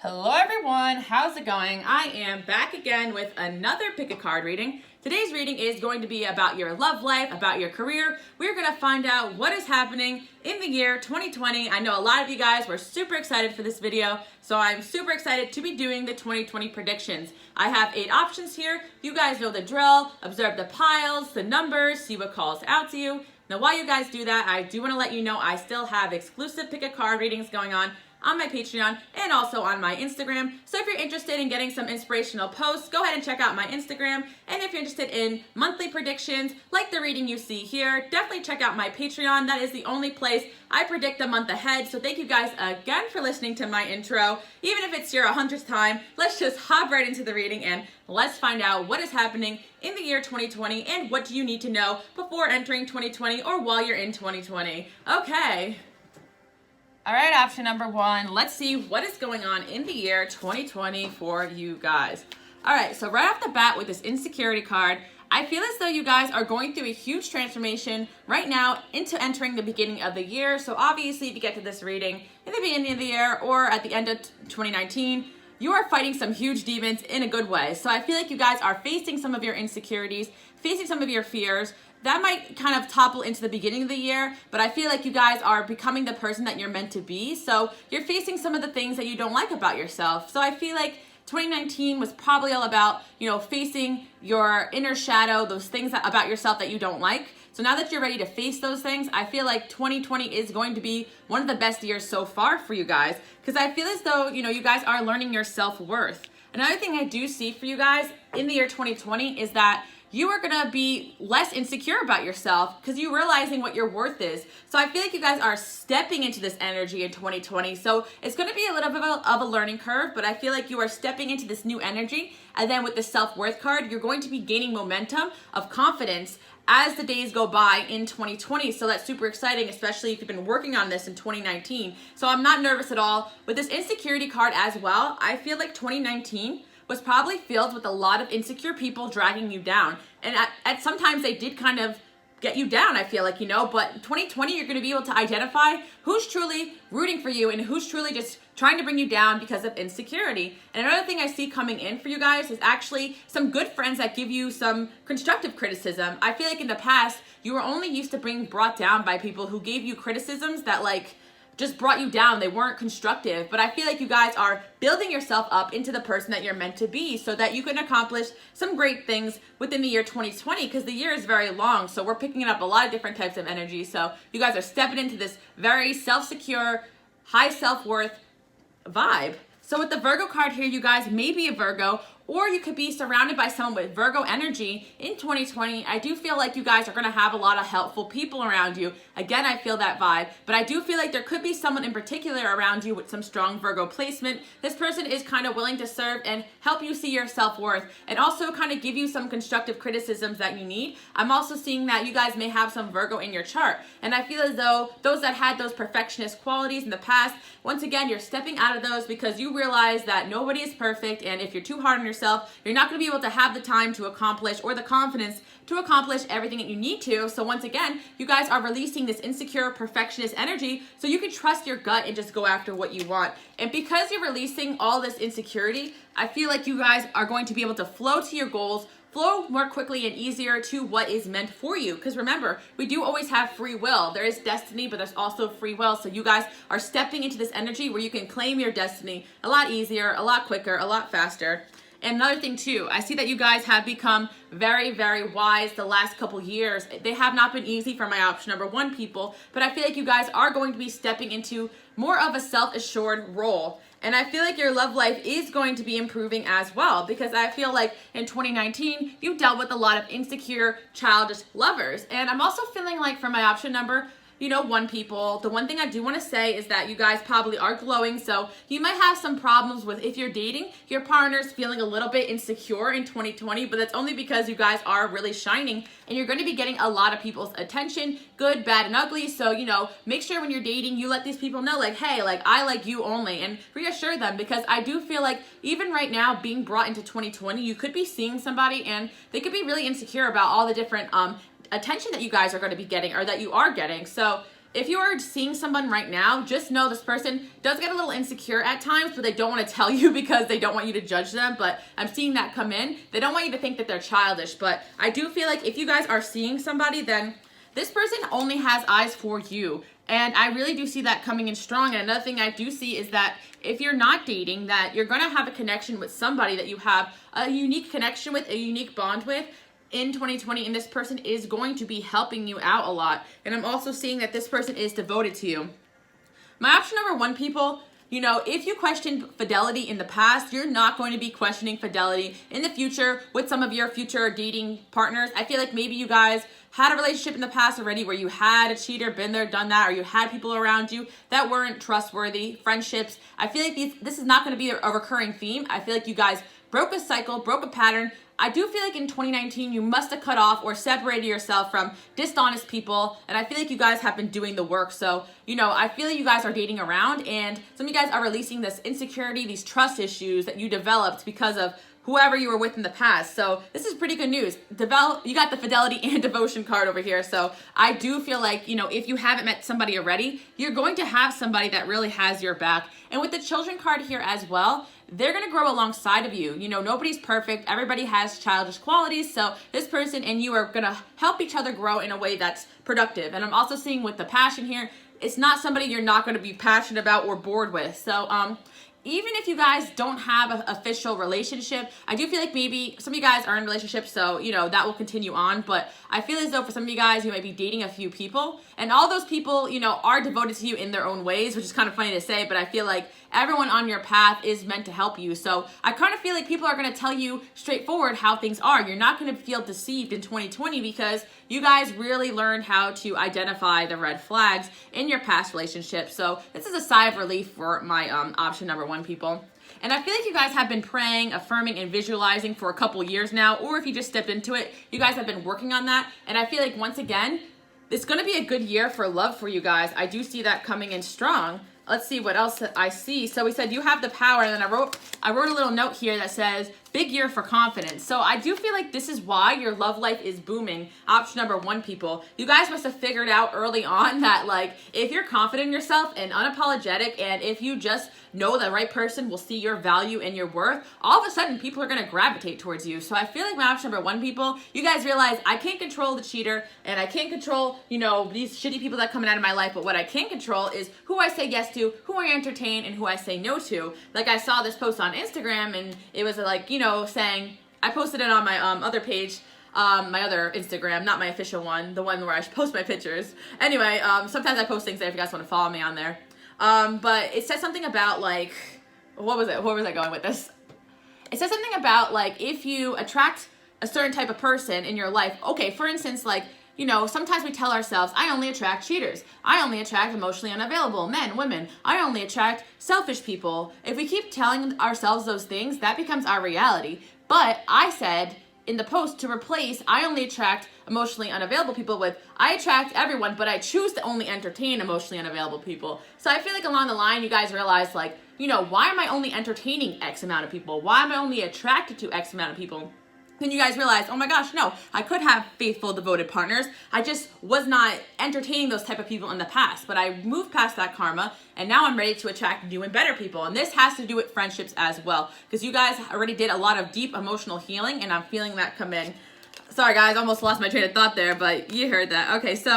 Hello everyone, how's it going? I am back again with another pick a card reading. Today's reading is going to be about your love life, about your career. We're going to find out what is happening in the year 2020. I know a lot of you guys were super excited for this video, so I'm super excited to be doing the 2020 predictions. I have 8 options here. You guys know the drill. Observe the piles, the numbers, see what calls out to you. Now while you guys do that, I do want to let you know I still have exclusive pick a card readings going on my Patreon and also on my Instagram. So if you're interested in getting some inspirational posts, go ahead and check out my Instagram. And if you're interested in monthly predictions, like the reading you see here, definitely check out my Patreon. That is the only place I predict a month ahead. So thank you guys again for listening to my intro. Even if it's your 100th time, let's just hop right into the reading and let's find out what is happening in the year 2020 and what do you need to know before entering 2020 or while you're in 2020. Okay. All right, option number 1. Let's see what is going on in the year 2020 for you guys. All right, so right off the bat with this insecurity card, I feel as though you guys are going through a huge transformation right now into entering the beginning of the year. So obviously, if you get to this reading in the beginning of the year or at the end of 2019, you are fighting some huge demons in a good way. So I feel like you guys are facing some of your insecurities, facing some of your fears. That might kind of topple into the beginning of the year, but I feel like you guys are becoming the person that you're meant to be. So you're facing some of the things that you don't like about yourself. So I feel like 2019 was probably all about, facing your inner shadow, those things about yourself that you don't like. So now that you're ready to face those things, I feel like 2020 is going to be one of the best years so far for you guys, because I feel as though, you guys are learning your self-worth. Another thing I do see for you guys in the year 2020 is that you are going to be less insecure about yourself because you're realizing what your worth is. So I feel like you guys are stepping into this energy in 2020. So it's going to be a little bit of a learning curve, but I feel like you are stepping into this new energy. And then with the self-worth card, you're going to be gaining momentum of confidence as the days go by in 2020. So that's super exciting, especially if you've been working on this in 2019. So I'm not nervous at all. With this insecurity card as well, I feel like 2019 was probably filled with a lot of insecure people dragging you down. And at sometimes they did kind of get you down, I feel like, but 2020, you're going to be able to identify who's truly rooting for you and who's truly just trying to bring you down because of insecurity. And another thing I see coming in for you guys is actually some good friends that give you some constructive criticism. I feel like in the past, you were only used to being brought down by people who gave you criticisms that just brought you down. They weren't constructive. But I feel like you guys are building yourself up into the person that you're meant to be so that you can accomplish some great things within the year 2020, because the year is very long. So we're picking up a lot of different types of energy. So you guys are stepping into this very self-secure, high self-worth vibe. So with the Virgo card here, you guys may be a Virgo, or you could be surrounded by someone with Virgo energy in 2020. I do feel like you guys are going to have a lot of helpful people around you. Again, I feel that vibe, but I do feel like there could be someone in particular around you with some strong Virgo placement. This person is kind of willing to serve and help you see your self-worth and also kind of give you some constructive criticisms that you need. I'm also seeing that you guys may have some Virgo in your chart, and I feel as though those that had those perfectionist qualities in the past, once again, you're stepping out of those because you realize that nobody is perfect, and if you're too hard on yourself, you're not going to be able to have the time to accomplish or the confidence to accomplish everything that you need to. So once again, you guys are releasing this insecure perfectionist energy so you can trust your gut and just go after what you want. And because you're releasing all this insecurity, I feel like you guys are going to be able to flow to your goals, flow more quickly and easier to what is meant for you. Because remember, we do always have free will. There is destiny, but there's also free will. So you guys are stepping into this energy where you can claim your destiny a lot easier, a lot quicker, a lot faster. And another thing too, I see that you guys have become very, very wise the last couple years. They have not been easy for my option number 1 people, but I feel like you guys are going to be stepping into more of a self-assured role. And I feel like your love life is going to be improving as well, because I feel like in 2019, you dealt with a lot of insecure, childish lovers. And I'm also feeling like for my option number 1 people, the one thing I do want to say is that you guys probably are glowing. So you might have some problems with, if you're dating, your partner's feeling a little bit insecure in 2020, but that's only because you guys are really shining and you're going to be getting a lot of people's attention, good, bad, and ugly. So, make sure when you're dating, you let these people know hey, I like you only, and reassure them, because I do feel like even right now being brought into 2020, you could be seeing somebody and they could be really insecure about all the different attention that you guys are going to be getting or that you are getting. So if you are seeing someone right now, just know this person does get a little insecure at times, but they don't want to tell you because they don't want you to judge them. But I'm seeing that come in. They don't want you to think that they're childish. But I do feel like if you guys are seeing somebody, then this person only has eyes for you. And I really do see that coming in strong. And another thing I do see is that if you're not dating, that you're going to have a connection with somebody that you have a unique connection with, a unique bond with in 2020. And this person is going to be helping you out a lot. And I'm also seeing that this person is devoted to you. My option number one, people, you know, if you questioned fidelity in the past, you're not going to be questioning fidelity in the future with some of your future dating partners. I feel like maybe you guys had a relationship in the past already where you had a cheater, been there, done that, or you had people around you that weren't trustworthy, friendships. I feel like this is not going to be a recurring theme. I feel like you guys broke a cycle, broke a pattern. I do feel like in 2019, you must have cut off or separated yourself from dishonest people. And I feel like you guys have been doing the work. So, you know, I feel like you guys are dating around and some of you guys are releasing this insecurity, these trust issues that you developed because of whoever you were with in the past. So this is pretty good news. You got the fidelity and devotion card over here. So I do feel like, you know, if you haven't met somebody already, you're going to have somebody that really has your back. And with the children card here as well, they're going to grow alongside of you. You know, nobody's perfect. Everybody has childish qualities. So this person and you are going to help each other grow in a way that's productive. And I'm also seeing with the passion here, it's not somebody you're not going to be passionate about or bored with. So, even if you guys don't have an official relationship, I do feel like maybe some of you guys are in relationships, so, you know, that will continue on. But I feel as though for some of you guys, you might be dating a few people. And all those people, you know, are devoted to you in their own ways, which is kind of funny to say. But I feel like everyone on your path is meant to help you. So I kind of feel like people are going to tell you straightforward how things are. You're not going to feel deceived in 2020 because you guys really learned how to identify the red flags in your past relationships. So this is a sigh of relief for my option number one, people. And I feel like you guys have been praying, affirming, and visualizing for a couple years now, or if you just stepped into it, you guys have been working on that. And I feel like once again, it's going to be a good year for love for you guys. I do see that coming in strong. Let's see what else I see. So we said you have the power, and then I wrote a little note here that says big year for confidence. So I do feel like this is why your love life is booming. Option number one, people. You guys must have figured out early on that, like, if you're confident in yourself and unapologetic, and if you just know the right person will see your value and your worth, all of a sudden people are going to gravitate towards you. So I feel like my option number one, people, you guys realize I can't control the cheater and I can't control, you know, these shitty people that are coming out of my life, but what I can control is who I say yes to, who I entertain, and who I say no to. Like, I saw this post on Instagram and it was like, you know, saying, I posted it on my other page, my other Instagram, not my official one, the one where I post my pictures. Anyway, sometimes I post things there if you guys want to follow me on there. But it said something about, like, what was it? Where was I going with this? It said something about, like, if you attract a certain type of person in your life, okay, for instance, like, you know, sometimes we tell ourselves, I only attract cheaters. I only attract emotionally unavailable men, women. I only attract selfish people. If we keep telling ourselves those things, that becomes our reality. But I said in the post to replace I only attract emotionally unavailable people with I attract everyone, but I choose to only entertain emotionally unavailable people. So I feel like along the line, you guys realize, like, you know, why am I only entertaining X amount of people? Why am I only attracted to X amount of people? Then you guys realize, oh my gosh, no, I could have faithful, devoted partners. I just was not entertaining those type of people in the past. But I moved past that karma, and now I'm ready to attract new and better people. And this has to do with friendships as well, because you guys already did a lot of deep emotional healing, and I'm feeling that come in. Sorry, guys, almost lost my train of thought there, but you heard that. Okay, so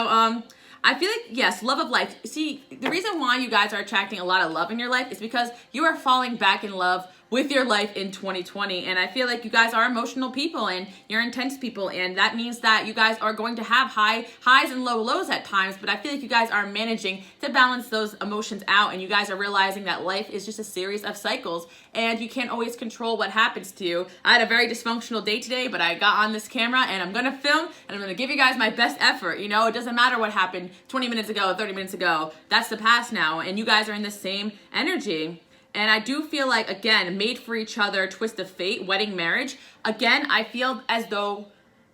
I feel like, yes, love of life. See, the reason why you guys are attracting a lot of love in your life is because you are falling back in love with your life in 2020. And I feel like you guys are emotional people and you're intense people. And that means that you guys are going to have highs and lows at times. But I feel like you guys are managing to balance those emotions out. And you guys are realizing that life is just a series of cycles. And you can't always control what happens to you. I had a very dysfunctional day today, but I got on this camera and I'm going to film and I'm going to give you guys my best effort. You know, it doesn't matter what happened 20 minutes ago, 30 minutes ago. That's the past now. And you guys are in the same energy. And I do feel like, again, made for each other, twist of fate, wedding, marriage. Again, I feel as though,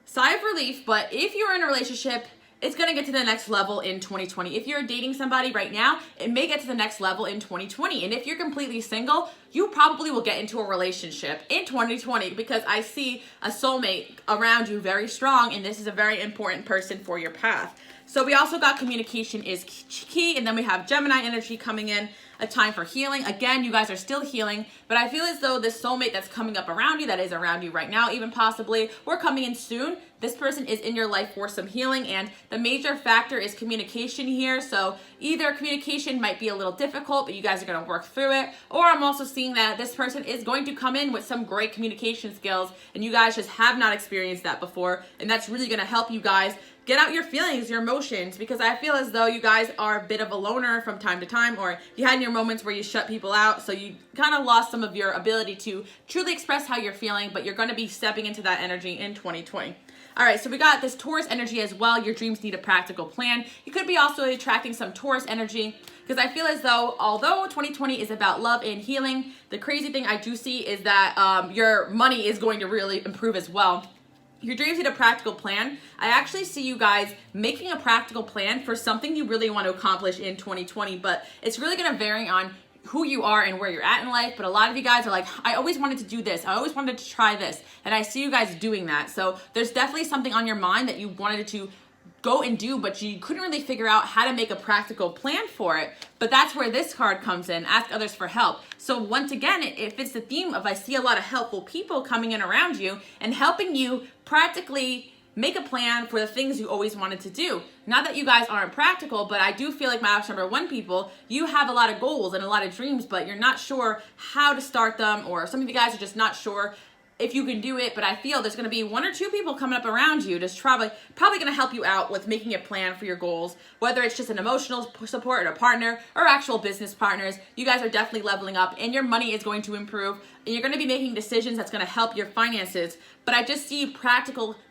sigh of relief, but if you're in a relationship, it's going to get to the next level in 2020. If you're dating somebody right now, it may get to the next level in 2020. And if you're completely single, you probably will get into a relationship in 2020 because I see a soulmate around you very strong, and this is a very important person for your path. So we also got communication is key, and then we have Gemini energy coming in, a time for healing. Again, you guys are still healing, but I feel as though this soulmate that's coming up around you, that is around you right now, even possibly, or coming in soon, this person is in your life for some healing, and the major factor is communication here. So either communication might be a little difficult, but you guys are going to work through it, or I'm also seeing that this person is going to come in with some great communication skills, and you guys just have not experienced that before, and that's really going to help you guys get out your feelings, your emotions, because I feel as though you guys are a bit of a loner from time to time, or you had your moments where you shut people out, so you kind of lost some of your ability to truly express how you're feeling, but you're going to be stepping into that energy in 2020. All right, so we got this Taurus energy as well. Your dreams need a practical plan. You could be also attracting some Taurus energy, because I feel as though, although 2020 is about love and healing, the crazy thing I do see is that your money is going to really improve as well. Your dreams need a practical plan. I actually see you guys making a practical plan for something you really want to accomplish in 2020, but it's really going to vary on who you are and where you're at in life. But a lot of you guys are like, I always wanted to do this. I always wanted to try this. And I see you guys doing that. So there's definitely something on your mind that you wanted to go and do, but you couldn't really figure out how to make a practical plan for it. But that's where this card comes in. Ask others for help. So once again, it fits the theme of I see a lot of helpful people coming in around you and helping you practically make a plan for the things you always wanted to do. Not that you guys aren't practical, but I do feel like my option number one people, you have a lot of goals and a lot of dreams, but you're not sure how to start them, or some of you guys are just not sure if you can do it. But I feel there's going to be one or two people coming up around you just probably going to help you out with making a plan for your goals, whether it's just an emotional support or a partner or actual business partners. You guys are definitely leveling up, and your money is going to improve, and you're going to be making decisions that's going to help your finances. But I just see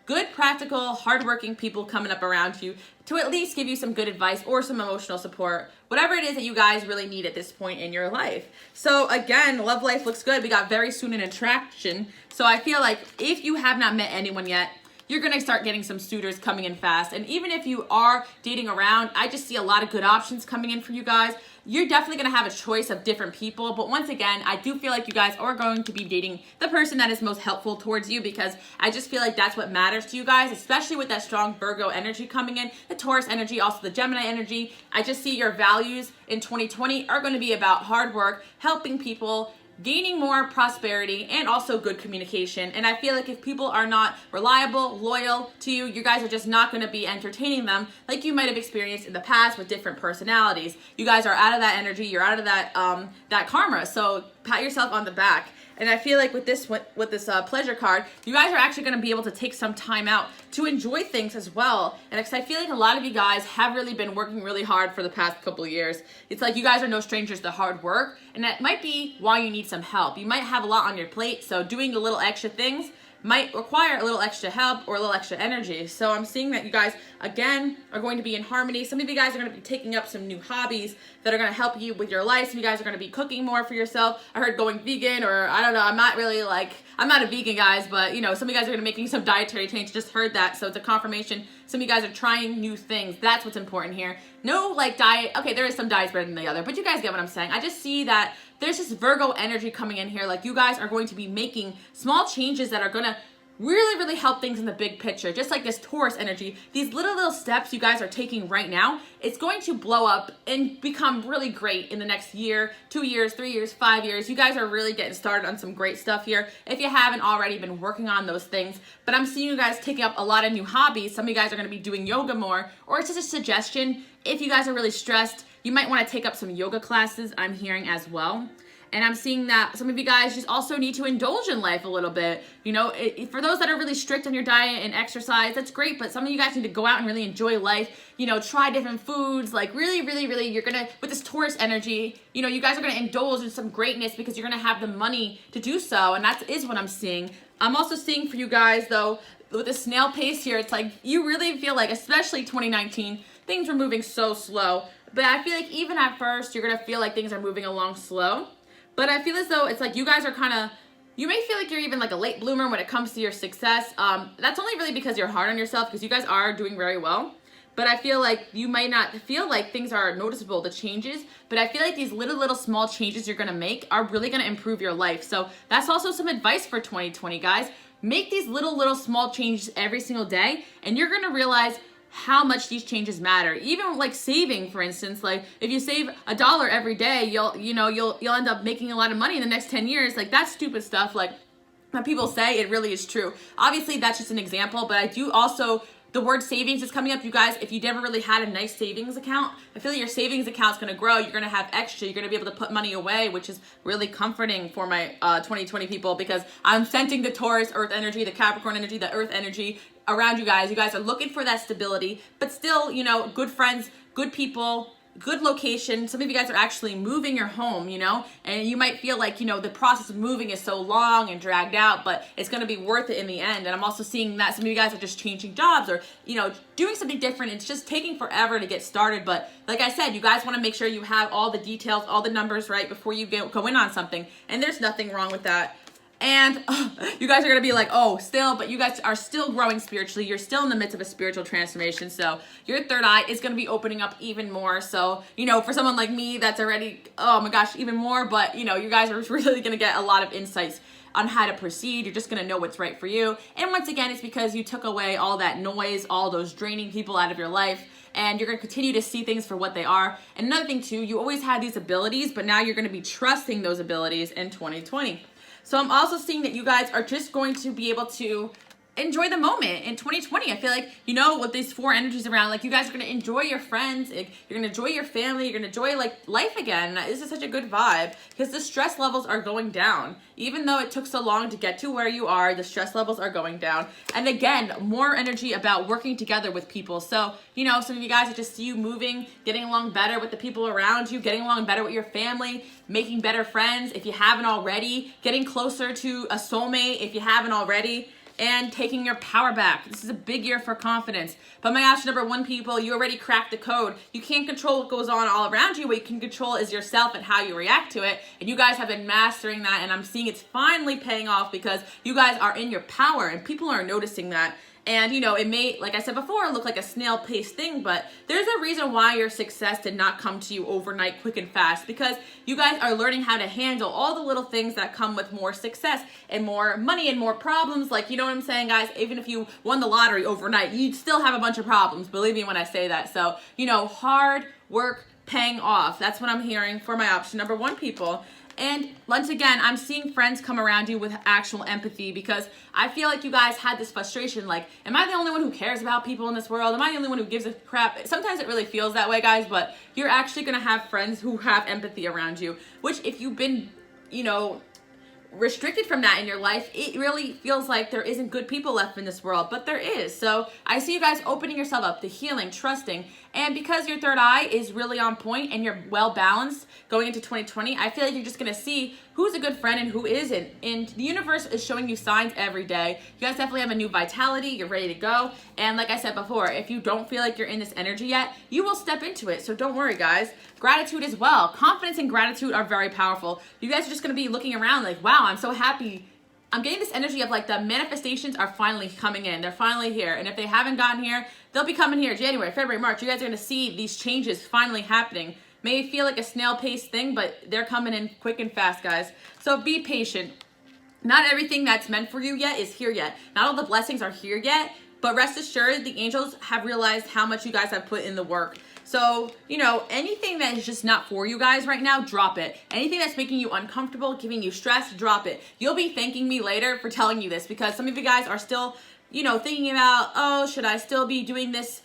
good practical, hardworking people coming up around you to at least give you some good advice or some emotional support, whatever it is that you guys really need at this point in your life. So again, love life looks good. We got very soon an attraction. So I feel like if you have not met anyone yet, you're going to start getting some suitors coming in fast. And even if you are dating around, I just see a lot of good options coming in for you guys. You're definitely going to have a choice of different people. But once again, I do feel like you guys are going to be dating the person that is most helpful towards you, because I just feel like that's what matters to you guys, especially with that strong Virgo energy coming in, the Taurus energy, also the Gemini energy. I just see your values in 2020 are going to be about hard work, helping people, gaining more prosperity, and also good communication. And I feel like if people are not reliable, loyal to you, you guys are just not going to be entertaining them like you might have experienced in the past with different personalities. You guys are out of that energy. You're out of that karma. So pat yourself on the back. And I feel like with this pleasure card, you guys are actually going to be able to take some time out to enjoy things as well. And because I feel like a lot of you guys have really been working really hard for the past couple of years. It's like you guys are no strangers to hard work, and that might be why you need some help. You might have a lot on your plate, so doing a little extra things might require a little extra help or a little extra energy. So I'm seeing that you guys, again, are going to be in harmony. Some of you guys are going to be taking up some new hobbies that are going to help you with your life. Some of you guys are going to be cooking more for yourself. I heard going vegan, or I don't know. I'm not a vegan, guys, but some of you guys are going to be making some dietary change. Just heard that. So it's a confirmation. Some of you guys are trying new things. That's what's important here. No diet. Okay, there is some diets better than the other, but you guys get what I'm saying. I just see that there's this Virgo energy coming in here. Like you guys are going to be making small changes that are going to really, really help things in the big picture. Just like this Taurus energy, these little steps you guys are taking right now, it's going to blow up and become really great in the next year, 2 years, 3 years, 5 years. You guys are really getting started on some great stuff here if you haven't already been working on those things. But I'm seeing you guys taking up a lot of new hobbies. Some of you guys are going to be doing yoga more, or it's just a suggestion. If you guys are really stressed, you might want to take up some yoga classes, I'm hearing as well. And I'm seeing that some of you guys just also need to indulge in life a little bit. For those that are really strict on your diet and exercise, that's great. But some of you guys need to go out and really enjoy life. Try different foods. Like really, really, really, you're going to, with this Taurus energy, you guys are going to indulge in some greatness because you're going to have the money to do so. And that is what I'm seeing. I'm also seeing for you guys, though, with the snail pace here, it's like you really feel like, especially 2019, things were moving so slow. But I feel like even at first, you're going to feel like things are moving along slow. But I feel as though it's like you guys are you may feel like you're even like a late bloomer when it comes to your success. That's only really because you're hard on yourself, because you guys are doing very well. But I feel like you might not feel like things are noticeable, the changes. But I feel like these little small changes you're going to make are really going to improve your life. So that's also some advice for 2020, guys. Make these little small changes every single day, and you're going to realize how much these changes matter. Even like saving, for instance, like if you save $1 every day, you'll end up making a lot of money in the next 10 years. Like that's stupid stuff. Like when people say, it really is true. Obviously, that's just an example, but I do also, the word savings is coming up, you guys. If you never really had a nice savings account, I feel like your savings account's going to grow. You're going to have extra. You're going to be able to put money away, which is really comforting for my 2020 people, because I'm sensing the Taurus earth energy, the Capricorn energy, the earth energy around you guys. You guys are looking for that stability, but still, you know, good friends, good people, good location. Some of you guys are actually moving your home, you know, and you might feel like, you know, the process of moving is so long and dragged out, but it's going to be worth it in the end. And I'm also seeing that some of you guys are just changing jobs or, you know, doing something different. It's just taking forever to get started. But like I said, you guys want to make sure you have all the details, all the numbers right before you go in on something. And there's nothing wrong with that. And you guys are going to be like, oh, still, but you guys are still growing spiritually. You're still in the midst of a spiritual transformation. So your third eye is going to be opening up even more. So, you know, for someone like me, that's already, oh my gosh, even more. But, you know, you guys are really going to get a lot of insights on how to proceed. You're just going to know what's right for you. And once again, it's because you took away all that noise, all those draining people out of your life. And you're going to continue to see things for what they are. And another thing too, you always had these abilities, but now you're going to be trusting those abilities in 2020. So I'm also seeing that you guys are just going to be able to enjoy the moment in 2020. I feel like, you know, with these 4 energies around, like you guys are going to enjoy your friends, you're going to enjoy your family, you're going to enjoy like life again. This is such a good vibe because the stress levels are going down. Even though it took so long to get to where you are, the stress levels are going down. And again, more energy about working together with people. So, you know, some of you guys, I just see you moving, getting along better with the people around you, getting along better with your family, making better friends if you haven't already, getting closer to a soulmate if you haven't already, and taking your power back. This is a big year for confidence. But my option number 1, people, you already cracked the code. You can't control what goes on all around you. What you can control is yourself and how you react to it. And you guys have been mastering that, and I'm seeing it's finally paying off because you guys are in your power and people are noticing that. And, you know, it may, like I said before, look like a snail-paced thing, but there's a reason why your success did not come to you overnight, quick and fast, because you guys are learning how to handle all the little things that come with more success and more money and more problems. Like, you know what I'm saying, guys? Even if you won the lottery overnight, you'd still have a bunch of problems, believe me when I say that. So, you know, hard work paying off. That's what I'm hearing for my option number 1, people. And once again, I'm seeing friends come around you with actual empathy because I feel like you guys had this frustration. Like, am I the only one who cares about people in this world? Am I the only one who gives a crap? Sometimes it really feels that way, guys, but you're actually going to have friends who have empathy around you, which if you've been, you know, restricted from that in your life, it really feels like there isn't good people left in this world, but there is. So I see you guys opening yourself up to healing, trusting, and because your third eye is really on point and you're well balanced going into 2020, I feel like you're just going to see who's a good friend and who isn't. And the universe is showing you signs every day. You guys definitely have a new vitality. You're ready to go. And like I said before, if you don't feel like you're in this energy yet, you will step into it. So don't worry, guys. Gratitude as well. Confidence and gratitude are very powerful. You guys are just going to be looking around like, wow, I'm so happy. I'm getting this energy of like the manifestations are finally coming in. They're finally here. And if they haven't gotten here, they'll be coming here January, February, March. You guys are going to see these changes finally happening. May feel like a snail-paced thing, but they're coming in quick and fast, guys. So be patient. Not everything that's meant for you yet is here yet. Not all the blessings are here yet, but rest assured, the angels have realized how much you guys have put in the work. So, you know, anything that is just not for you guys right now, drop it. Anything that's making you uncomfortable, giving you stress, drop it. You'll be thanking me later for telling you this because some of you guys are still, you know, thinking about, oh, should I still be doing this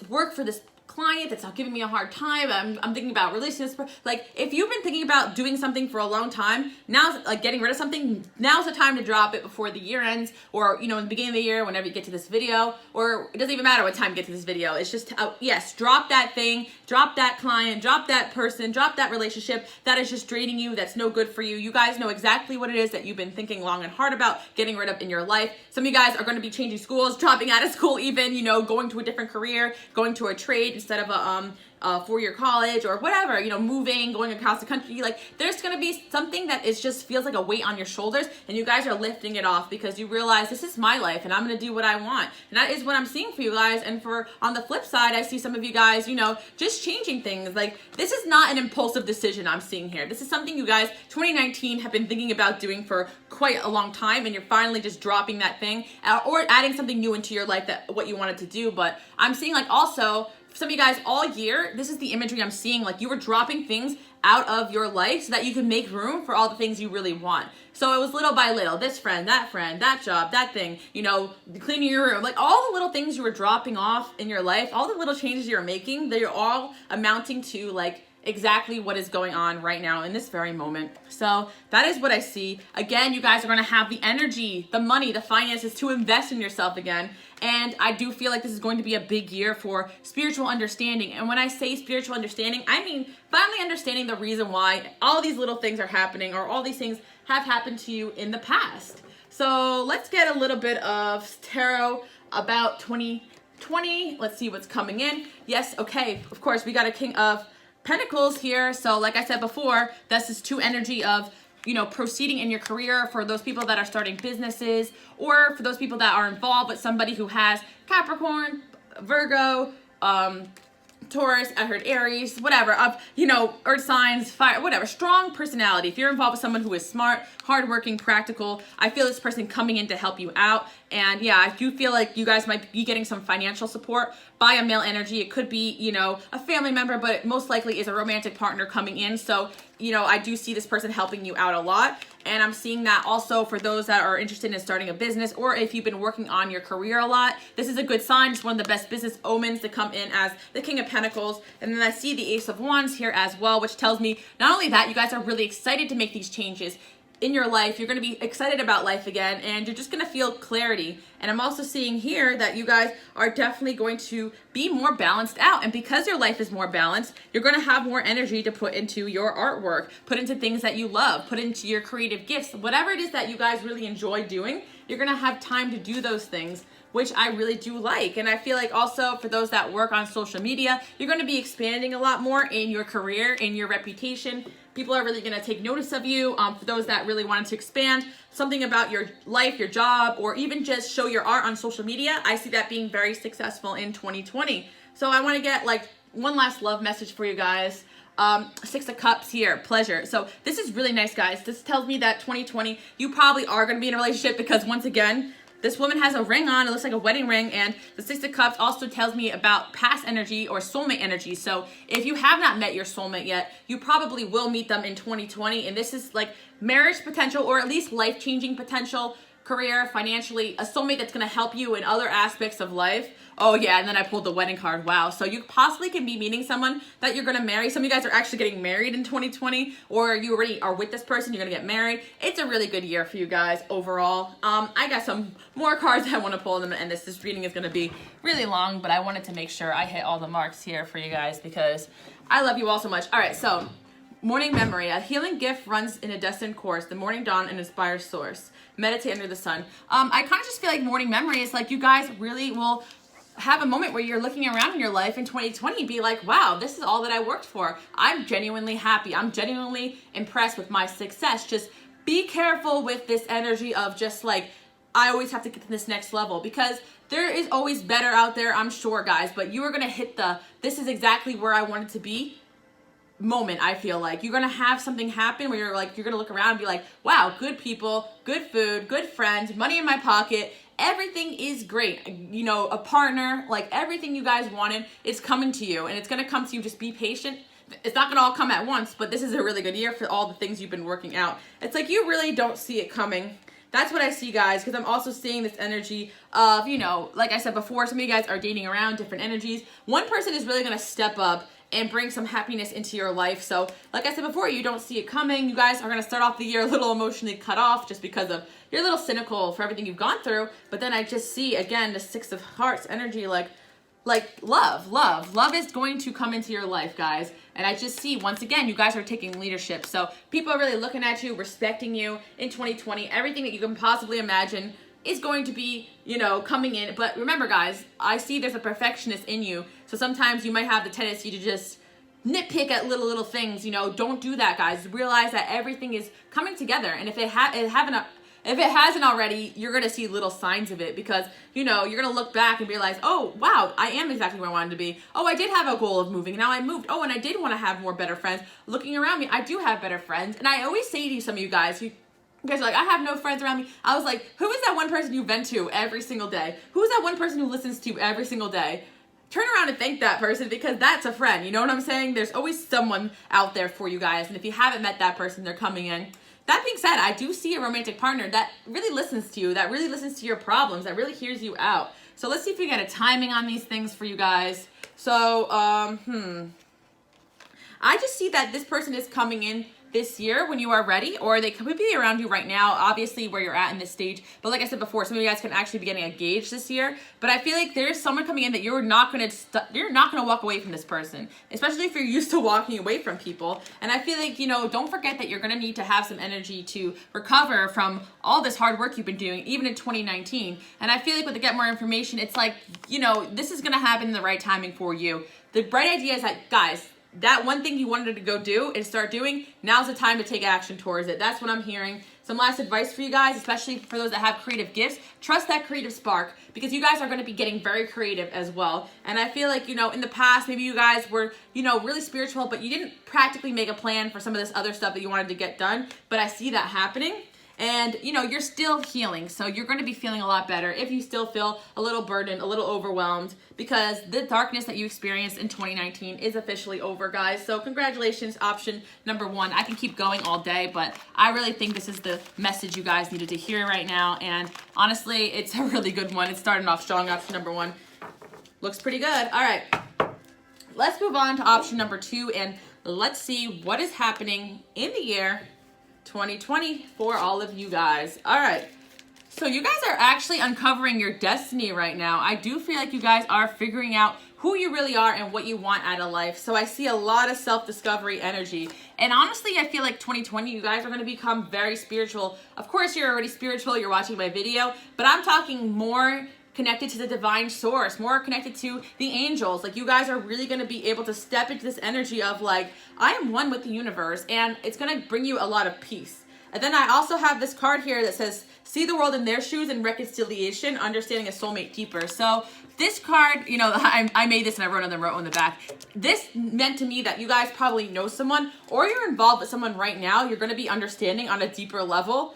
work for this client that's not giving me a hard time? I'm thinking about releasing this. Like, if you've been thinking about doing something for a long time, now's like getting rid of something, now's the time to drop it before the year ends, or, you know, in the beginning of the year, whenever you get to this video, or it doesn't even matter what time you get to this video. It's just, yes, drop that thing, drop that client, drop that person, drop that relationship that is just draining you, that's no good for you. You guys know exactly what it is that you've been thinking long and hard about getting rid of in your life. Some of you guys are going to be changing schools, dropping out of school even, you know, going to a different career, going to a trade, instead of a 4-year college or whatever, you know, moving, going across the country. Like, there's going to be something that is just feels like a weight on your shoulders, and you guys are lifting it off because you realize this is my life and I'm going to do what I want. And that is what I'm seeing for you guys. And for on the flip side, I see some of you guys, you know, just changing things. Like, this is not an impulsive decision I'm seeing here. This is something you guys 2019 have been thinking about doing for quite a long time, and you're finally just dropping that thing or adding something new into your life that what you wanted to do. But I'm seeing, like, also some of you guys all year, this is the imagery I'm seeing, like you were dropping things out of your life so that you can make room for all the things you really want. So it was little by little, this friend, that job, that thing, you know, cleaning your room, like all the little things you were dropping off in your life, all the little changes you're making, they're all amounting to like exactly what is going on right now in this very moment. So that is what I see. Again, you guys are going to have the energy, the money, the finances to invest in yourself again. And I do feel like this is going to be a big year for spiritual understanding. And when I say spiritual understanding, I mean finally understanding the reason why all these little things are happening or all these things have happened to you in the past. So let's get a little bit of tarot about 2020. Let's see what's coming in. Yes, okay, of course, we got a King of Pentacles here. So like I said before, this is true energy of, you know, proceeding in your career for those people that are starting businesses, or for those people that are involved with somebody who has Capricorn, Virgo, Taurus, I heard Aries, whatever, of, you know, earth signs, fire, whatever, strong personality. If you're involved with someone who is smart, hardworking, practical, I feel this person coming in to help you out. And yeah, I do feel like you guys might be getting some financial support by a male energy. It could be, you know, a family member, but it most likely is a romantic partner coming in. So, you know, I do see this person helping you out a lot. And I'm seeing that also for those that are interested in starting a business, or if you've been working on your career a lot, this is a good sign. It's one of the best business omens to come in as the King of Pentacles. And then I see the Ace of Wands here as well, which tells me not only that you guys are really excited to make these changes in your life, you're going to be excited about life again, and you're just going to feel clarity. And I'm also seeing here that you guys are definitely going to be more balanced out. And because your life is more balanced, you're going to have more energy to put into your artwork, put into things that you love, put into your creative gifts, whatever it is that you guys really enjoy doing, you're going to have time to do those things, which I really do like. And I feel like also for those that work on social media, you're going to be expanding a lot more in your career, in your reputation. People are really going to take notice of you. For those that really wanted to expand something about your life, your job, or even just show your art on social media, I see that being very successful in 2020. So I want to get like one last love message for you guys. 6 of Cups here, pleasure. So this is really nice, guys. This tells me that 2020, you probably are going to be in a relationship because once again, this woman has a ring on. It looks like a wedding ring. And the 6 of Cups also tells me about past energy or soulmate energy. So if you have not met your soulmate yet, you probably will meet them in 2020. And this is like marriage potential, or at least life-changing potential, career, financially, a soulmate that's going to help you in other aspects of life. Oh yeah, and then I pulled the wedding card. Wow. So you possibly can be meeting someone that you're going to marry. Some of you guys are actually getting married in 2020, or you already are with this person, you're going to get married. It's a really good year for you guys overall. I got some more cards I want to pull, and this reading is going to be really long, but I wanted to make sure I hit all the marks here for you guys because I love you all so much. All right, so morning memory. A healing gift runs in a destined course. The morning dawn an inspired source. Meditate under the sun. I kind of just feel like morning memory is like you guys really will have a moment where you're looking around in your life in 2020 and be like, wow, this is all that I worked for. I'm genuinely happy. I'm genuinely impressed with my success. Just be careful with this energy of just like, I always have to get to this next level, because there is always better out there, I'm sure, guys, but you are going to hit the, this is exactly where I wanted to be moment. I feel like you're going to have something happen where you're like, you're going to look around and be like, wow, good people, good food, good friends, money in my pocket. Everything is great. You know, a partner, like everything you guys wanted is coming to you, and it's going to come to you. Just be patient. It's not going to all come at once, but this is a really good year for all the things you've been working out. It's like you really don't see it coming. That's what I see, guys, because I'm also seeing this energy of, you know, like I said before, some of you guys are dating around different energies. One person is really going to step up and bring some happiness into your life. So like I said before, you don't see it coming. You guys are going to start off the year a little emotionally cut off just because of you're a little cynical for everything you've gone through. But then I just see, again, the 6 of Hearts energy, like love is going to come into your life, guys. And I just see, once again, you guys are taking leadership. So people are really looking at you, respecting you in 2020. Everything that you can possibly imagine is going to be, you know, coming in. But remember, guys, I see there's a perfectionist in you. So sometimes you might have the tendency to just nitpick at little things. You know, don't do that, guys. Realize that everything is coming together. And if it hasn't already, you're going to see little signs of it, because, you know, you're going to look back and realize, oh, wow, I am exactly where I wanted to be. Oh, I did have a goal of moving. Now I moved. Oh, and I did want to have more better friends. Looking around me, I do have better friends. And I always say to some of you guys, you guys are like, I have no friends around me. I was like, who is that one person you vent to every single day? Who is that one person who listens to you every single day? Turn around and thank that person, because that's a friend. You know what I'm saying? There's always someone out there for you guys. And if you haven't met that person, they're coming in. That being said, I do see a romantic partner that really listens to you, that really listens to your problems, that really hears you out. So let's see if we get a timing on these things for you guys. So, I just see that this person is coming in this year when you are ready, or they could be around you right now, obviously where you're at in this stage. But like I said before, some of you guys can actually be getting engaged this year. But I feel like there's someone coming in that you're not gonna walk away from this person, especially if you're used to walking away from people. And I feel like, you know, don't forget that you're gonna need to have some energy to recover from all this hard work you've been doing, even in 2019. And I feel like with the Get More Information, it's like, you know, this is gonna happen in the right timing for you. The bright idea is that, guys, that one thing you wanted to go do and start doing, now's the time to take action towards it. That's what I'm hearing. Some last advice for you guys, especially for those that have creative gifts, trust that creative spark, because you guys are going to be getting very creative as well. And I feel like, you know, in the past, maybe you guys were, you know, really spiritual, but you didn't practically make a plan for some of this other stuff that you wanted to get done. But I see that happening. And, you know, you're still healing. So you're going to be feeling a lot better if you still feel a little burdened, a little overwhelmed, because the darkness that you experienced in 2019 is officially over, guys. So congratulations, option number 1. I can keep going all day, but I really think this is the message you guys needed to hear right now. And honestly, it's a really good one. It's starting off strong, option number 1. Looks pretty good. All right. Let's move on to option number 2, and let's see what is happening in the year 2020 for all of you guys. All right. So you guys are actually uncovering your destiny right now. I do feel like you guys are figuring out who you really are and what you want out of life. So I see a lot of self-discovery energy. And honestly, I feel like 2020, you guys are going to become very spiritual. Of course, you're already spiritual. You're watching my video, but I'm talking more connected to the divine source, more connected to the angels. Like, you guys are really going to be able to step into this energy of like, I am one with the universe, and it's going to bring you a lot of peace. And then I also have this card here that says, see the world in their shoes and reconciliation, understanding a soulmate deeper. So this card, you know, I made this and I wrote on the back. This meant to me that you guys probably know someone, or you're involved with someone right now. You're going to be understanding on a deeper level.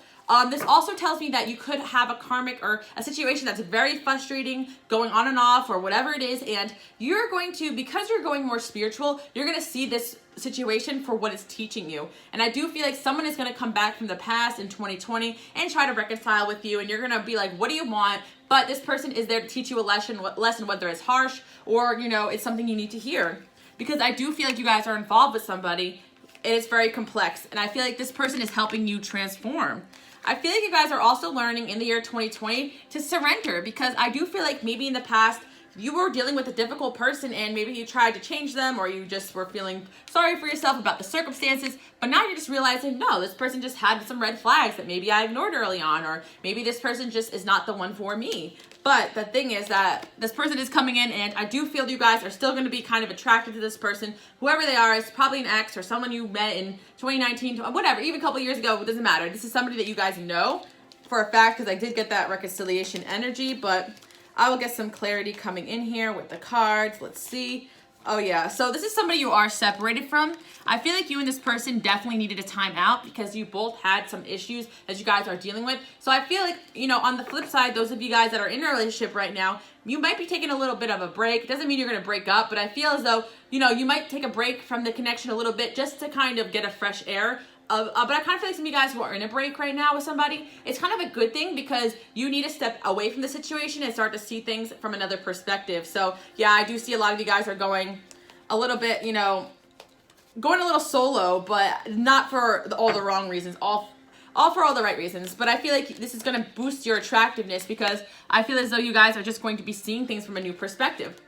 This also tells me that you could have a karmic or a situation that's very frustrating, going on and off, or whatever it is, and you're going to, because you're going more spiritual, you're going to see this situation for what it's teaching you. And I do feel like someone is going to come back from the past in 2020 and try to reconcile with you, and you're going to be like, what do you want? But this person is there to teach you a lesson, whether it's harsh or, you know, it's something you need to hear. Because I do feel like you guys are involved with somebody, and it's very complex, and I feel like this person is helping you transform. I feel like you guys are also learning in the year 2020 to surrender, because I do feel like maybe in the past you were dealing with a difficult person and maybe you tried to change them, or you just were feeling sorry for yourself about the circumstances, but now you're just realizing, no, this person just had some red flags that maybe I ignored early on, or maybe this person just is not the one for me. But the thing is that this person is coming in, and I do feel you guys are still going to be kind of attracted to this person. Whoever they are, is probably an ex or someone you met in 2019, whatever, even a couple years ago, it doesn't matter. This is somebody that you guys know for a fact, because I did get that reconciliation energy, but I will get some clarity coming in here with the cards. Let's see. Oh yeah, so this is somebody you are separated from. I feel like you and this person definitely needed a time out, because you both had some issues that you guys are dealing with. So I feel like, you know, on the flip side, those of you guys that are in a relationship right now, you might be taking a little bit of a break. It doesn't mean you're going to break up, but I feel as though, you know, you might take a break from the connection a little bit just to kind of get a fresh air. But I kind of feel like some of you guys who are in a break right now with somebody, it's kind of a good thing, because you need to step away from the situation and start to see things from another perspective. So yeah, I do see a lot of you guys are going a little bit, you know, going a little solo, but not for all the wrong reasons, all for all the right reasons. But I feel like this is going to boost your attractiveness, because I feel as though you guys are just going to be seeing things from a new perspective.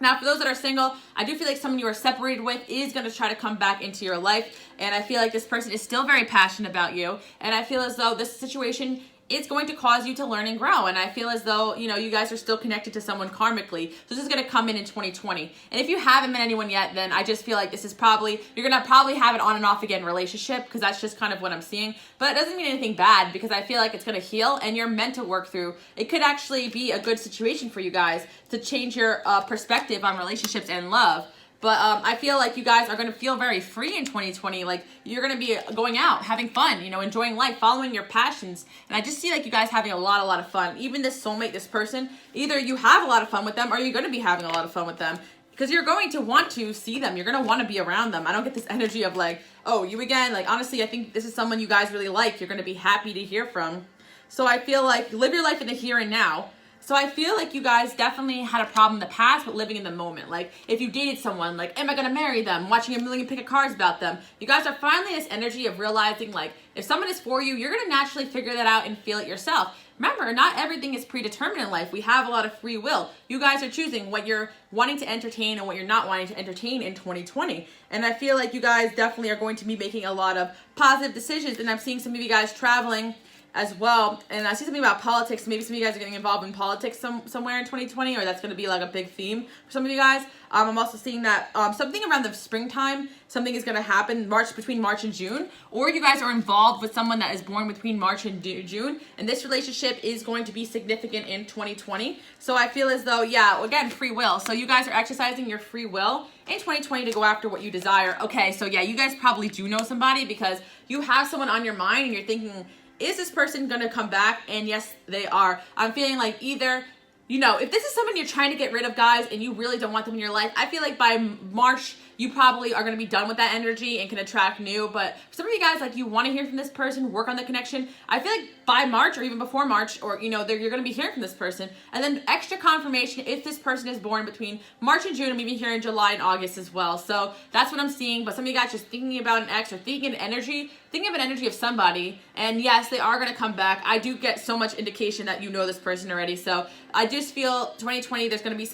Now, for those that are single, I do feel like someone you are separated with is going to try to come back into your life. And I feel like this person is still very passionate about you. And I feel as though this situation it's going to cause you to learn and grow. And I feel as though, you guys are still connected to someone karmically. So this is going to come in 2020. And if you haven't met anyone yet, then I just feel like this is you're going to probably have an on and off again relationship, because that's just kind of what I'm seeing. But it doesn't mean anything bad, because I feel like it's going to heal and you're meant to work through. It could actually be a good situation for you guys to change your perspective on relationships and love. But I feel like you guys are going to feel very free in 2020. Like, you're going to be going out, having fun, enjoying life, following your passions. And I just see like you guys having a lot of fun. Even this soulmate, this person, either you have a lot of fun with them or you're going to be having a lot of fun with them. Because you're going to want to see them. You're going to want to be around them. I don't get this energy of like, oh, you again. Like, honestly, I think this is someone you guys really like. You're going to be happy to hear from. So I feel like live your life in the here and now. So I feel like you guys definitely had a problem in the past with living in the moment. Like, if you dated someone, like, am I going to marry them? Watching a million pick of cards about them. You guys are finally this energy of realizing, like, if someone is for you, you're going to naturally figure that out and feel it yourself. Remember, not everything is predetermined in life. We have a lot of free will. You guys are choosing what you're wanting to entertain and what you're not wanting to entertain in 2020. And I feel like you guys definitely are going to be making a lot of positive decisions. And I'm seeing some of you guys traveling as well. And I see something about politics. Maybe some of you guys are getting involved in politics somewhere in 2020, or that's going to be like a big theme for some of you guys. I'm also seeing that something around the springtime, something is going to happen between March and June, or you guys are involved with someone that is born between March and June, and this relationship is going to be significant in 2020. So I feel as though, yeah, again, free will. So you guys are exercising your free will in 2020 to go after what you desire. Okay, so yeah, you guys probably do know somebody, because you have someone on your mind and you're thinking, is this person going to come back? And yes, they are. I'm feeling like either, if this is someone you're trying to get rid of, guys, and you really don't want them in your life, I feel like by March, you probably are going to be done with that energy and can attract new. But for some of you guys, like, you want to hear from this person, work on the connection. I feel like by March or even before March, or, you're going to be hearing from this person. And then extra confirmation if this person is born between March and June, and maybe here in July and August as well. So that's what I'm seeing. But some of you guys just thinking about an ex or thinking of an energy of somebody. And yes, they are going to come back. I do get so much indication that you know this person already. So I just feel 2020, there's going to be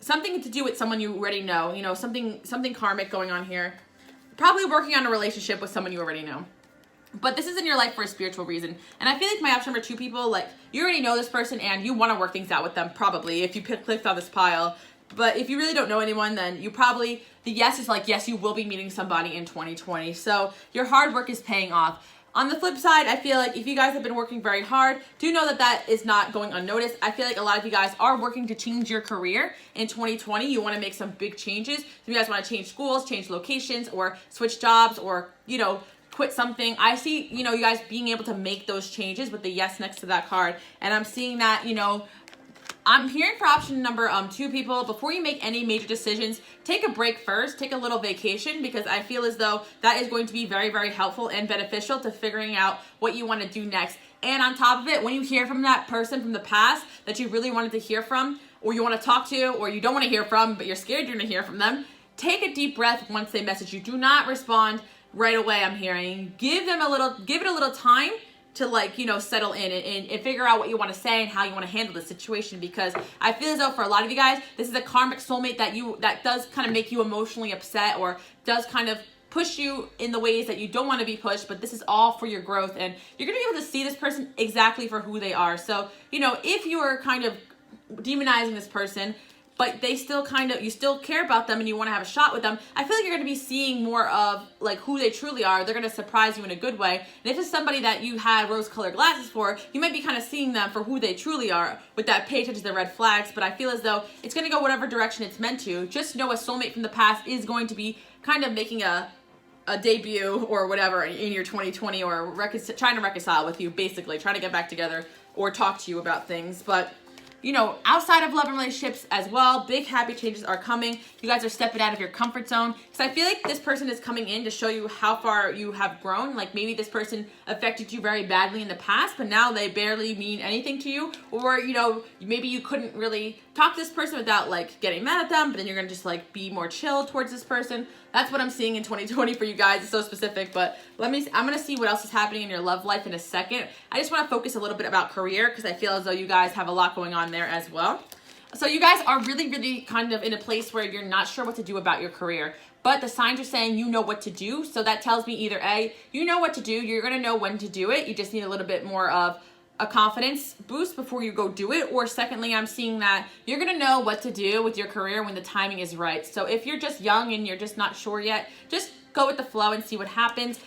something to do with someone you already know, something karmic going on here. Probably working on a relationship with someone you already know. But this is in your life for a spiritual reason. And I feel like my option number 2 people, like, you already know this person and you want to work things out with them, probably, if you clicked on this pile. But if you really don't know anyone, then the yes is like, yes, you will be meeting somebody in 2020. So your hard work is paying off. On the flip side, I feel like if you guys have been working very hard, do know that is not going unnoticed. I feel like a lot of you guys are working to change your career in 2020. You want to make some big changes. So you guys want to change schools, change locations, or switch jobs, or, quit something. I see, you guys being able to make those changes with the yes next to that card. And I'm seeing that, I'm hearing for option number 2 people, before you make any major decisions, take a break first, take a little vacation, because I feel as though that is going to be very, very helpful and beneficial to figuring out what you want to do next. And on top of it, when you hear from that person from the past that you really wanted to hear from, or you want to talk to, or you don't want to hear from, but you're scared you're going to hear from them, take a deep breath once they message you. Do not respond right away, I'm hearing. Give it a little time to settle in and figure out what you want to say and how you want to handle the situation, because I feel as though for a lot of you guys, this is a karmic soulmate that does kind of make you emotionally upset, or does kind of push you in the ways that you don't want to be pushed, but this is all for your growth, and you're going to be able to see this person exactly for who they are. So, if you are kind of demonizing this person, but they still you still care about them and you want to have a shot with them, I feel like you're going to be seeing more of like who they truly are. They're going to surprise you in a good way. And if it's somebody that you had rose-colored glasses for, you might be kind of seeing them for who they truly are, with that pay attention to the red flags. But I feel as though it's going to go whatever direction it's meant to. Just know a soulmate from the past is going to be kind of making a debut or whatever in your 2020, or trying to reconcile with you, basically trying to get back together or talk to you about things. But outside of love and relationships as well, big happy changes are coming. You guys are stepping out of your comfort zone, because I feel like this person is coming in to show you how far you have grown. Like, maybe this person affected you very badly in the past, but now they barely mean anything to you. Or, maybe you couldn't really talk to this person without like getting mad at them, but then you're gonna just like be more chill towards this person. That's what I'm seeing in 2020 for you guys. It's so specific, but I'm gonna see what else is happening in your love life in a second. I just want to focus a little bit about career, because I feel as though you guys have a lot going on there as well. So you guys are really, really kind of in a place where you're not sure what to do about your career, but the signs are saying you know what to do. So that tells me either A, you know what to do, you're going to know when to do it. You just need a little bit more of a confidence boost before you go do it, or secondly, I'm seeing that you're gonna know what to do with your career when the timing is right. So if you're just young and you're just not sure yet, just go with the flow and see what happens.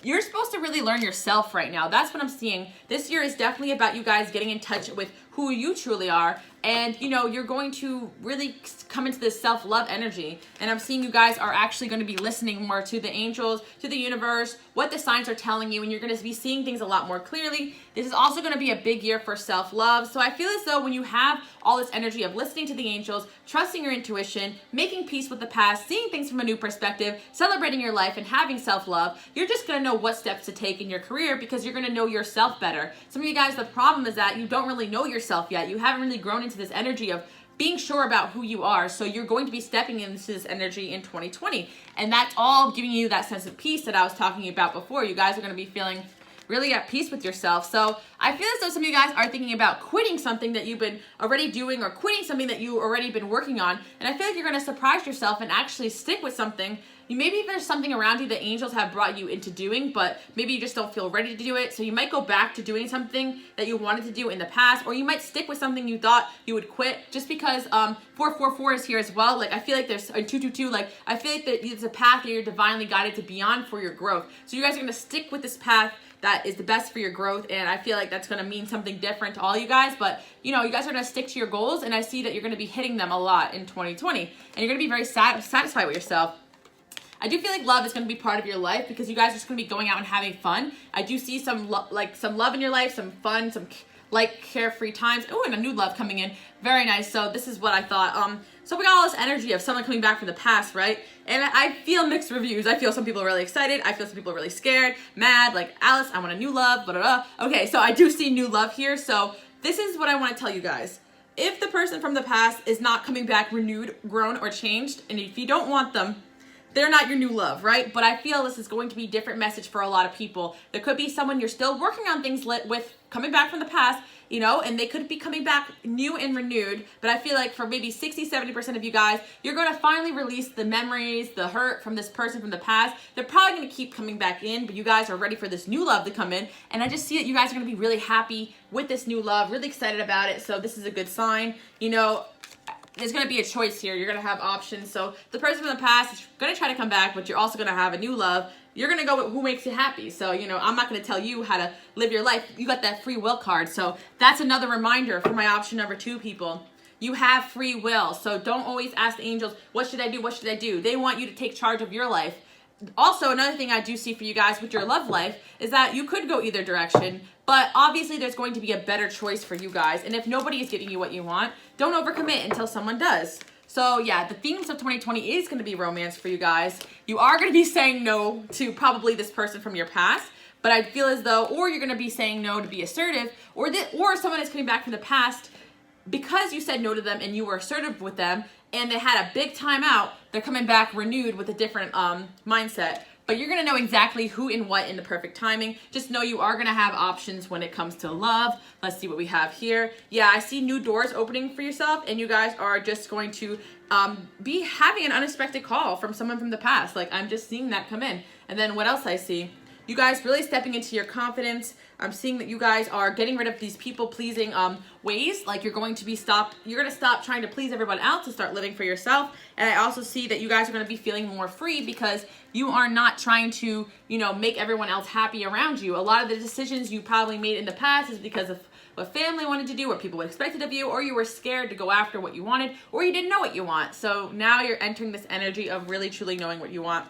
You're supposed to really learn yourself right now. That's what I'm seeing. This year is definitely about you guys getting in touch with who you truly are. And, you know, you're going to really come into this self-love energy. And I'm seeing you guys are actually going to be listening more to the angels, to the universe, what the signs are telling you, and you're going to be seeing things a lot more clearly. This is also going to be a big year for self-love. So I feel as though when you have all this energy of listening to the angels, trusting your intuition, making peace with the past, seeing things from a new perspective, celebrating your life, and having self-love, you're just going to know what steps to take in your career because you're going to know yourself better. Some of you guys, the problem is that you don't really know yourself yet. You haven't really grown into this energy of being sure about who you are. So you're going to be stepping into this energy in 2020. And that's all giving you that sense of peace that I was talking about before. You guys are going to be feeling really at peace with yourself. So I feel as though some of you guys are thinking about quitting something that you've been already doing or quitting something that you already been working on. And I feel like you're going to surprise yourself and actually stick with something. Maybe there's something around you that angels have brought you into doing, but maybe you just don't feel ready to do it. So you might go back to doing something that you wanted to do in the past, or you might stick with something you thought you would quit just because 444 is here as well. Like I feel like there's 222, like I feel like there's a path that you're divinely guided to be on for your growth. So you guys are going to stick with this path that is the best for your growth, and I feel like that's going to mean something different to all you guys, but you know, you guys are going to stick to your goals, and I see that you're going to be hitting them a lot in 2020, and you're going to be very satisfied with yourself. I do feel like love is going to be part of your life because you guys are just going to be going out and having fun. I do see some love in your life, some fun, some carefree times. Oh, and a new love coming in. Very nice. So this is what I thought. So we got all this energy of someone coming back from the past, right? And I feel mixed reviews. I feel some people are really excited. I feel some people are really scared, mad, like, Alice, I want a new love, blah, blah, blah. Okay, so I do see new love here. So this is what I want to tell you guys. If the person from the past is not coming back renewed, grown, or changed, and if you don't want them, they're not your new love, right? But I feel this is going to be a different message for a lot of people. There could be someone you're still working on things with, coming back from the past, you know, and they could be coming back new and renewed. But I feel like for maybe 60-70% of you guys, you're going to finally release the memories, the hurt from this person from the past. They're probably going to keep coming back in, but you guys are ready for this new love to come in. And I just see that you guys are going to be really happy with this new love, really excited about it. So this is a good sign. You know, there's going to be a choice here. You're going to have options. So the person from the past is going to try to come back, but you're also going to have a new love. You're going to go with who makes you happy. So, you know, I'm not going to tell you how to live your life. You got that free will card. So that's another reminder for my option number 2, people. You have free will. So don't always ask the angels, what should I do? What should I do? They want you to take charge of your life. Also, another thing I do see for you guys with your love life is that you could go either direction, but obviously there's going to be a better choice for you guys. And if nobody is giving you what you want, don't overcommit until someone does. So yeah, the themes of 2020 is going to be romance for you guys. You are going to be saying no to probably this person from your past, but I feel as though, or you're going to be saying no to be assertive, or someone is coming back from the past because you said no to them and you were assertive with them and they had a big time out, they're coming back renewed with a different mindset. But you're going to know exactly who and what in the perfect timing. Just know you are going to have options when it comes to love. Let's see what we have here. Yeah, I see new doors opening for yourself, and you guys are just going to be having an unexpected call from someone from the past. Like, I'm just seeing that come in. And then what else I see? You guys really stepping into your confidence. I'm seeing that you guys are getting rid of these people-pleasing ways. Like you're going to stop trying to please everyone else to start living for yourself. And I also see that you guys are going to be feeling more free because you are not trying to, you know, make everyone else happy around you. A lot of the decisions you probably made in the past is because of what family wanted to do, what people expected of you, or you were scared to go after what you wanted, or you didn't know what you want. So now you're entering this energy of really truly knowing what you want.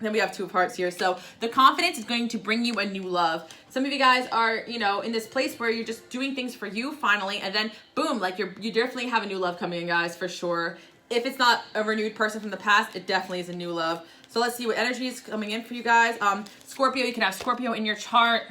Then we have 2 parts here. So the confidence is going to bring you a new love. Some of you guys are, you know, in this place where you're just doing things for you finally, and then boom, like you definitely have a new love coming in, guys, for sure. If it's not a renewed person from the past, it definitely is a new love. So let's see what energy is coming in for you guys. Scorpio, you can have Scorpio in your chart,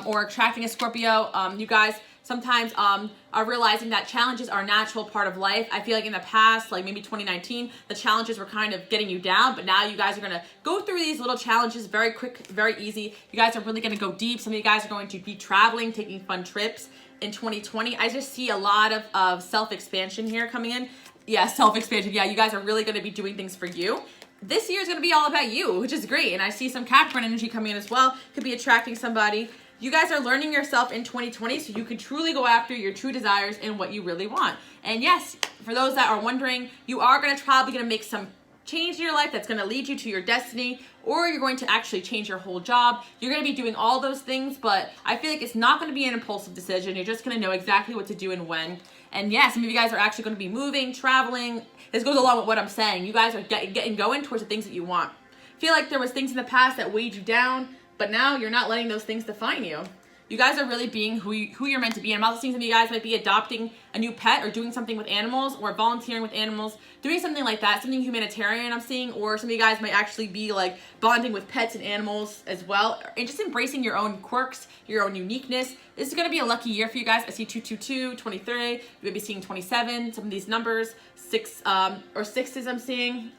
or attracting a Scorpio. You guys sometimes are realizing that challenges are a natural part of life. I feel like in the past, like maybe 2019, the challenges were kind of getting you down, but now you guys are going to go through these little challenges very quick, very easy. You guys are really going to go deep. Some of you guys are going to be traveling, taking fun trips in 2020. I just see a lot of self-expansion here coming in. Yeah, self-expansion. Yeah, you guys are really going to be doing things for you. This year is going to be all about you, which is great. And I see some Capricorn energy coming in as well. Could be attracting somebody. you guys are learning yourself in 2020 so you can truly go after your true desires and what you really want. And yes, for those that are wondering, you are probably going to make some change in your life that's going to lead you to your destiny, or you're going to actually change your whole job. You're going to be doing all those things, but I feel like it's not going to be an impulsive decision. You're just going to know exactly what to do and when. And yeah, some of you guys are actually going to be moving, traveling. This goes along with what I'm saying. You guys are getting going towards the things that you want. I feel like there was things in the past that weighed you down, but now you're not letting those things define you. You guys are really being who you're meant to be. And I'm also seeing some of you guys might be adopting a new pet or doing something with animals or volunteering with animals, doing something like that, something humanitarian I'm seeing, or some of you guys might actually be like bonding with pets and animals as well, and just embracing your own quirks, your own uniqueness. This is going to be a lucky year for you guys. I see 222, 23, you may be seeing 27, some of these numbers, 6 or 6s I'm seeing.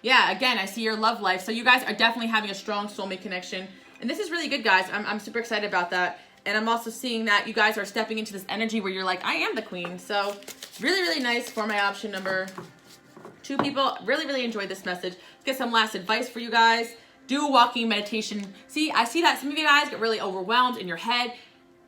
Yeah, again, I see your love life. So you guys are definitely having a strong soulmate connection. And this is really good, guys. I'm super excited about that. And I'm also seeing that you guys are stepping into this energy where you're like, I am the queen. So really, really nice for my option number 2 people. Really, really enjoyed this message. Let's get some last advice for you guys. Do walking meditation. See, I see that some of you guys get really overwhelmed in your head.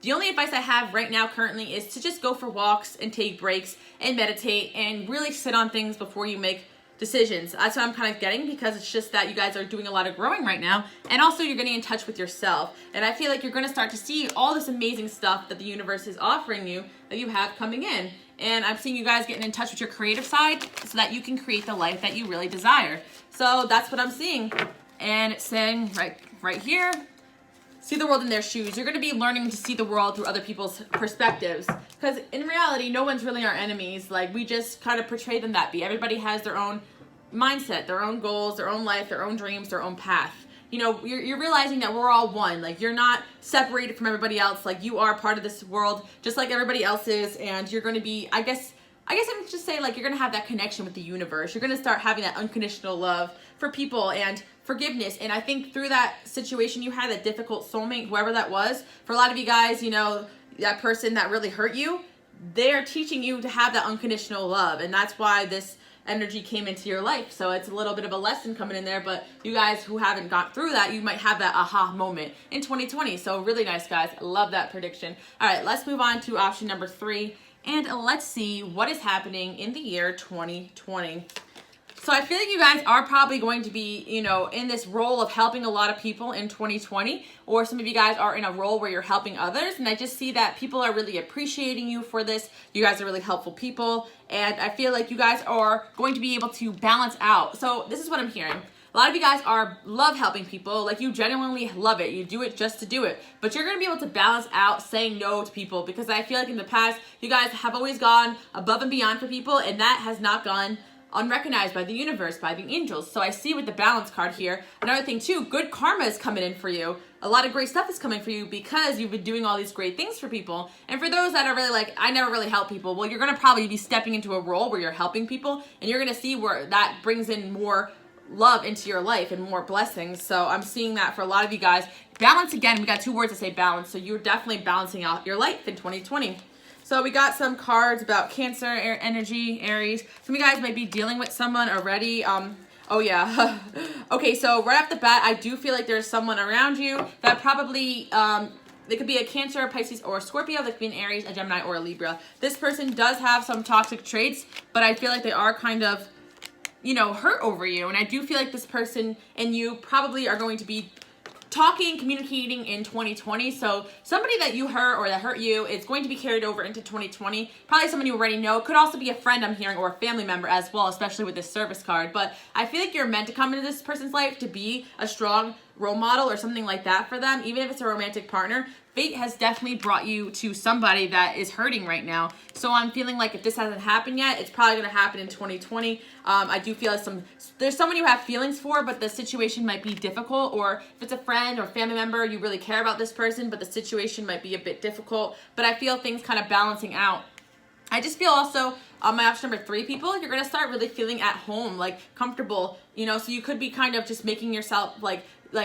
The only advice I have right now currently is to just go for walks and take breaks and meditate and really sit on things before you make decisions. That's what I'm kind of getting, because it's just that you guys are doing a lot of growing right now, and also you're getting in touch with yourself. And I feel like you're going to start to see all this amazing stuff that the universe is offering you that you have coming in. And I'm seeing you guys getting in touch with your creative side so that you can create the life that you really desire. So that's what I'm seeing. And it's saying right here, see the world in their shoes. You're going to be learning to see the world through other people's perspectives, because in reality, no one's really our enemies. Like, we just kind of portray them that be. Everybody has their own mindset, their own goals, their own life, their own dreams, their own path. You know, you're realizing that we're all one. Like, you're not separated from everybody else. Like, you are part of this world just like everybody else is, and you're going to be, I guess I'm just saying, like, you're going to have that connection with the universe. You're going to start having that unconditional love for people and forgiveness. And I think through that situation you had, that difficult soulmate, whoever that was, for a lot of you guys, you know, that person that really hurt you, they are teaching you to have that unconditional love. And that's why this energy came into your life. So it's a little bit of a lesson coming in there, but you guys who haven't got through that, you might have that aha moment in 2020. So really nice, guys. Love that prediction. All right, let's move on to option number 3, and let's see what is happening in the year 2020. So I feel like you guys are probably going to be, you know, in this role of helping a lot of people in 2020, or some of you guys are in a role where you're helping others. And I just see that people are really appreciating you for this. You guys are really helpful people. And I feel like you guys are going to be able to balance out. So this is what I'm hearing. A lot of you guys love helping people. Like, you genuinely love it. You do it just to do it. But you're going to be able to balance out saying no to people, because I feel like in the past, you guys have always gone above and beyond for people, and that has not gone unrecognized by the universe, by the angels. So I see with the balance card here, another thing too, good karma is coming in for you. A lot of great stuff is coming for you because you've been doing all these great things for people. And for those that are really like, I never really help people, well, you're going to probably be stepping into a role where you're helping people, and you're going to see where that brings in more love into your life and more blessings. So I'm seeing that for a lot of you guys. Balance, again, we got 2 words to say balance. So you're definitely balancing out your life in 2020. So we got some cards about Cancer, energy, Aries. Some of you guys might be dealing with someone already. Oh yeah. Okay, so right off the bat, I do feel like there's someone around you that probably, they could be a Cancer, Pisces, or a Scorpio. They could be an Aries, a Gemini, or a Libra. This person does have some toxic traits, but I feel like they are kind of, you know, hurt over you. And I do feel like this person and you probably are going to be talking, communicating in 2020. So somebody that you hurt or that hurt you is going to be carried over into 2020. Probably someone you already know. Could also be a friend, I'm hearing, or a family member as well, especially with this service card. But I feel like you're meant to come into this person's life to be a strong role model or something like that for them, even if it's a romantic partner. Fate has definitely brought you to somebody that is hurting right now. So I'm feeling like if this hasn't happened yet, it's probably going to happen in 2020. I do feel like there's someone you have feelings for, but the situation might be difficult. Or if it's a friend or family member, you really care about this person, but the situation might be a bit difficult. But I feel things kind of balancing out. I just feel also on my option number 3, people, you're going to start really feeling at home, like comfortable, you know, so you could be kind of just making yourself like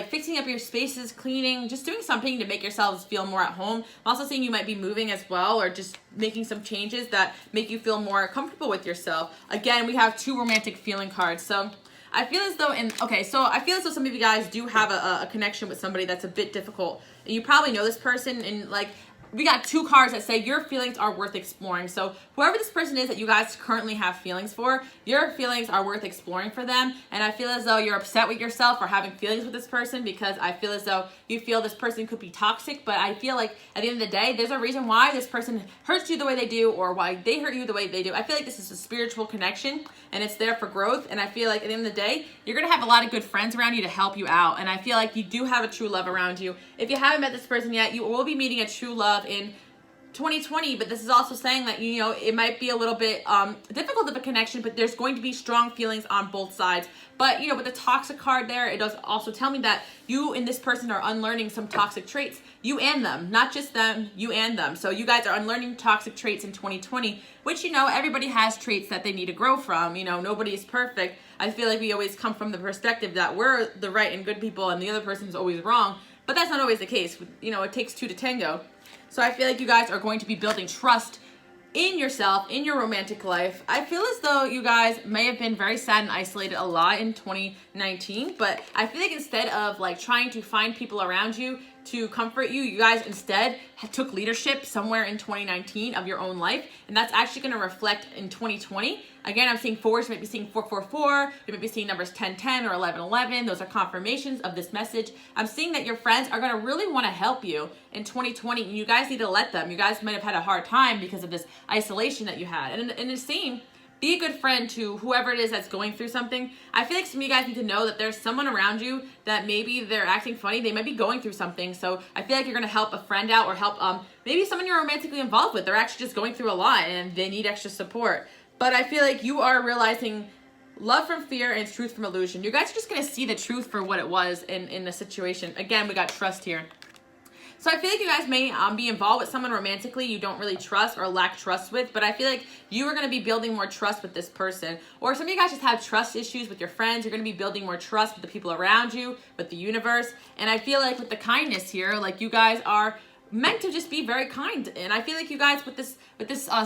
fixing up your spaces, cleaning, just doing something to make yourselves feel more at home. I'm also seeing you might be moving as well, or just making some changes that make you feel more comfortable with yourself. Again, we have 2 romantic feeling cards. So I feel as though I feel as though some of you guys do have a connection with somebody that's a bit difficult. And you probably know this person, and like, we got 2 cards that say your feelings are worth exploring. So whoever this person is that you guys currently have feelings for, your feelings are worth exploring for them. And I feel as though you're upset with yourself for having feelings with this person, because I feel as though you feel this person could be toxic. But I feel like at the end of the day, there's a reason why this person hurts you the way they do, or why they hurt you the way they do. I feel like this is a spiritual connection, and it's there for growth. And I feel like at the end of the day, you're going to have a lot of good friends around you to help you out. And I feel like you do have a true love around you. If you haven't met this person yet, you will be meeting a true love in 2020, but this is also saying that, you know, it might be a little bit difficult of a connection, but there's going to be strong feelings on both sides. But, you know, with the toxic card there, it does also tell me that you and this person are unlearning some toxic traits. You and them, not just them, you and them. So you guys are unlearning toxic traits in 2020, which, you know, everybody has traits that they need to grow from. You know, nobody is perfect. I feel like we always come from the perspective that we're the right and good people and the other person is always wrong. But that's not always the case. You know, it takes 2 to tango. So I feel like you guys are going to be building trust in yourself, in your romantic life. I feel as though you guys may have been very sad and isolated a lot in 2019, but I feel like instead of like trying to find people around you to comfort you, you guys instead took leadership somewhere in 2019 of your own life, and that's actually going to reflect in 2020. Again, I'm seeing 4s, you might be seeing 444, you might be seeing numbers 1010 or 1111. Those are confirmations of this message. I'm seeing that your friends are going to really want to help you in 2020, and you guys need to let them. You guys might have had a hard time because of this isolation that you had. And it's saying, be a good friend to whoever it is that's going through something. I feel like some of you guys need to know that there's someone around you that maybe they're acting funny. They might be going through something. So I feel like you're going to help a friend out, or help maybe someone you're romantically involved with. They're actually just going through a lot and they need extra support. But I feel like you are realizing love from fear and truth from illusion. You guys are just going to see the truth for what it was in the situation. Again, we got trust here. So I feel like you guys may be involved with someone romantically you don't really trust or lack trust with, but I feel like you are going to be building more trust with this person. Or some of you guys just have trust issues with your friends. You're going to be building more trust with the people around you, with the universe. And I feel like with the kindness here, like you guys are meant to just be very kind. And I feel like you guys with this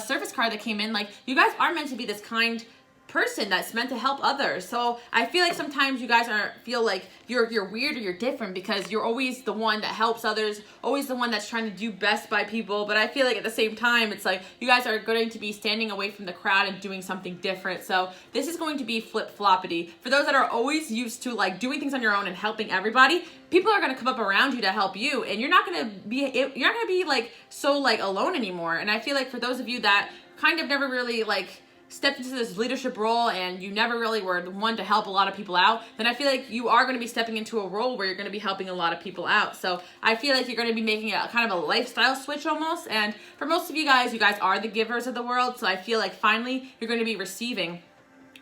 service card that came in, like you guys are meant to be this kind person that's meant to help others. So I feel like sometimes you guys feel like you're weird or you're different because you're always the one that helps others, always the one that's trying to do best by people. But I feel like at the same time, it's like you guys are going to be standing away from the crowd and doing something different. So this is going to be flip-floppity. For those that are always used to like doing things on your own and helping everybody, people are going to come up around you to help you, and you're not going to be like so like alone anymore. And I feel like for those of you that kind of never really like stepped into this leadership role and you never really were the one to help a lot of people out, then I feel like you are going to be stepping into a role where you're going to be helping a lot of people out. So I feel like you're going to be making a kind of a lifestyle switch almost. And for most of you guys are the givers of the world. So I feel like finally you're going to be receiving.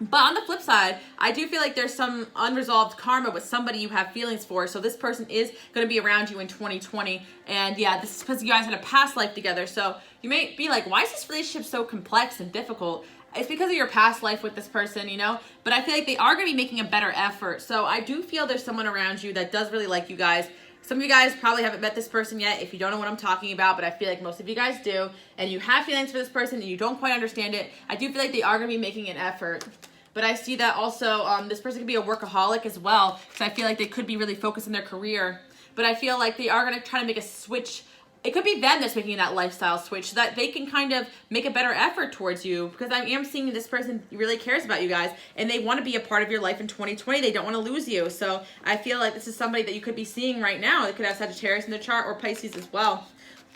But on the flip side, I do feel like there's some unresolved karma with somebody you have feelings for. So this person is going to be around you in 2020. And yeah, this is because you guys had a past life together. So you may be like, why is this relationship so complex and difficult? It's because of your past life with this person, you know? But I feel like they are going to be making a better effort. So I do feel there's someone around you that does really like you guys. Some of you guys probably haven't met this person yet if you don't know what I'm talking about, but I feel like most of you guys do. And you have feelings for this person and you don't quite understand it. I do feel like they are going to be making an effort. But I see that also this person could be a workaholic as well, because I feel like they could be really focused on their career. But I feel like they are going to try to make a switch. It could be them that's making that lifestyle switch so that they can kind of make a better effort towards you, because I am seeing this person really cares about you guys and they want to be a part of your life in 2020. They don't want to lose you. So I feel like this is somebody that you could be seeing right now. They could have Sagittarius in their chart or Pisces as well.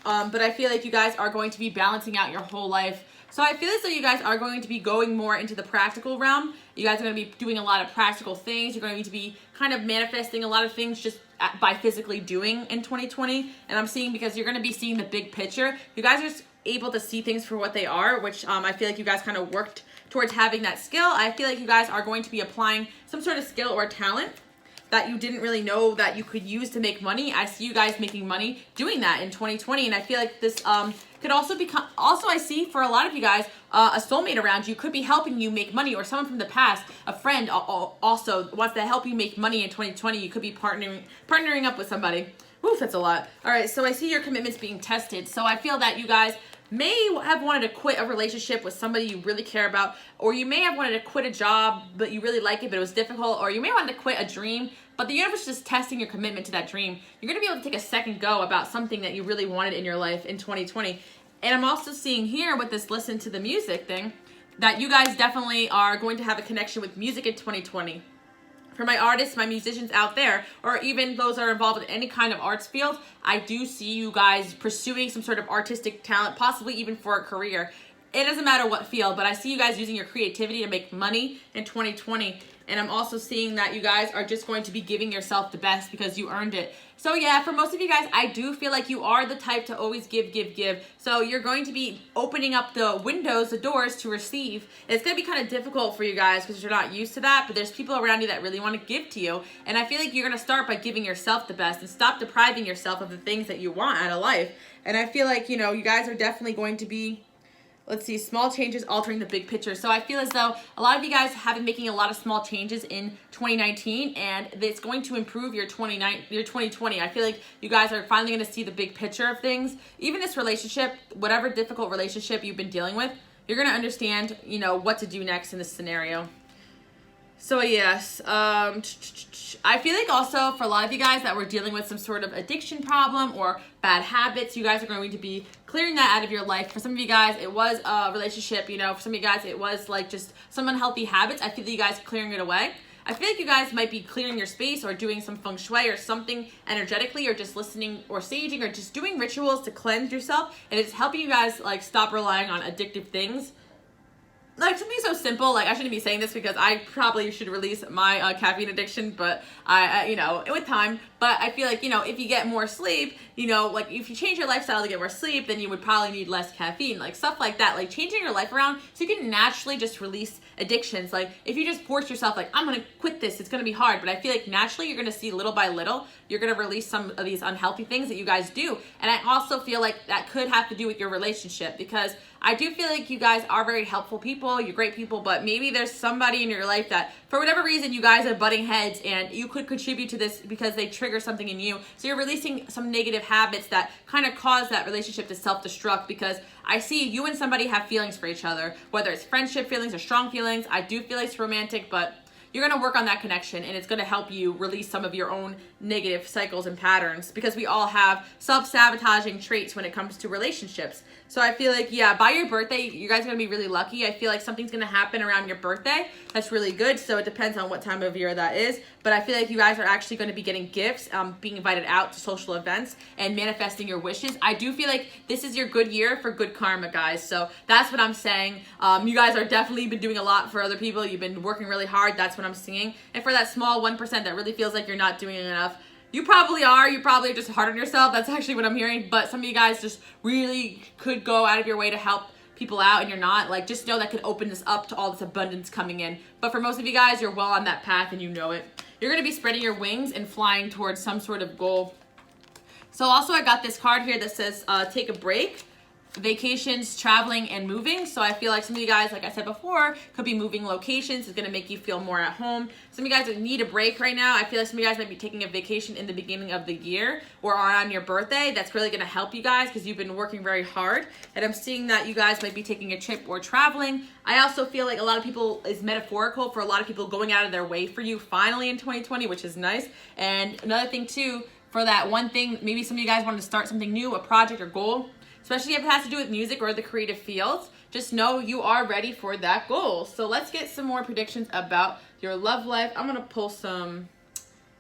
But I feel like you guys are going to be balancing out your whole life. So I feel as though you guys are going to be going more into the practical realm. You guys are going to be doing a lot of practical things. You're going to be kind of manifesting a lot of things just by physically doing in 2020. And I'm seeing, because you're going to be seeing the big picture, you guys are able to see things for what they are, which I feel like you guys kind of worked towards having that skill. I feel like you guys are going to be applying some sort of skill or talent that you didn't really know that you could use to make money. I see you guys making money doing that in 2020. And I feel like this could also become, I see for a lot of you guys, a soulmate around you could be helping you make money, or someone from the past, a friend also wants to help you make money in 2020. You could be partnering up with somebody. Oof, that's a lot. All right, so I see your commitments being tested. So I feel that you guys may have wanted to quit a relationship with somebody you really care about, or you may have wanted to quit a job, but you really like it, but it was difficult, or you may want to quit a dream, but the universe is just testing your commitment to that dream. You're going to be able to take a second go about something that you really wanted in your life in 2020. And I'm also seeing here with this listen to the music thing, that you guys definitely are going to have a connection with music in 2020. For my artists, my musicians out there, or even those that are involved in any kind of arts field, I do see you guys pursuing some sort of artistic talent, possibly even for a career. It doesn't matter what field, but I see you guys using your creativity to make money in 2020. And I'm also seeing that you guys are just going to be giving yourself the best because you earned it. So yeah, for most of you guys, I do feel like you are the type to always give, give, give. So you're going to be opening up the windows, the doors to receive. It's going to be kind of difficult for you guys because you're not used to that, but there's people around you that really want to give to you. And I feel like you're going to start by giving yourself the best and stop depriving yourself of the things that you want out of life. And I feel like, you know, you guys are definitely going to be, let's see, small changes altering the big picture. So I feel as though a lot of you guys have been making a lot of small changes in 2019, and it's going to improve your 2020. I feel like you guys are finally going to see the big picture of things. Even this relationship, whatever difficult relationship you've been dealing with, you're going to understand, you know, what to do next in this scenario. So yes, I feel like also for a lot of you guys that were dealing with some sort of addiction problem or bad habits, you guys are going to be clearing that out of your life. For some of you guys, it was a relationship, you know, for some of you guys, it was like just some unhealthy habits. I feel that you guys are clearing it away. I feel like you guys might be clearing your space or doing some feng shui or something energetically, or just listening or saging or just doing rituals to cleanse yourself. And it's helping you guys like stop relying on addictive things. Like something so simple, like I shouldn't be saying this because I probably should release my caffeine addiction, but you know, with time. But I feel like, you know, if you get more sleep, you know, like if you change your lifestyle to get more sleep, then you would probably need less caffeine, like stuff like that, like changing your life around so you can naturally just release addictions. Like if you just force yourself, like I'm gonna quit this, it's gonna be hard, but I feel like naturally you're gonna see little by little, you're gonna release some of these unhealthy things that you guys do. And I also feel like that could have to do with your relationship, because I do feel like you guys are very helpful people, you're great people, but maybe there's somebody in your life that for whatever reason you guys are butting heads, and you could contribute to this because they trigger something in you. So you're releasing some negative habits that kind of cause that relationship to self-destruct, because I see you and somebody have feelings for each other, whether it's friendship feelings or strong feelings. I do feel like it's romantic, but you're going to work on that connection, and it's going to help you release some of your own negative cycles and patterns, because we all have self-sabotaging traits when it comes to relationships. So I feel like, yeah, by your birthday, you guys are going to be really lucky. I feel like something's going to happen around your birthday that's really good. So it depends on what time of year that is. But I feel like you guys are actually going to be getting gifts, being invited out to social events, and manifesting your wishes. I do feel like this is your good year for good karma, guys. So that's what I'm saying. You guys are definitely been doing a lot for other people. You've been working really hard. That's what I'm seeing. And for that small 1% that really feels like you're not doing enough, you probably are. You probably are just hard on yourself. That's actually what I'm hearing. But some of you guys just really could go out of your way to help people out, and you're not. Like, just know that could open this up to all this abundance coming in. But for most of you guys, you're well on that path and you know it. You're going to be spreading your wings and flying towards some sort of goal. So also I got this card here that says take a break. Vacations, traveling, and moving. So I feel like some of you guys, like I said before, could be moving locations. It's going to make you feel more at home. Some of you guys need a break right now. I feel like some of you guys might be taking a vacation in the beginning of the year or on your birthday. That's really going to help you guys because you've been working very hard. And I'm seeing that you guys might be taking a trip or traveling. I also feel like a lot of people is metaphorical for a lot of people going out of their way for you finally in 2020, which is nice. And another thing too, for that one thing, maybe some of you guys wanted to start something new, a project or goal, especially if it has to do with music or the creative fields, just know you are ready for that goal. So let's get some more predictions about your love life. I'm going to pull some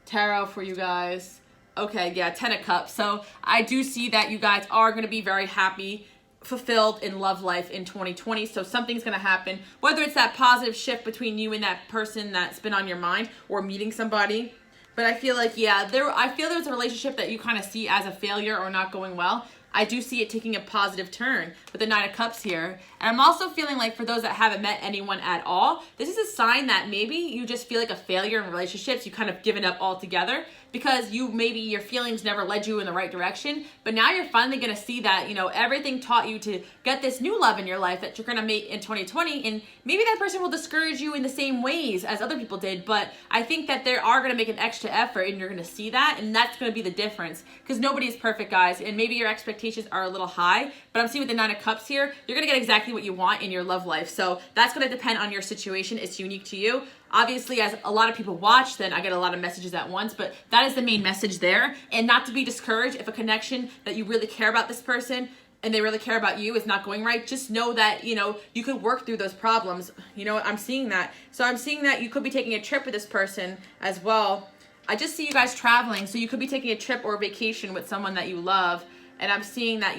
tarot for you guys. Okay, yeah, 10 of Cups. So I do see that you guys are going to be very happy, fulfilled in love life in 2020. So something's going to happen, whether it's that positive shift between you and that person that's been on your mind, or meeting somebody. But I feel like, yeah, I feel there's a relationship that you kind of see as a failure or not going well. I do see it taking a positive turn with the 9 of Cups here. And I'm also feeling like for those that haven't met anyone at all, this is a sign that maybe you just feel like a failure in relationships. You kind of given up altogether. because maybe your feelings never led you in the right direction, but now you're finally going to see that, everything taught you to get this new love in your life that you're going to meet in 2020. And maybe that person will discourage you in the same ways as other people did, but I think that they are going to make an extra effort, and you're going to see that, and that's going to be the difference, because nobody is perfect, guys, and maybe your expectations are a little high, but I'm seeing with the Nine of Cups here, you're going to get exactly what you want in your love life. So that's going to depend on your situation. It's unique to you. Obviously, as a lot of people watch, then I get a lot of messages at once, but that is the main message there. And not to be discouraged if a connection that you really care about this person and they really care about you is not going right. Just know that, you could work through those problems. I'm seeing that. So I'm seeing that you could be taking a trip with this person as well. I just see you guys traveling. So you could be taking a trip or a vacation with someone that you love. And I'm seeing that,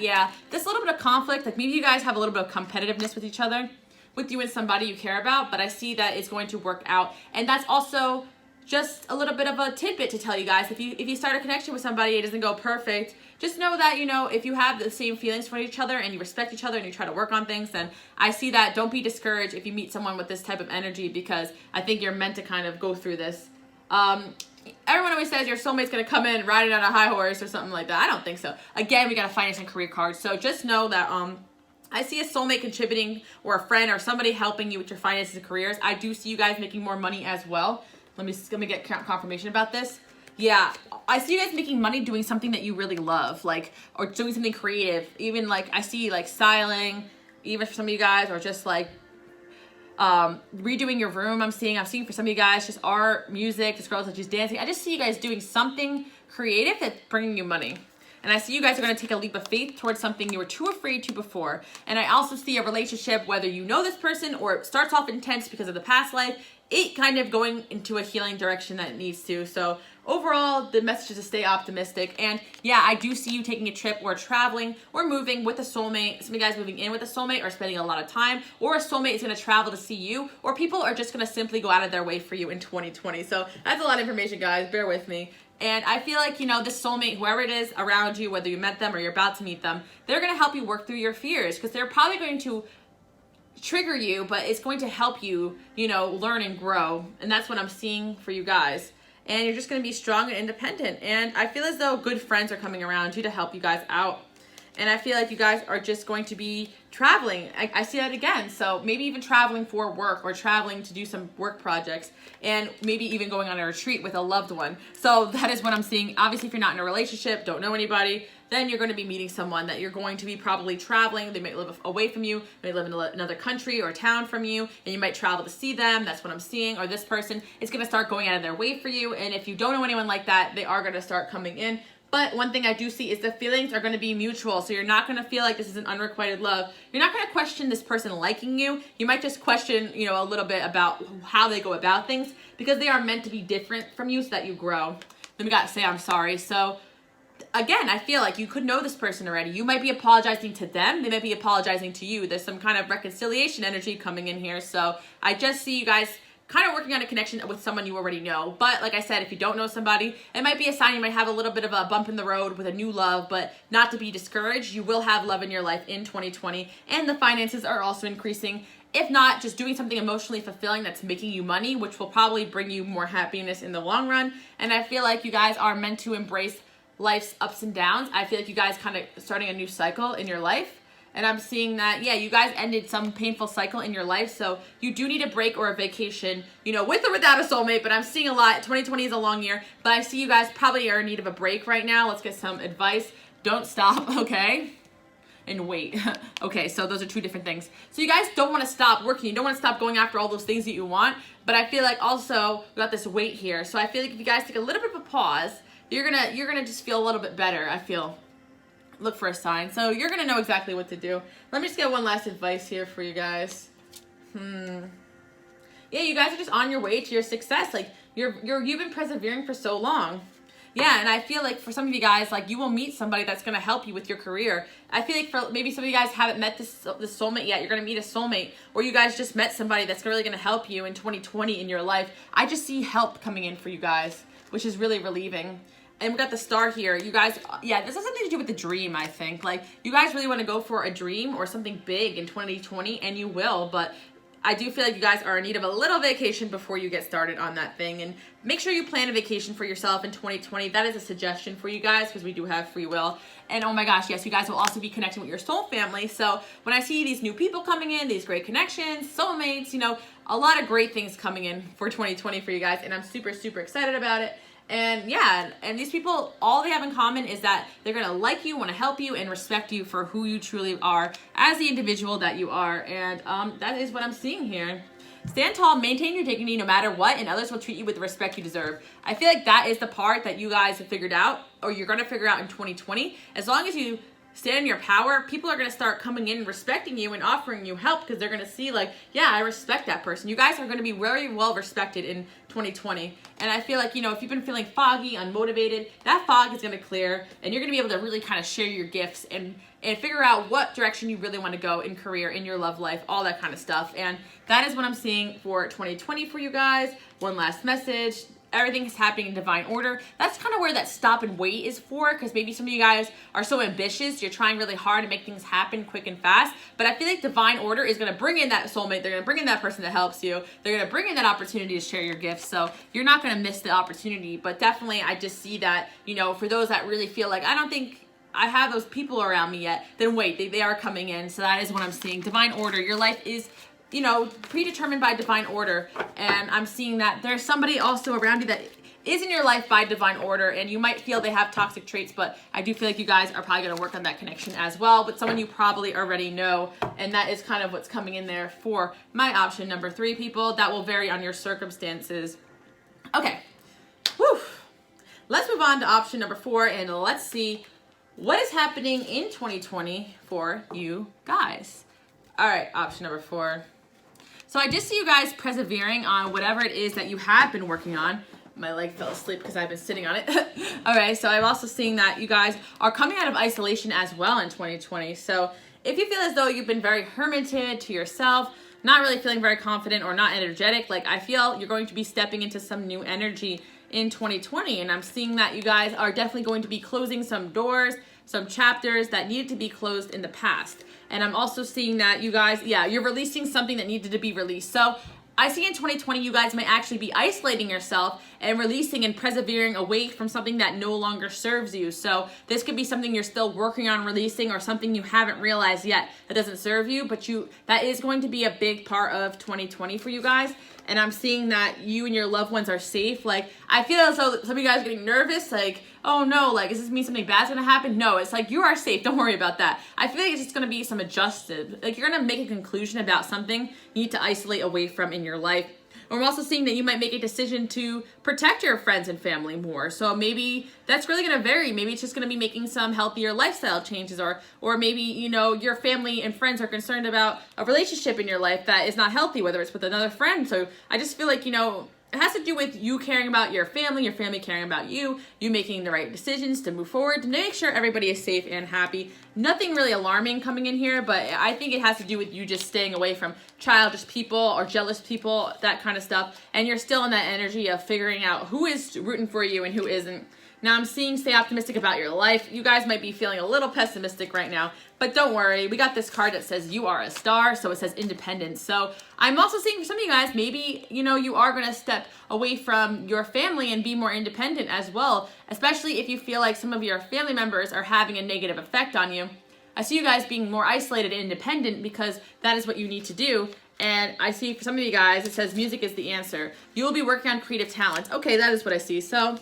there's a little bit of conflict. Like maybe you guys have a little bit of competitiveness with each other, with you and somebody you care about, but I see that it's going to work out. And that's also just a little bit of a tidbit to tell you guys. If you start a connection with somebody, it doesn't go perfect, just know that, if you have the same feelings for each other and you respect each other and you try to work on things, then I see that. Don't be discouraged if you meet someone with this type of energy, because I think you're meant to kind of go through this. Everyone always says your soulmate's going to come in riding on a high horse or something like that. I don't think so. Again, we got a finance and career card. So just know that, I see a soulmate contributing, or a friend or somebody helping you with your finances and careers. I do see you guys making more money as well. Let me get confirmation about this. Yeah, I see you guys making money doing something that you really love, or doing something creative. Even I see styling, even for some of you guys, or just redoing your room. I'm seeing for some of you guys just art, music, just girls that just dancing. I just see you guys doing something creative that's bringing you money. And I see you guys are going to take a leap of faith towards something you were too afraid to before. And I also see a relationship, whether you know this person or it starts off intense because of the past life, it kind of going into a healing direction that it needs to. So overall, the message is to stay optimistic. And I do see you taking a trip or traveling or moving with a soulmate. Some of you guys moving in with a soulmate or spending a lot of time, or a soulmate is going to travel to see you, or people are just going to simply go out of their way for you in 2020. So that's a lot of information, guys. Bear with me. And I feel like, this soulmate, whoever it is around you, whether you met them or you're about to meet them, they're going to help you work through your fears, because they're probably going to trigger you, but it's going to help you, learn and grow. And that's what I'm seeing for you guys. And you're just going to be strong and independent. And I feel as though good friends are coming around you to help you guys out. And I feel like you guys are just going to be traveling. I see that again. So maybe even traveling for work, or traveling to do some work projects, and maybe even going on a retreat with a loved one. So that is what I'm seeing. Obviously, if you're not in a relationship, don't know anybody, then you're going to be meeting someone that you're going to be probably traveling. They might live away from you, they live in another country or town from you, and you might travel to see them. That's what I'm seeing. Or this person is going to start going out of their way for you. And if you don't know anyone like that, they are going to start coming in. But one thing I do see is the feelings are going to be mutual. So you're not going to feel like this is an unrequited love. You're not going to question this person liking you. You might just question, a little bit about how they go about things, because they are meant to be different from you so that you grow. Then we got to say I'm sorry. So again, I feel like you could know this person already. You might be apologizing to them. They might be apologizing to you. There's some kind of reconciliation energy coming in here. So I just see you guys kind of working on a connection with someone you already know. But like I said, if you don't know somebody, it might be a sign you might have a little bit of a bump in the road with a new love, but not to be discouraged. You will have love in your life in 2020, and the finances are also increasing. If not, just doing something emotionally fulfilling that's making you money, which will probably bring you more happiness in the long run. And I feel like you guys are meant to embrace life's ups and downs. I feel like you guys kind of starting a new cycle in your life. And I'm seeing that, you guys ended some painful cycle in your life. So you do need a break or a vacation, with or without a soulmate. But I'm seeing a lot. 2020 is a long year. But I see you guys probably are in need of a break right now. Let's get some advice. Don't stop, okay? And wait. Okay, so those are two different things. So you guys don't want to stop working. You don't want to stop going after all those things that you want. But I feel like also we got this weight here. So I feel like if you guys take a little bit of a pause, you're gonna just feel a little bit better, I feel. Look for a sign. So you're going to know exactly what to do. Let me just get one last advice here for you guys. Yeah, you guys are just on your way to your success. Like you've been persevering for so long. Yeah, and I feel like for some of you guys, you will meet somebody that's going to help you with your career. I feel like for maybe some of you guys haven't met this soulmate yet. You're going to meet a soulmate, or you guys just met somebody that's really going to help you in 2020 in your life. I just see help coming in for you guys, which is really relieving. And we got the star here. You guys, this has something to do with the dream, I think. You guys really want to go for a dream or something big in 2020, and you will. But I do feel like you guys are in need of a little vacation before you get started on that thing. And make sure you plan a vacation for yourself in 2020. That is a suggestion for you guys because we do have free will. And oh my gosh, yes, you guys will also be connecting with your soul family. So when I see these new people coming in, these great connections, soulmates, a lot of great things coming in for 2020 for you guys. And I'm super, super excited about it. And yeah, and these people, all they have in common is that they're going to like you, want to help you, and respect you for who you truly are as the individual that you are. And that is what I'm seeing here. Stand tall, maintain your dignity no matter what, and others will treat you with the respect you deserve. I feel like that is the part that you guys have figured out, or you're going to figure out in 2020. As long as you stand in your power, people are going to start coming in and respecting you and offering you help because they're going to see like, yeah, I respect that person. You guys are going to be very well respected in 2020. And I feel like, if you've been feeling foggy, unmotivated, that fog is going to clear and you're going to be able to really kind of share your gifts and figure out what direction you really want to go in career, in your love life, all that kind of stuff. And that is what I'm seeing for 2020 for you guys. One last message. Everything is happening in divine order. That's kind of where that stop and wait is for, because maybe some of you guys are so ambitious. You're trying really hard to make things happen quick and fast. But I feel like divine order is going to bring in that soulmate. They're going to bring in that person that helps you. They're going to bring in that opportunity to share your gifts. So you're not going to miss the opportunity. But definitely, I just see that, for those that really feel like, I don't think I have those people around me yet, then wait, they are coming in. So that is what I'm seeing. Divine order. Your life is predetermined by divine order. And I'm seeing that there's somebody also around you that is in your life by divine order, and you might feel they have toxic traits, but I do feel like you guys are probably going to work on that connection as well, but someone you probably already know, and that is kind of what's coming in there for my option number 3, people. That will vary on your circumstances. Okay. Whew. Let's move on to option number 4, and let's see what is happening in 2020 for you guys. All right, option number 4. So I just see you guys persevering on whatever it is that you have been working on. My leg fell asleep because I've been sitting on it. All right, so I'm also seeing that you guys are coming out of isolation as well in 2020. So if you feel as though you've been very hermited to yourself, not really feeling very confident or not energetic, like I feel you're going to be stepping into some new energy in 2020. And I'm seeing that you guys are definitely going to be closing some doors, some chapters that needed to be closed in the past. And I'm also seeing that you guys, you're releasing something that needed to be released. So I see in 2020, you guys might actually be isolating yourself and releasing and persevering away from something that no longer serves you. So this could be something you're still working on releasing or something you haven't realized yet that doesn't serve you, but that is going to be a big part of 2020 for you guys. And I'm seeing that you and your loved ones are safe. Like, I feel as though some of you guys are getting nervous, like, oh no, like, does this mean something bad's gonna happen? No, it's like, you are safe, don't worry about that. I feel like it's just gonna be some adjusted, like, you're gonna make a conclusion about something you need to isolate away from in your life. And we're also seeing that you might make a decision to protect your friends and family more. So maybe that's really going to vary. Maybe it's just going to be making some healthier lifestyle changes, or maybe, your family and friends are concerned about a relationship in your life that is not healthy, whether it's with another friend. So I just feel like, it has to do with you caring about your family caring about you making the right decisions to move forward, to make sure everybody is safe and happy. Nothing really alarming coming in here, but I think it has to do with you just staying away from childish people or jealous people, that kind of stuff. And you're still in that energy of figuring out who is rooting for you and who isn't. Now I'm seeing stay optimistic about your life. You guys might be feeling a little pessimistic right now, but don't worry. We got this card that says you are a star, so it says independence. So I'm also seeing for some of you guys, maybe, you are going to step away from your family and be more independent as well, especially if you feel like some of your family members are having a negative effect on you. I see you guys being more isolated and independent because that is what you need to do. And I see for some of you guys, it says music is the answer. You will be working on creative talents. Okay, that is what I see. So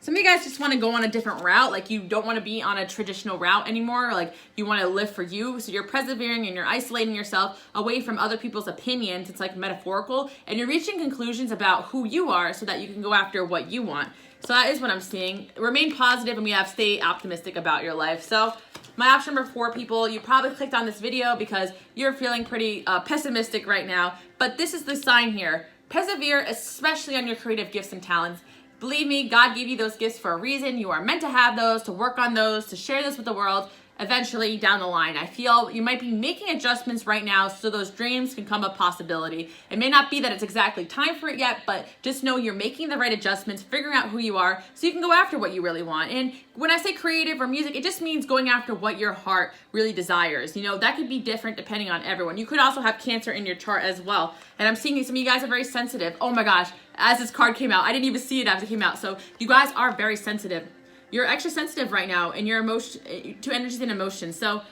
some of you guys just want to go on a different route, like you don't want to be on a traditional route anymore, like you want to live for you, so you're persevering and you're isolating yourself away from other people's opinions. It's like metaphorical, and you're reaching conclusions about who you are so that you can go after what you want. So that is what I'm seeing. Remain positive, and we have stay optimistic about your life. So my option number 4, people, you probably clicked on this video because you're feeling pretty pessimistic right now, but this is the sign here. Persevere, especially on your creative gifts and talents. Believe me, God gave you those gifts for a reason. You are meant to have those, to work on those, to share this with the world. eventually down the line. I feel you might be making adjustments right now so those dreams can come a possibility. It may not be that it's exactly time for it yet, but just know you're making the right adjustments, figuring out who you are so you can go after what you really want. And when I say creative or music, it just means going after what your heart really desires. You know, that could be different depending on everyone. You could also have Cancer in your chart as well. And I'm seeing some of you guys are very sensitive. Oh my gosh, as this card came out, I didn't even see it after it came out. So you guys are very sensitive. You're extra sensitive right now in your emotion to energies and emotions. So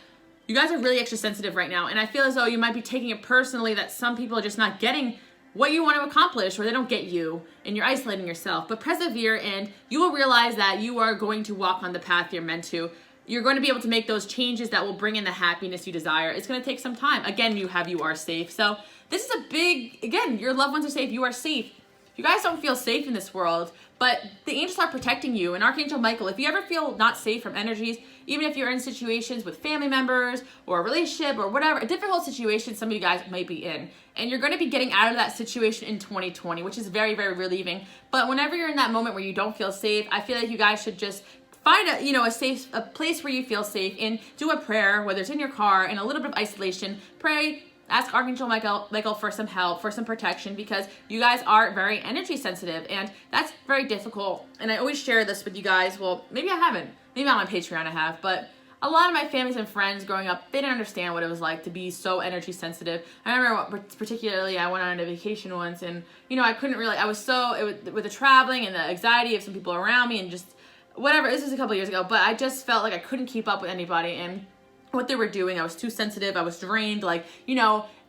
you guys are really extra sensitive right now. And I feel as though you might be taking it personally that some people are just not getting what you want to accomplish, or they don't get you and you're isolating yourself. But persevere and you will realize that you are going to walk on the path you're meant to. You're going to be able to make those changes that will bring in the happiness you desire. It's going to take some time. Again, you are safe. So this is a big, again, your loved ones are safe. You are safe. You guys don't feel safe in this world, but the angels are protecting you. And Archangel Michael, if you ever feel not safe from energies, even if you're in situations with family members or a relationship or whatever, a difficult situation some of you guys might be in, and you're going to be getting out of that situation in 2020, which is very, very relieving. But whenever you're in that moment where you don't feel safe, I feel like you guys should just find a place where you feel safe and do a prayer, whether it's in your car, in a little bit of isolation. Pray. Ask Archangel Michael for some help, for some protection, because you guys are very energy sensitive, and that's very difficult. And I always share this with you guys. Well, maybe I haven't. Maybe on my Patreon I have, but a lot of my families and friends growing up, they didn't understand what it was like to be so energy sensitive. I remember particularly I went on a vacation once, and I couldn't really, I was so, with the traveling and the anxiety of some people around me and just whatever, this was a couple years ago, but I just felt like I couldn't keep up with anybody, and what they were doing, I was too sensitive, I was drained,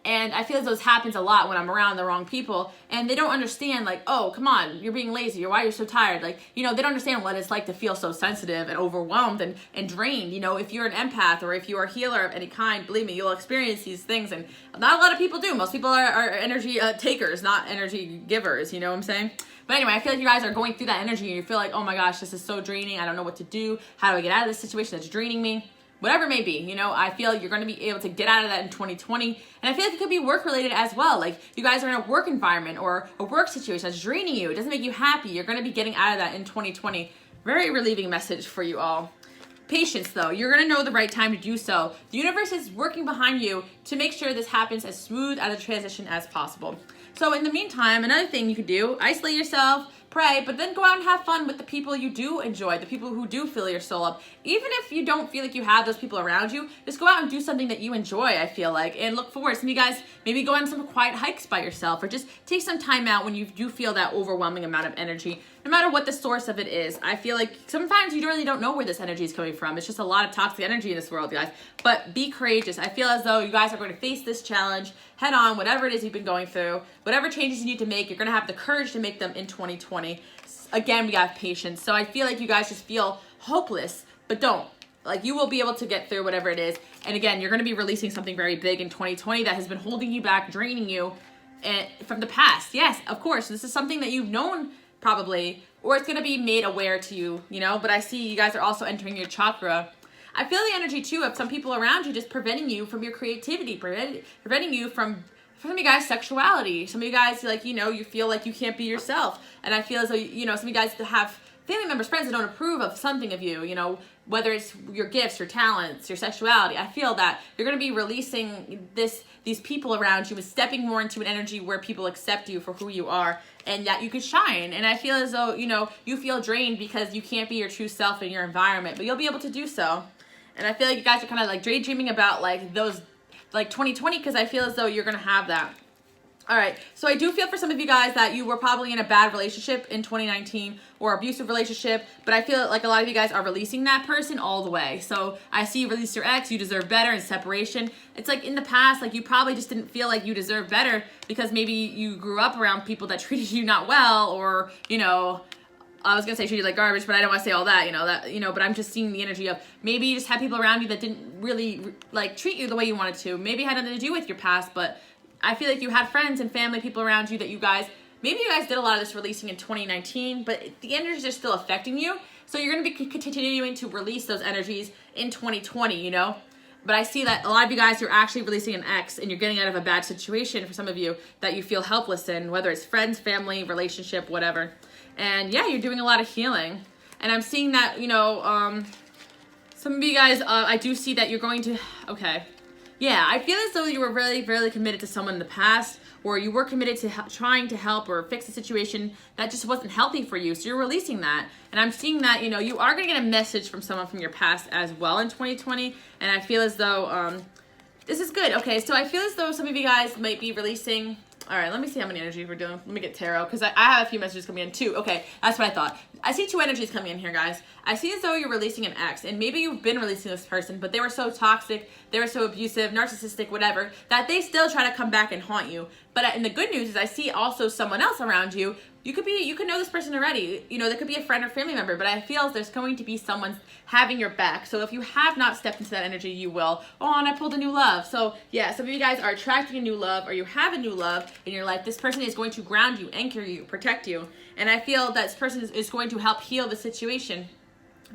and I feel as though this happens a lot when I'm around the wrong people, and they don't understand, oh, come on, you're being lazy, or why you're so tired, they don't understand what it's like to feel so sensitive and overwhelmed and drained. If you're an empath or if you're a healer of any kind, believe me, you'll experience these things, and not a lot of people do. Most people are energy takers, not energy givers, you know what I'm saying? But anyway, I feel like you guys are going through that energy, and you feel like, oh my gosh, this is so draining, I don't know what to do, how do I get out of this situation that's draining me? Whatever it may be, I feel you're going to be able to get out of that in 2020. And I feel like it could be work related as well. Like you guys are in a work environment or a work situation that's draining you. It doesn't make you happy. You're going to be getting out of that in 2020. Very relieving message for you all. Patience though, you're going to know the right time to do so. The universe is working behind you to make sure this happens as smooth as a transition as possible. So in the meantime, another thing you could do, isolate yourself, pray, but then go out and have fun with the people you do enjoy, the people who do fill your soul up. Even if you don't feel like you have those people around you, just go out and do something that you enjoy, I feel like, and look forward. Some of you guys maybe go on some quiet hikes by yourself, or just take some time out when you do feel that overwhelming amount of energy, no matter what the source of it is. I feel like sometimes you really don't know where this energy is coming from. It's just a lot of toxic energy in this world, guys. But be courageous. I feel as though you guys are going to face this challenge head on, whatever it is you've been going through, whatever changes you need to make, you're going to have the courage to make them in 2020. Again, we have patience. So I feel like you guys just feel hopeless, but don't. You will be able to get through whatever it is. And again, you're going to be releasing something very big in 2020 that has been holding you back, draining you from the past. Yes, of course. This is something that you've known probably, or it's going to be made aware to you, but I see you guys are also entering your chakra. I feel the energy too of some people around you just preventing you from your creativity, preventing you from some of you guys, sexuality. Some of you guys, you feel like you can't be yourself. And I feel as though, some of you guys have family members, friends that don't approve of something of you, whether it's your gifts, your talents, your sexuality. I feel that you're going to be releasing these people around you and stepping more into an energy where people accept you for who you are and that you can shine. And I feel as though, you feel drained because you can't be your true self in your environment, but you'll be able to do so. And I feel like you guys are kind of daydreaming about those 2020, because I feel as though you're going to have that. All right, so I do feel for some of you guys that you were probably in a bad relationship in 2019 or abusive relationship, but I feel like a lot of you guys are releasing that person all the way. So I see you release your ex, you deserve better, and separation. It's in the past, you probably just didn't feel like you deserved better because maybe you grew up around people that treated you not well, or, I was going to say treat you like garbage, but I don't want to say all that, but I'm just seeing the energy of maybe you just had people around you that didn't really treat you the way you wanted to. Maybe it had nothing to do with your past, but I feel like you had friends and family, people around you that maybe you guys did a lot of this releasing in 2019, but the energies are still affecting you. So you're going to be continuing to release those energies in 2020, But I see that a lot of you guys, you're actually releasing an ex and you're getting out of a bad situation for some of you that you feel helpless in, whether it's friends, family, relationship, whatever. And yeah, you're doing a lot of healing. And I'm seeing that, Some of you guys, I do see that you're going to, okay. Yeah, I feel as though you were really, really committed to someone in the past, or you were committed to trying to help or fix a situation that just wasn't healthy for you. So you're releasing that. And I'm seeing that, you know, you are going to get a message from someone from your past as well in 2020. And I feel as though, this is good. Okay, so I feel as though some of you guys might be releasing. All right, let me see how many energies we're doing. Let me get tarot, because I have a few messages coming in too. Okay, that's what I thought. I see 2 energies coming in here, guys. I see as though you're releasing an ex, and maybe you've been releasing this person, but they were so toxic, they were so abusive, narcissistic, whatever, that they still try to come back and haunt you. But and the good news is I see also someone else around you. You could know this person already. You know, there could be a friend or family member, but I feel there's going to be someone having your back. So if you have not stepped into that energy, you will. Oh, and I pulled a new love. So yeah, some of you guys are attracting a new love, or you have a new love in your life. This person is going to ground you, anchor you, protect you. And I feel that this person is going to help heal the situation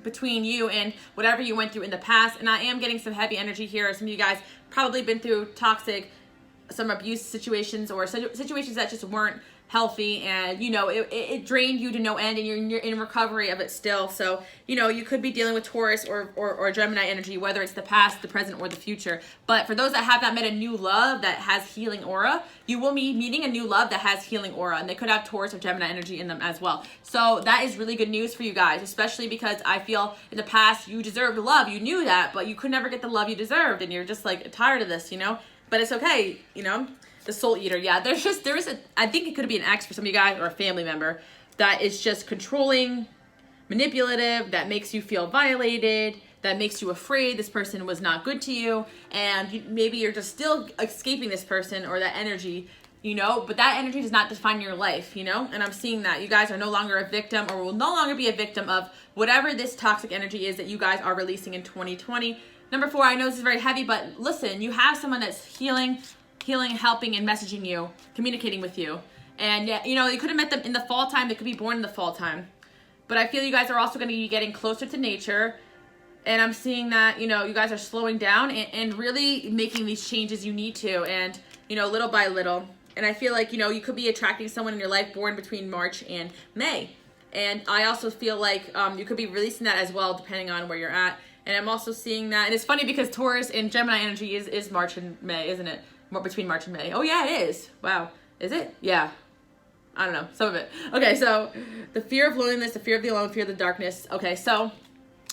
between you and whatever you went through in the past. And I am getting some heavy energy here. Some of you guys probably been through toxic, some abuse situations, or situations that just weren't healthy, and you know it drained you to no end, and you're in recovery of it still. So you know you could be dealing with Taurus or Gemini energy, whether it's the past, the present, or the future. But for those that have not met a new love that has healing aura, you will be meeting a new love that has healing aura, and they could have Taurus or Gemini energy in them as well. So that is really good news for you guys, especially because I feel in the past you deserved love. You knew that, but you could never get the love you deserved, and you're just like tired of this, you know. But it's okay, you know. The soul eater, yeah. I think it could be an ex for some of you guys, or a family member that is just controlling, manipulative, that makes you feel violated, that makes you afraid this person was not good to you, and maybe you're just still escaping this person or that energy, you know, but that energy does not define your life, you know, and I'm seeing that you guys are no longer a victim, or will no longer be a victim of whatever this toxic energy is that you guys are releasing in 2020. Number 4, I know this is very heavy, but listen, you have someone that's healing, helping, and messaging you, communicating with you. And yeah, you know, you could have met them in the fall time. They could be born in the fall time. But I feel you guys are also going to be getting closer to nature. And I'm seeing that, you know, you guys are slowing down and really making these changes you need to. And, you know, little by little. And I feel like, you know, you could be attracting someone in your life born between March and May. And I also feel like you could be releasing that as well, depending on where you're at. And I'm also seeing that. And it's funny because Taurus and Gemini energy is March and May, isn't it? Between March and May. Oh yeah, it is. Wow. Is it? Yeah. I don't know. Some of it. Okay, so the fear of loneliness, the fear of the alone, fear of the darkness. Okay, so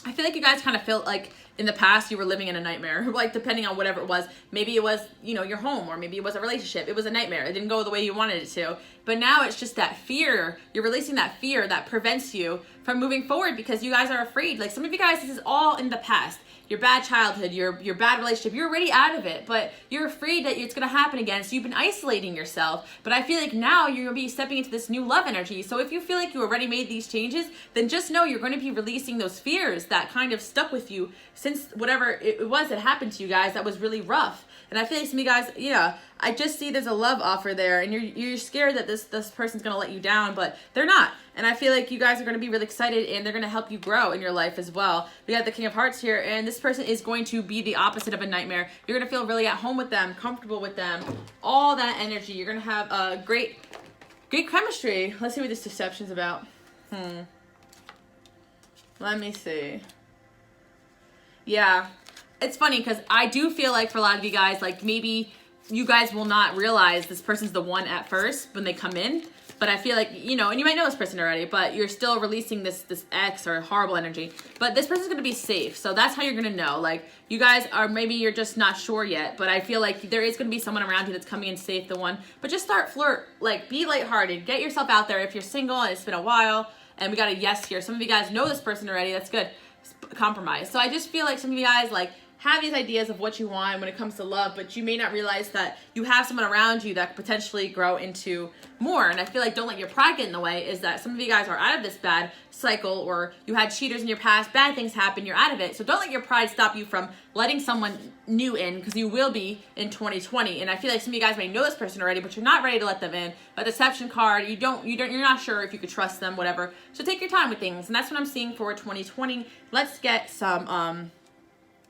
I feel like you guys kind of felt like in the past you were living in a nightmare, like depending on whatever it was. Maybe it was, you know, your home, or maybe it was a relationship. It was a nightmare. It didn't go the way you wanted it to. But now it's just that fear. You're releasing that fear that prevents you from moving forward because you guys are afraid. Like some of you guys, this is all in the past. Your bad childhood, your bad relationship, you're already out of it, but you're afraid that it's going to happen again, so you've been isolating yourself. But I feel like now you're going to be stepping into this new love energy. So if you feel like you already made these changes, then just know you're going to be releasing those fears that kind of stuck with you since whatever it was that happened to you guys that was really rough. And I feel like some of you guys, yeah, I just see there's a love offer there, and you're scared that this person's going to let you down, but they're not. And I feel like you guys are going to be really excited, and they're going to help you grow in your life as well. We got the King of Hearts here, and this person is going to be the opposite of a nightmare. You're going to feel really at home with them, comfortable with them, all that energy. You're going to have a great chemistry. Let's see what this deception's about. Let me see. Yeah. It's funny because I do feel like for a lot of you guys, like maybe you guys will not realize this person's the one at first when they come in. But I feel like, you know, and you might know this person already, but you're still releasing this X or horrible energy. But this person's going to be safe. So that's how you're going to know. Like, you guys are, maybe you're just not sure yet. But I feel like there is going to be someone around you that's coming in safe, the one. But just start flirt. Like, be lighthearted. Get yourself out there. If you're single and it's been a while, and we got a yes here. Some of you guys know this person already. That's good. Compromise. So I just feel like some of you guys, like, have these ideas of what you want when it comes to love, but you may not realize that you have someone around you that could potentially grow into more. And I feel like don't let your pride get in the way, is that some of you guys are out of this bad cycle, or you had cheaters in your past, bad things happen, you're out of it. So don't let your pride stop you from letting someone new in, because you will be in 2020. And I feel like some of you guys may know this person already, but you're not ready to let them in. A deception card, you're not sure if you could trust them, whatever. So take your time with things. And that's what I'm seeing for 2020. Let's get some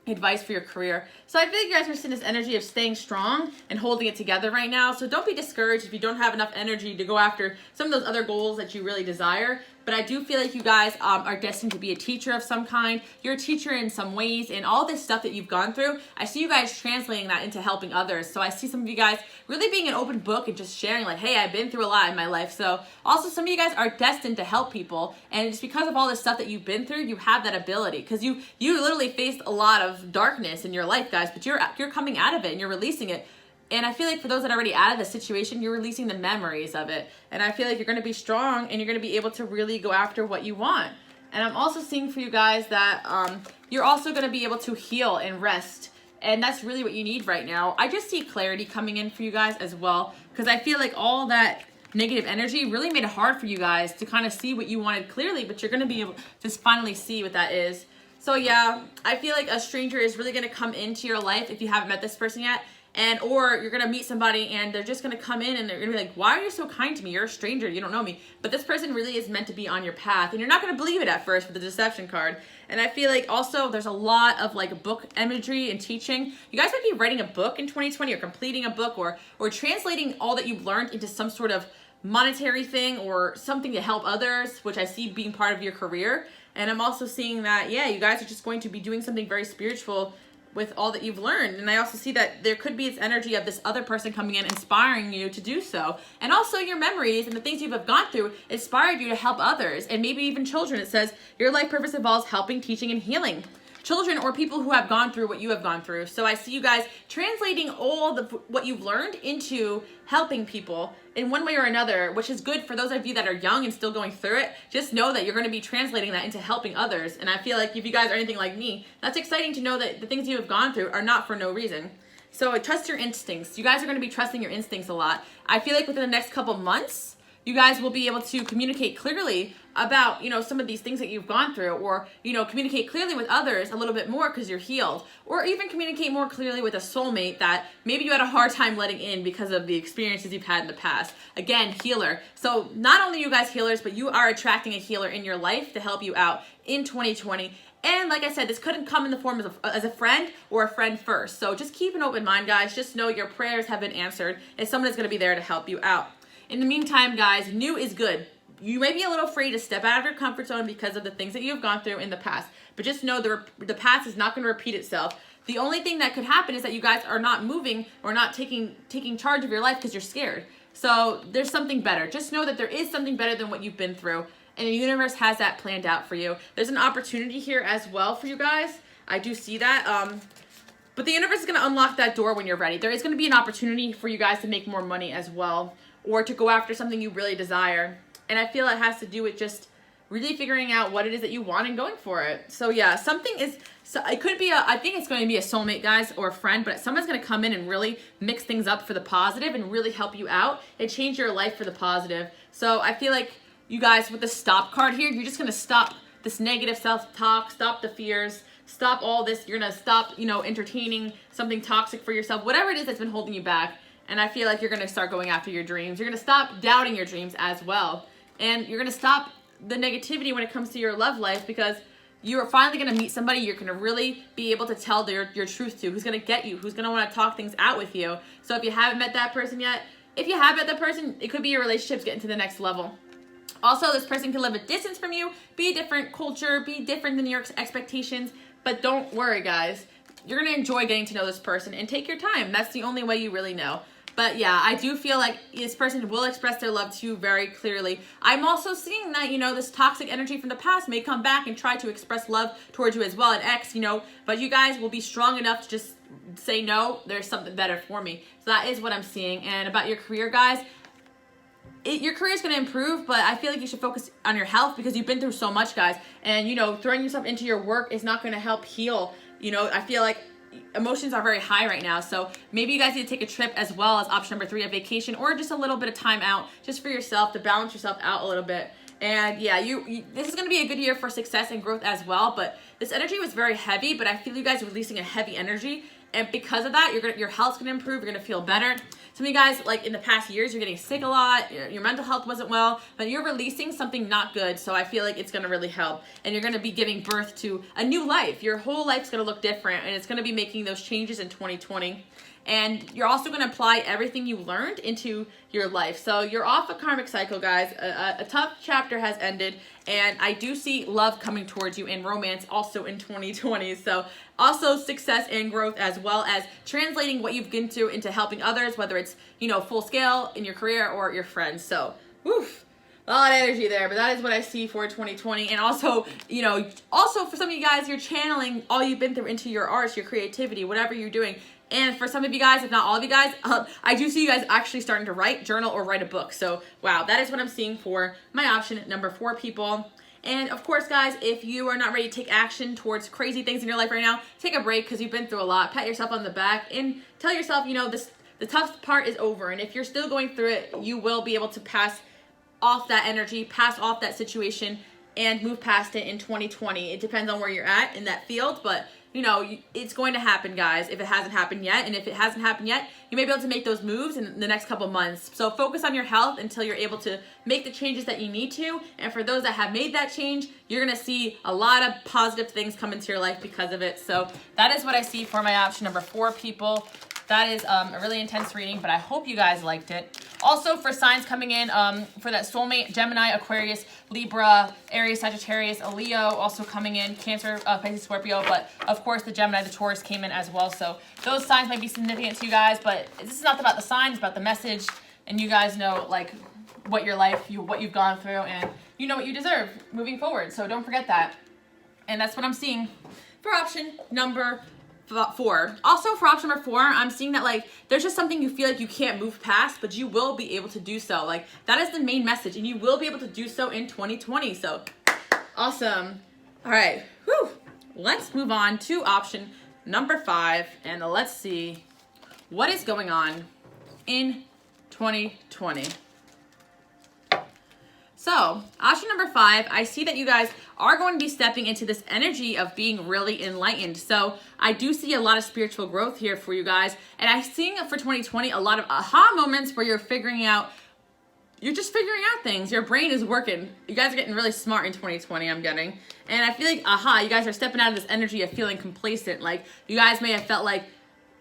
advice for your career. So I feel like you guys are in this energy of staying strong and holding it together right now. So don't be discouraged if you don't have enough energy to go after some of those other goals that you really desire. but I do feel like you guys are destined to be a teacher of some kind. You're a teacher in some ways, and all this stuff that you've gone through, I see you guys translating that into helping others. So I see some of you guys really being an open book and just sharing like, hey, I've been through a lot in my life. So also some of you guys are destined to help people, and it's because of all this stuff that you've been through, you have that ability, because you literally faced a lot of darkness in your life, guys, but you're coming out of it and you're releasing it. And I feel like for those that are already out of the situation, you're releasing the memories of it. And I feel like you're going to be strong and you're going to be able to really go after what you want. And I'm also seeing for you guys that you're also going to be able to heal and rest. And that's really what you need right now. I just see clarity coming in for you guys as well, because I feel like all that negative energy really made it hard for you guys to kind of see what you wanted clearly, but you're going to be able to finally see what that is. So yeah, I feel like a stranger is really going to come into your life if you haven't met this person yet. Or you're going to meet somebody and they're just going to come in and they're going to be like, why are you so kind to me? You're a stranger. You don't know me. But this person really is meant to be on your path. And you're not going to believe it at first with the deception card. And I feel like also there's a lot of like book imagery and teaching. You guys might be writing a book in 2020 or completing a book or translating all that you've learned into some sort of monetary thing or something to help others, which I see being part of your career. And I'm also seeing that, yeah, you guys are just going to be doing something very spiritual with all that you've learned. And I also see that there could be this energy of this other person coming in, inspiring you to do so. And also your memories and the things you've gone through inspired you to help others. And maybe even children. It says your life purpose involves helping, teaching, and healing children or people who have gone through what you have gone through. So I see you guys translating all what you've learned into helping people in one way or another, which is good for those of you that are young and still going through it. Just know that you're going to be translating that into helping others. And I feel like if you guys are anything like me, that's exciting to know that the things you have gone through are not for no reason. So trust your instincts. You guys are going to be trusting your instincts a lot. I feel like within the next couple months, you guys will be able to communicate clearly about, some of these things that you've gone through, or, communicate clearly with others a little bit more because you're healed, or even communicate more clearly with a soulmate that maybe you had a hard time letting in because of the experiences you've had in the past. Again, healer. So not only you guys healers, but you are attracting a healer in your life to help you out in 2020. And like I said, this couldn't come in the form as a friend or a friend first. So just keep an open mind, guys. Just know your prayers have been answered and someone is going to be there to help you out. In the meantime, guys, new is good. You may be a little afraid to step out of your comfort zone because of the things that you have gone through in the past. But just know the past is not going to repeat itself. The only thing that could happen is that you guys are not moving or not taking charge of your life because you're scared. So there's something better. Just know that there is something better than what you've been through. And the universe has that planned out for you. There's an opportunity here as well for you guys. I do see that. But the universe is going to unlock that door when you're ready. There is going to be an opportunity for you guys to make more money as well, or to go after something you really desire. And I feel it has to do with just really figuring out what it is that you want and going for it. So yeah, it could be I think it's going to be a soulmate, guys, or a friend, but someone's going to come in and really mix things up for the positive and really help you out and change your life for the positive. So I feel like you guys, with the stop card here, you're just going to stop this negative self-talk, stop the fears, stop all this. You're going to stop, entertaining something toxic for yourself, whatever it is that's been holding you back. And I feel like you're going to start going after your dreams. You're going to stop doubting your dreams as well. And you're going to stop the negativity when it comes to your love life, because you're finally going to meet somebody you're going to really be able to tell your truth to, who's going to get you, who's going to want to talk things out with you. So if you haven't met that person yet, if you have met that person, it could be your relationship's getting to the next level. Also, this person can live a distance from you, be a different culture, be different than your expectations. But don't worry, guys. You're going to enjoy getting to know this person and take your time. That's the only way you really know. But yeah, I do feel like this person will express their love to you very clearly. I'm also seeing that, this toxic energy from the past may come back and try to express love towards you as well, an ex, but you guys will be strong enough to just say, no, there's something better for me. So that is what I'm seeing. And about your career, guys, your career is going to improve, but I feel like you should focus on your health because you've been through so much, guys. And, throwing yourself into your work is not going to help heal. I feel like emotions are very high right now, so maybe you guys need to take a trip as well as option number 3, a vacation, or just a little bit of time out just for yourself to balance yourself out a little bit. And yeah, this is going to be a good year for success and growth as well, but this energy was very heavy, but I feel you guys are releasing a heavy energy, and because of that, your health's going to improve, you're going to feel better. Some of you guys, like in the past years, you're getting sick a lot, your mental health wasn't well, but you're releasing something not good, so I feel like it's going to really help. And you're going to be giving birth to a new life. Your whole life's going to look different, and it's going to be making those changes in 2020. and you're also going to apply everything you learned into your life. So you're off a karmic cycle, guys. A tough chapter has ended, and I do see love coming towards you and romance also in 2020. So also success and growth, as well as translating what you've been through into helping others, whether it's, full scale in your career or your friends. So, woof. A lot of energy there, but that is what I see for 2020. And also, also for some of you guys, you're channeling all you've been through into your arts, your creativity, whatever you're doing. And for some of you guys, if not all of you guys, I do see you guys actually starting to write, journal, or write a book. So, wow, that is what I'm seeing for my option number 4, people. And of course, guys, if you are not ready to take action towards crazy things in your life right now, take a break because you've been through a lot. Pat yourself on the back and tell yourself, the tough part is over. And if you're still going through it, you will be able to pass off that energy, pass off that situation, and move past it in 2020. It depends on where you're at in that field, but it's going to happen, guys, if it hasn't happened yet. And if it hasn't happened yet, you may be able to make those moves in the next couple months. So focus on your health until you're able to make the changes that you need to. And for those that have made that change, you're going to see a lot of positive things come into your life because of it. So that is what I see for my option number 4, people. That is a really intense reading, but I hope you guys liked it. Also, for signs coming in, for that soulmate, Gemini, Aquarius, Libra, Aries, Sagittarius, a Leo also coming in, Cancer, Pisces, Scorpio, but of course the Gemini, the Taurus came in as well. So those signs might be significant to you guys, but this is not about the signs, it's about the message, and you guys know what your life, what you've gone through, and you know what you deserve moving forward. So don't forget that. And that's what I'm seeing for option number 4. Also for option number 4, I'm seeing that there's just something you feel like you can't move past, but you will be able to do so. That is the main message, and you will be able to do so in 2020. So awesome. All right. Whew. Let's move on to option number 5, and let's see what is going on in 2020. So, option number 5, I see that you guys are going to be stepping into this energy of being really enlightened. So, I do see a lot of spiritual growth here for you guys. And I'm seeing for 2020 a lot of aha moments where you're just figuring out things. Your brain is working. You guys are getting really smart in 2020, I'm getting. And I feel like, you guys are stepping out of this energy of feeling complacent. You guys may have felt like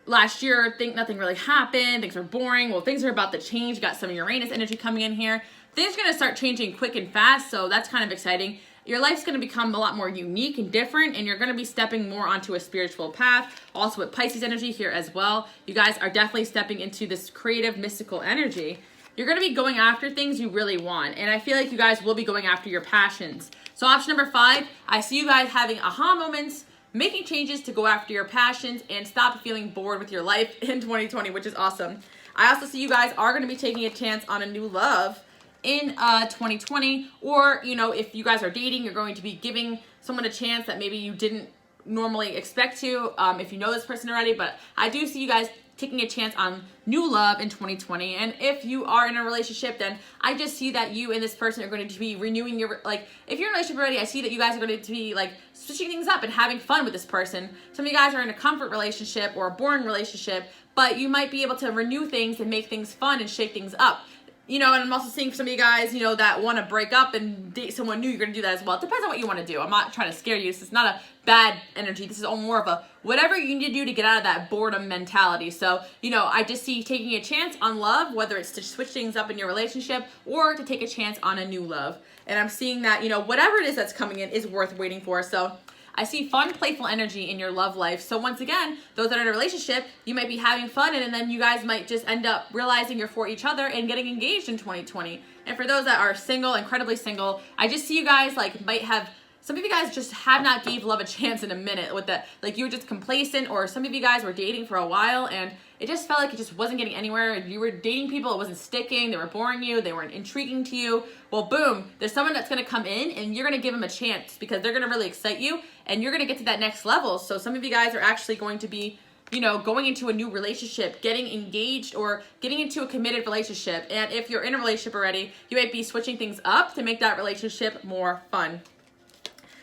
last year, nothing really happened. Things were boring. Well, things are about to change. You got some Uranus energy coming in here. Things are going to start changing quick and fast, so that's kind of exciting. Your life's going to become a lot more unique and different, and you're going to be stepping more onto a spiritual path. Also with Pisces energy here as well. You guys are definitely stepping into this creative, mystical energy. You're going to be going after things you really want, and I feel like you guys will be going after your passions. So option number 5, I see you guys having aha moments, making changes to go after your passions, and stop feeling bored with your life in 2020, which is awesome. I also see you guys are going to be taking a chance on a new love in 2020, or if you guys are dating, you're going to be giving someone a chance that maybe you didn't normally expect to, if you know this person already. But I do see you guys taking a chance on new love in 2020. And if you are in a relationship, then I just see that you and this person are going to be renewing your, if you're in a relationship already, I see that you guys are going to be switching things up and having fun with this person. Some of you guys are in a comfort relationship or a boring relationship, but you might be able to renew things and make things fun and shake things up. And I'm also seeing some of you guys, that want to break up and date someone new, you're going to do that as well. It depends on what you want to do. I'm not trying to scare you. This is not a bad energy. This is more of a whatever you need to do to get out of that boredom mentality. So, I just see taking a chance on love, whether it's to switch things up in your relationship or to take a chance on a new love. And I'm seeing that, whatever it is that's coming in is worth waiting for. So I see fun, playful energy in your love life. So once again, those that are in a relationship, you might be having fun, and then you guys might just end up realizing you're for each other and getting engaged in 2020. And for those that are single, incredibly single, I just see you guys might have, some of you guys just have not gave love a chance in a minute with that. You were just complacent, or some of you guys were dating for a while and it just felt like it just wasn't getting anywhere. You were dating people, it wasn't sticking, they were boring you, they weren't intriguing to you. Well, boom, there's someone that's going to come in and you're going to give them a chance because they're going to really excite you and you're going to get to that next level. So some of you guys are actually going to be, going into a new relationship, getting engaged, or getting into a committed relationship. And if you're in a relationship already, you might be switching things up to make that relationship more fun.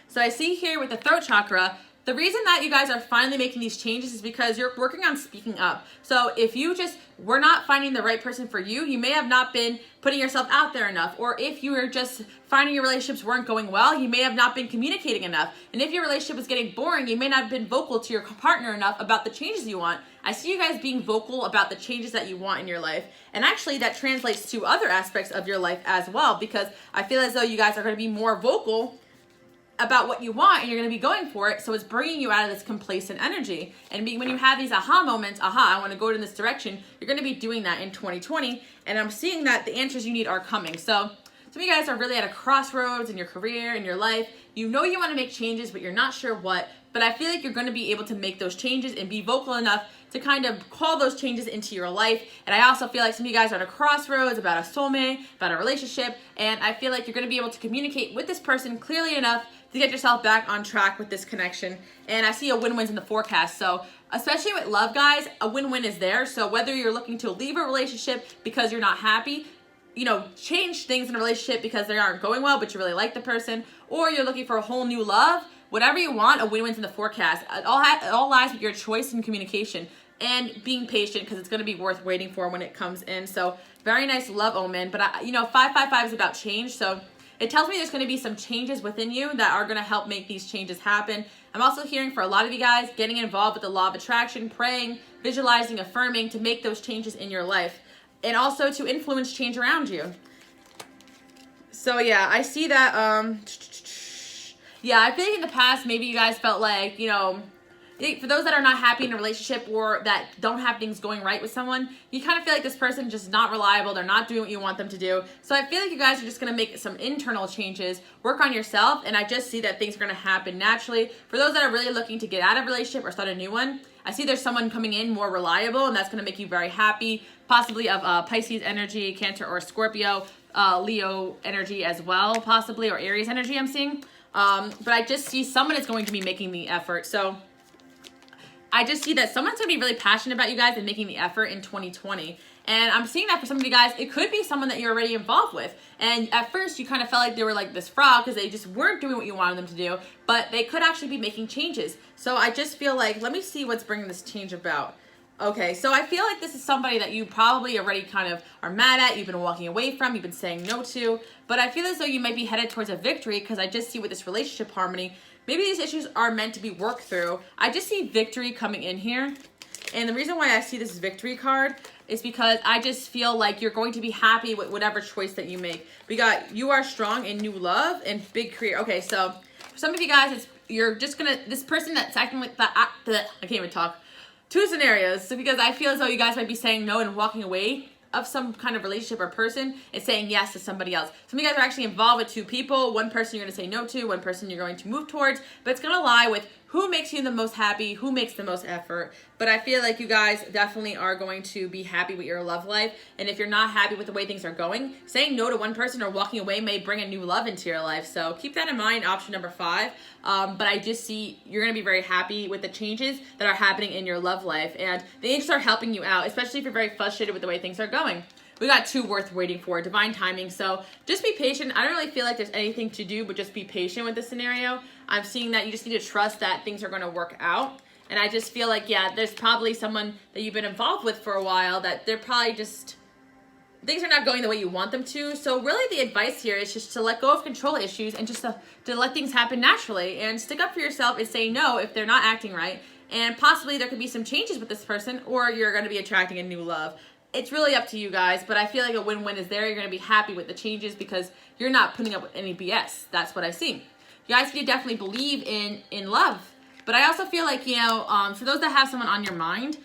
So I see here with the throat chakra, the reason that you guys are finally making these changes is because you're working on speaking up. So if you just were not finding the right person for you, you may have not been putting yourself out there enough. Or if you were just finding your relationships weren't going well, you may have not been communicating enough. And if your relationship was getting boring, you may not have been vocal to your partner enough about the changes you want. I see you guys being vocal about the changes that you want in your life. And actually that translates to other aspects of your life as well, because I feel as though you guys are going to be more vocal about what you want and you're going to be going for it. So it's bringing you out of this complacent energy. And when you have these aha moments, I want to go in this direction, you're going to be doing that in 2020. And I'm seeing that the answers you need are coming. So some of you guys are really at a crossroads in your career, in your life. You know you want to make changes, but you're not sure what. But I feel like you're going to be able to make those changes and be vocal enough to kind of call those changes into your life. And I also feel like some of you guys are at a crossroads about a soulmate, about a relationship. And I feel like you're going to be able to communicate with this person clearly enough to get yourself back on track with this connection. And I see a win-wins in the forecast. So especially with love, guys, a win-win is there. So whether you're looking to leave a relationship because you're not happy, you know, change things in a relationship because they aren't going well, but you really like the person, or you're looking for a whole new love, whatever you want, a win-win's in the forecast. It all lies with your choice and communication and being patient, because it's going to be worth waiting for when it comes in. So very nice love omen. But 555 is about change. So it tells me there's going to be some changes within you that are going to help make these changes happen. I'm also hearing for a lot of you guys getting involved with the law of attraction, praying, visualizing, affirming to make those changes in your life, and also to influence change around you. So yeah, I see that. I feel like in the past, maybe you guys felt like, for those that are not happy in a relationship or that don't have things going right with someone, you kind of feel like this person is just not reliable. They're not doing what you want them to do. So I feel like you guys are just going to make some internal changes, work on yourself, and I just see that things are going to happen naturally. For those that are really looking to get out of a relationship or start a new one, I see there's someone coming in more reliable, and that's going to make you very happy, possibly of Pisces energy, Cancer or Scorpio, Leo energy as well, possibly, or Aries energy I'm seeing. But I just see someone is going to be making the effort. So I just see that someone's going to be really passionate about you guys and making the effort in 2020. And I'm seeing that for some of you guys, it could be someone that you're already involved with. And at first you kind of felt like they were like this frog because they just weren't doing what you wanted them to do, but they could actually be making changes. So I just feel like, let me see what's bringing this change about. Okay, so I feel like this is somebody that you probably already kind of are mad at, you've been walking away from, you've been saying no to, but I feel as though you might be headed towards a victory, because I just see with this relationship harmony, maybe these issues are meant to be worked through. I just see victory coming in here. And the reason why I see this victory card is because I just feel like you're going to be happy with whatever choice that you make. We got you are strong in new love and big career. Okay, so for some of you guys, you're just gonna, this person that's acting like that, I can't even talk. Two scenarios. So because I feel as though you guys might be saying no and walking away of some kind of relationship or person and saying yes to somebody else. Some of you guys are actually involved with two people. One person you're going to say no to, one person you're going to move towards, but it's going to lie with who makes you the most happy, who makes the most effort. But I feel like you guys definitely are going to be happy with your love life. And if you're not happy with the way things are going, saying no to one person or walking away may bring a new love into your life. So keep that in mind, option number 5. But I just see you're going to be very happy with the changes that are happening in your love life. And the angels are helping you out, especially if you're very frustrated with the way things are going. We got 2 worth waiting for, divine timing. So just be patient. I don't really feel like there's anything to do, but just be patient with this scenario. I'm seeing that you just need to trust that things are going to work out. And I just feel like, yeah, there's probably someone that you've been involved with for a while that they're probably just, things are not going the way you want them to. So really the advice here is just to let go of control issues and just to let things happen naturally and stick up for yourself and say no if they're not acting right. And possibly there could be some changes with this person, or you're going to be attracting a new love. It's really up to you guys, but I feel like a win-win is there. You're going to be happy with the changes because you're not putting up with any BS. That's what I see. You guys can definitely believe in love. But I also feel like, for those that have someone on your mind,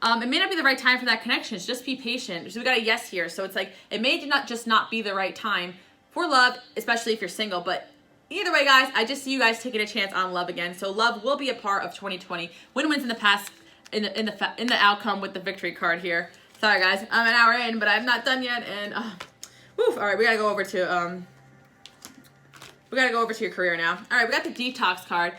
it may not be the right time for that connection. It's just be patient. So we got a yes here. So it's like, it may not be the right time for love, especially if you're single. But either way, guys, I just see you guys taking a chance on love again. So love will be a part of 2020. Win-wins in the past, in the outcome with the victory card here. Sorry guys, I'm an hour in, but I'm not done yet, and all right, we gotta go over to your career now. All right, we got the detox card.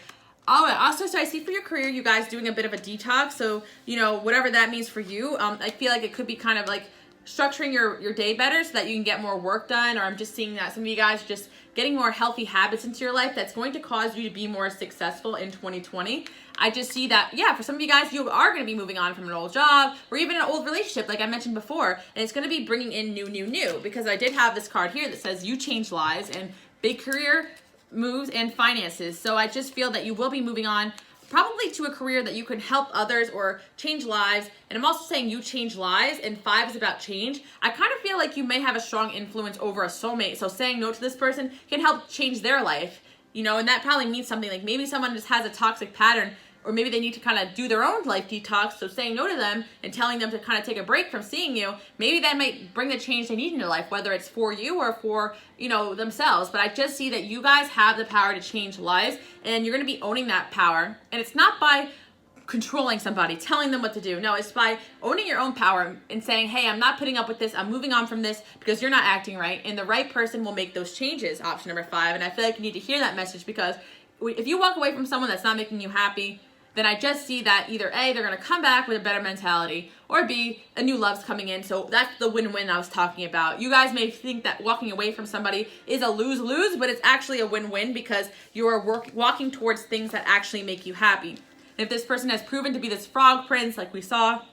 All right, also, so I see for your career, you guys doing a bit of a detox. So whatever that means for you, I feel like it could be kind of like structuring your day better so that you can get more work done. Or I'm just seeing that some of you guys just getting more healthy habits into your life that's going to cause you to be more successful in 2020. I just see that, yeah, for some of you guys, you are going to be moving on from an old job or even an old relationship, like I mentioned before, and it's going to be bringing in new, because I did have this card here that says you change lives and big career moves and finances. So I just feel that you will be moving on probably to a career that you can help others or change lives. And I'm also saying you change lives, and 5 is about change. I kind of feel like you may have a strong influence over a soulmate. So saying no to this person can help change their life, you know, and that probably means something like maybe someone just has a toxic pattern, or maybe they need to kind of do their own life detox. So saying no to them and telling them to kind of take a break from seeing you, maybe that might bring the change they need in your life, whether it's for you or for, you know, themselves. But I just see that you guys have the power to change lives, and you're going to be owning that power. And it's not by controlling somebody, telling them what to do. No, it's by owning your own power and saying, hey, I'm not putting up with this. I'm moving on from this because you're not acting right. And the right person will make those changes. Option number 5. And I feel like you need to hear that message, because if you walk away from someone that's not making you happy, then I just see that either A, they're going to come back with a better mentality, or B, a new love's coming in. So that's the win-win I was talking about. You guys may think that walking away from somebody is a lose-lose, but it's actually a win-win, because you are walking towards things that actually make you happy. And if this person has proven to be this frog prince, like we saw,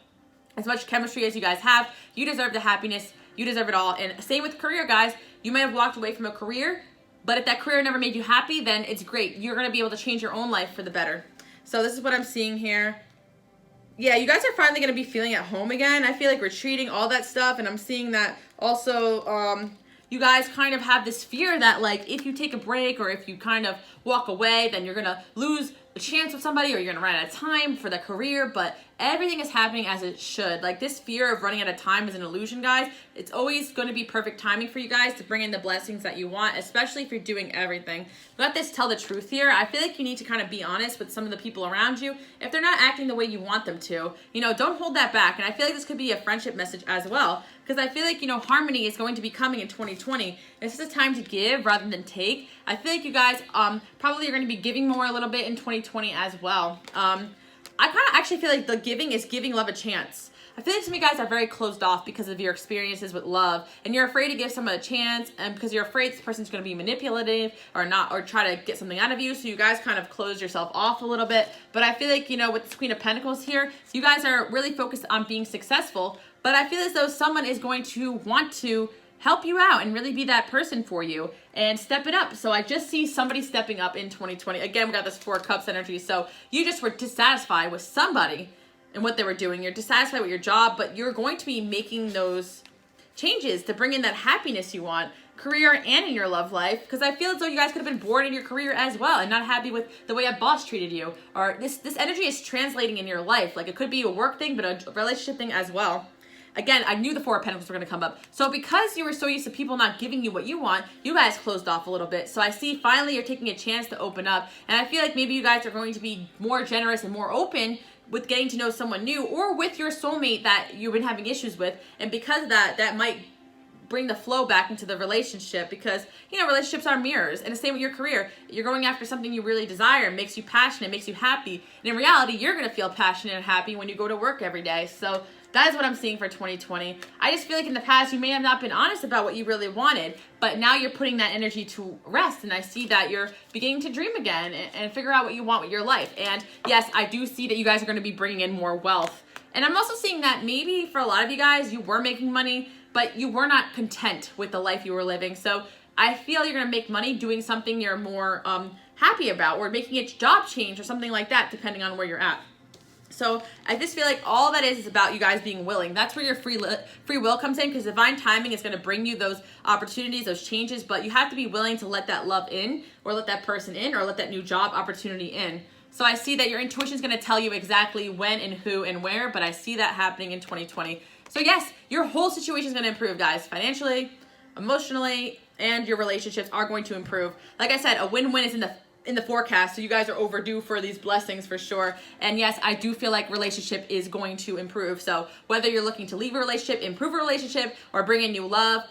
as much chemistry as you guys have, you deserve the happiness. You deserve it all. And same with career, guys. You may have walked away from a career, but if that career never made you happy, then it's great. You're going to be able to change your own life for the better. So this is what I'm seeing here. Yeah, you guys are finally going to be feeling at home again. I feel like retreating, all that stuff. And I'm seeing that also you guys kind of have this fear that, like, if you take a break or if you kind of walk away, then you're going to lose a chance with somebody, or you're going to run out of time for the career. But everything is happening as it should. Like, this fear of running out of time is an illusion, guys. It's always going to be perfect timing for you guys to bring in the blessings that you want, especially if you're doing everything. Let this tell the truth here. I feel like you need to kind of be honest with some of the people around you. If they're not acting the way you want them to, you know, don't hold that back. And I feel like this could be a friendship message as well, because I feel like, you know, harmony is going to be coming in 2020. This is a time to give rather than take. I feel like you guys probably are going to be giving more a little bit in 2020 as well. I kind of actually feel like the giving is giving love a chance. I feel like some of you guys are very closed off because of your experiences with love, and you're afraid to give someone a chance, and because you're afraid this person's going to be manipulative or not, or try to get something out of you. So you guys kind of close yourself off a little bit. But I feel like, you know, with this Queen of Pentacles here, you guys are really focused on being successful. But I feel as though someone is going to want to help you out and really be that person for you and step it up. So I just see somebody stepping up in 2020. Again, we got this 4 Cups energy. So you just were dissatisfied with somebody and what they were doing. You're dissatisfied with your job, but you're going to be making those changes to bring in that happiness you want, career and in your love life. Because I feel as though you guys could have been bored in your career as well and not happy with the way a boss treated you. Or this energy is translating in your life. Like, it could be a work thing, but a relationship thing as well. Again, I knew the 4 of Pentacles were going to come up. So because you were so used to people not giving you what you want, you guys closed off a little bit. So I see finally you're taking a chance to open up. And I feel like maybe you guys are going to be more generous and more open with getting to know someone new, or with your soulmate that you've been having issues with. And because of that, that might bring the flow back into the relationship, because, you know, relationships are mirrors. And the same with your career. You're going after something you really desire, makes you passionate, makes you happy. And in reality, you're going to feel passionate and happy when you go to work every day. So that is what I'm seeing for 2020. I just feel like in the past, you may have not been honest about what you really wanted, but now you're putting that energy to rest. And I see that you're beginning to dream again and figure out what you want with your life. And yes, I do see that you guys are going to be bringing in more wealth. And I'm also seeing that maybe for a lot of you guys, you were making money, but you were not content with the life you were living. So I feel you're going to make money doing something you're more happy about, or making a job change or something like that, depending on where you're at. So I just feel like all that is about you guys being willing. That's where your free will comes in, because divine timing is going to bring you those opportunities, those changes, but you have to be willing to let that love in, or let that person in, or let that new job opportunity in. So I see that your intuition is going to tell you exactly when and who and where, but I see that happening in 2020. So yes, your whole situation is going to improve, guys. Financially, emotionally, and your relationships are going to improve. Like I said, a win-win is in the forecast, so you guys are overdue for these blessings for sure. And yes, I do feel like relationship is going to improve. So whether you're looking to leave a relationship, improve a relationship, or bring in new love,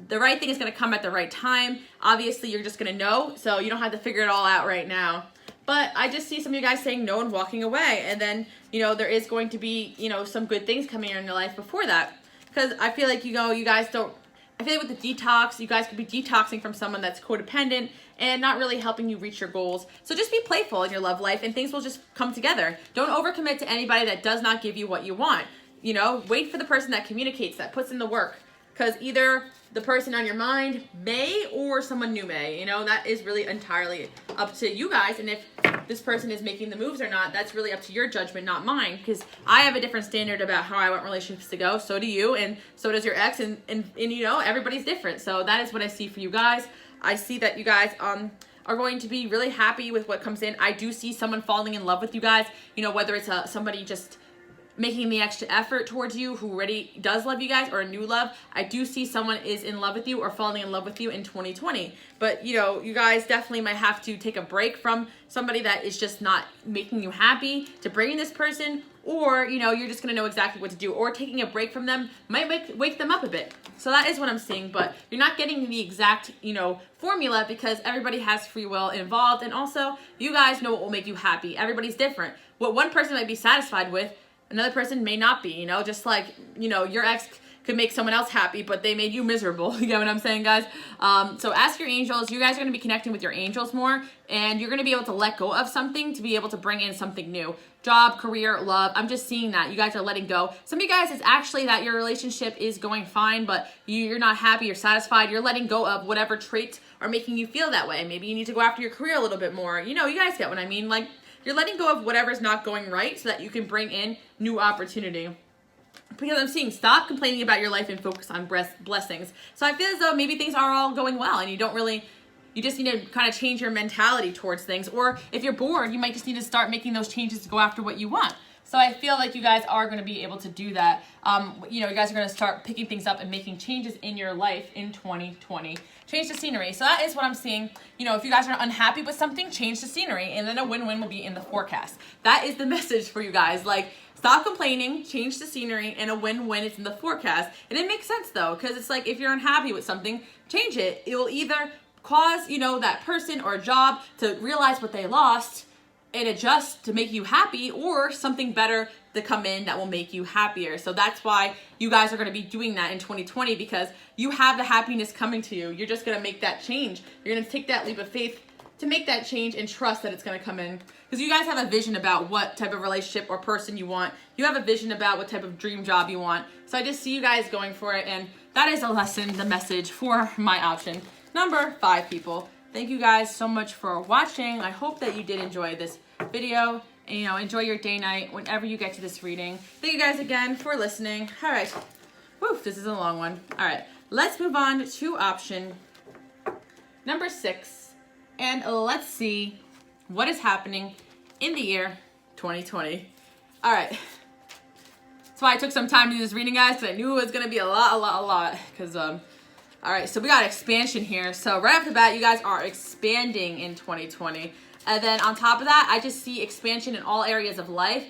the right thing is going to come at the right time. Obviously, you're just going to know, so you don't have to figure it all out right now. But I just see some of you guys saying no and walking away. And then, you know, there is going to be, you know, some good things coming in your life before that. Because I feel like, you know, you guys don't, I feel like with the detox, you guys could be detoxing from someone that's codependent and not really helping you reach your goals. So just be playful in your love life and things will just come together. Don't overcommit to anybody that does not give you what you want. You know, wait for the person that communicates, that puts in the work. Because either the person on your mind may, or someone new may. You know, that is really entirely up to you guys. And if this person is making the moves or not, that's really up to your judgment, not mine, because I have a different standard about how I want relationships to go. So do you, and so does your ex, and you know, everybody's different. So that is what I see for you guys. I see that you guys are going to be really happy with what comes in. I do see someone falling in love with you guys, you know, whether it's somebody just making the extra effort towards you who already does love you guys, or a new love. I do see someone is in love with you or falling in love with you in 2020. But, you know, you guys definitely might have to take a break from somebody that is just not making you happy to bring in this person, or, you know, you're just going to know exactly what to do, or taking a break from them might wake them up a bit. So that is what I'm seeing, but you're not getting the exact, you know, formula, because everybody has free will involved, and also you guys know what will make you happy. Everybody's different. What one person might be satisfied with, another person may not be, you know, just like, you know, your ex could make someone else happy, but they made you miserable. You get what I'm saying, guys? So ask your angels. You guys are going to be connecting with your angels more, and you're going to be able to let go of something to be able to bring in something new. Job, career, love. I'm just seeing that you guys are letting go. Some of you guys, it's actually that your relationship is going fine, but you're not happy or satisfied. You're letting go of whatever traits are making you feel that way. Maybe you need to go after your career a little bit more. You know, you guys get what I mean. Like, you're letting go of whatever's not going right so that you can bring in new opportunity. Because I'm seeing, stop complaining about your life and focus on blessings. So I feel as though maybe things are all going well, and you just need to kind of change your mentality towards things. Or if you're bored, you might just need to start making those changes to go after what you want. So I feel like you guys are going to be able to do that. You know, you guys are going to start picking things up and making changes in your life in 2020. Change the scenery. So that is what I'm seeing. You know, if you guys are unhappy with something, change the scenery, and then a win-win will be in the forecast. That is the message for you guys. Like, stop complaining, change the scenery, and a win-win is in the forecast. And it makes sense, though, because it's like, if you're unhappy with something, change it. It will either cause, you know, that person or job to realize what they lost and adjust to make you happy, or something better to come in that will make you happier. So that's why you guys are going to be doing that in 2020, because you have the happiness coming to you. You're just going to make that change. You're going to take that leap of faith to make that change and trust that it's going to come in, because you guys have a vision about what type of relationship or person you want. You have a vision about what type of dream job you want. So I just see you guys going for it, and that is a lesson, the message for my option number 5, people. Thank you guys so much for watching. I hope that you did enjoy this video. And, you know, enjoy your day, night, whenever you get to this reading. Thank you guys again for listening. All right. Whew, this is a long one. All right. Let's move on to option number 6. And let's see what is happening in the year 2020. All right. That's why I took some time to do this reading, guys, because I knew it was going to be a lot. Because, all right, so we got expansion here. So right off the bat, you guys are expanding in 2020. And then on top of that, I just see expansion in all areas of life.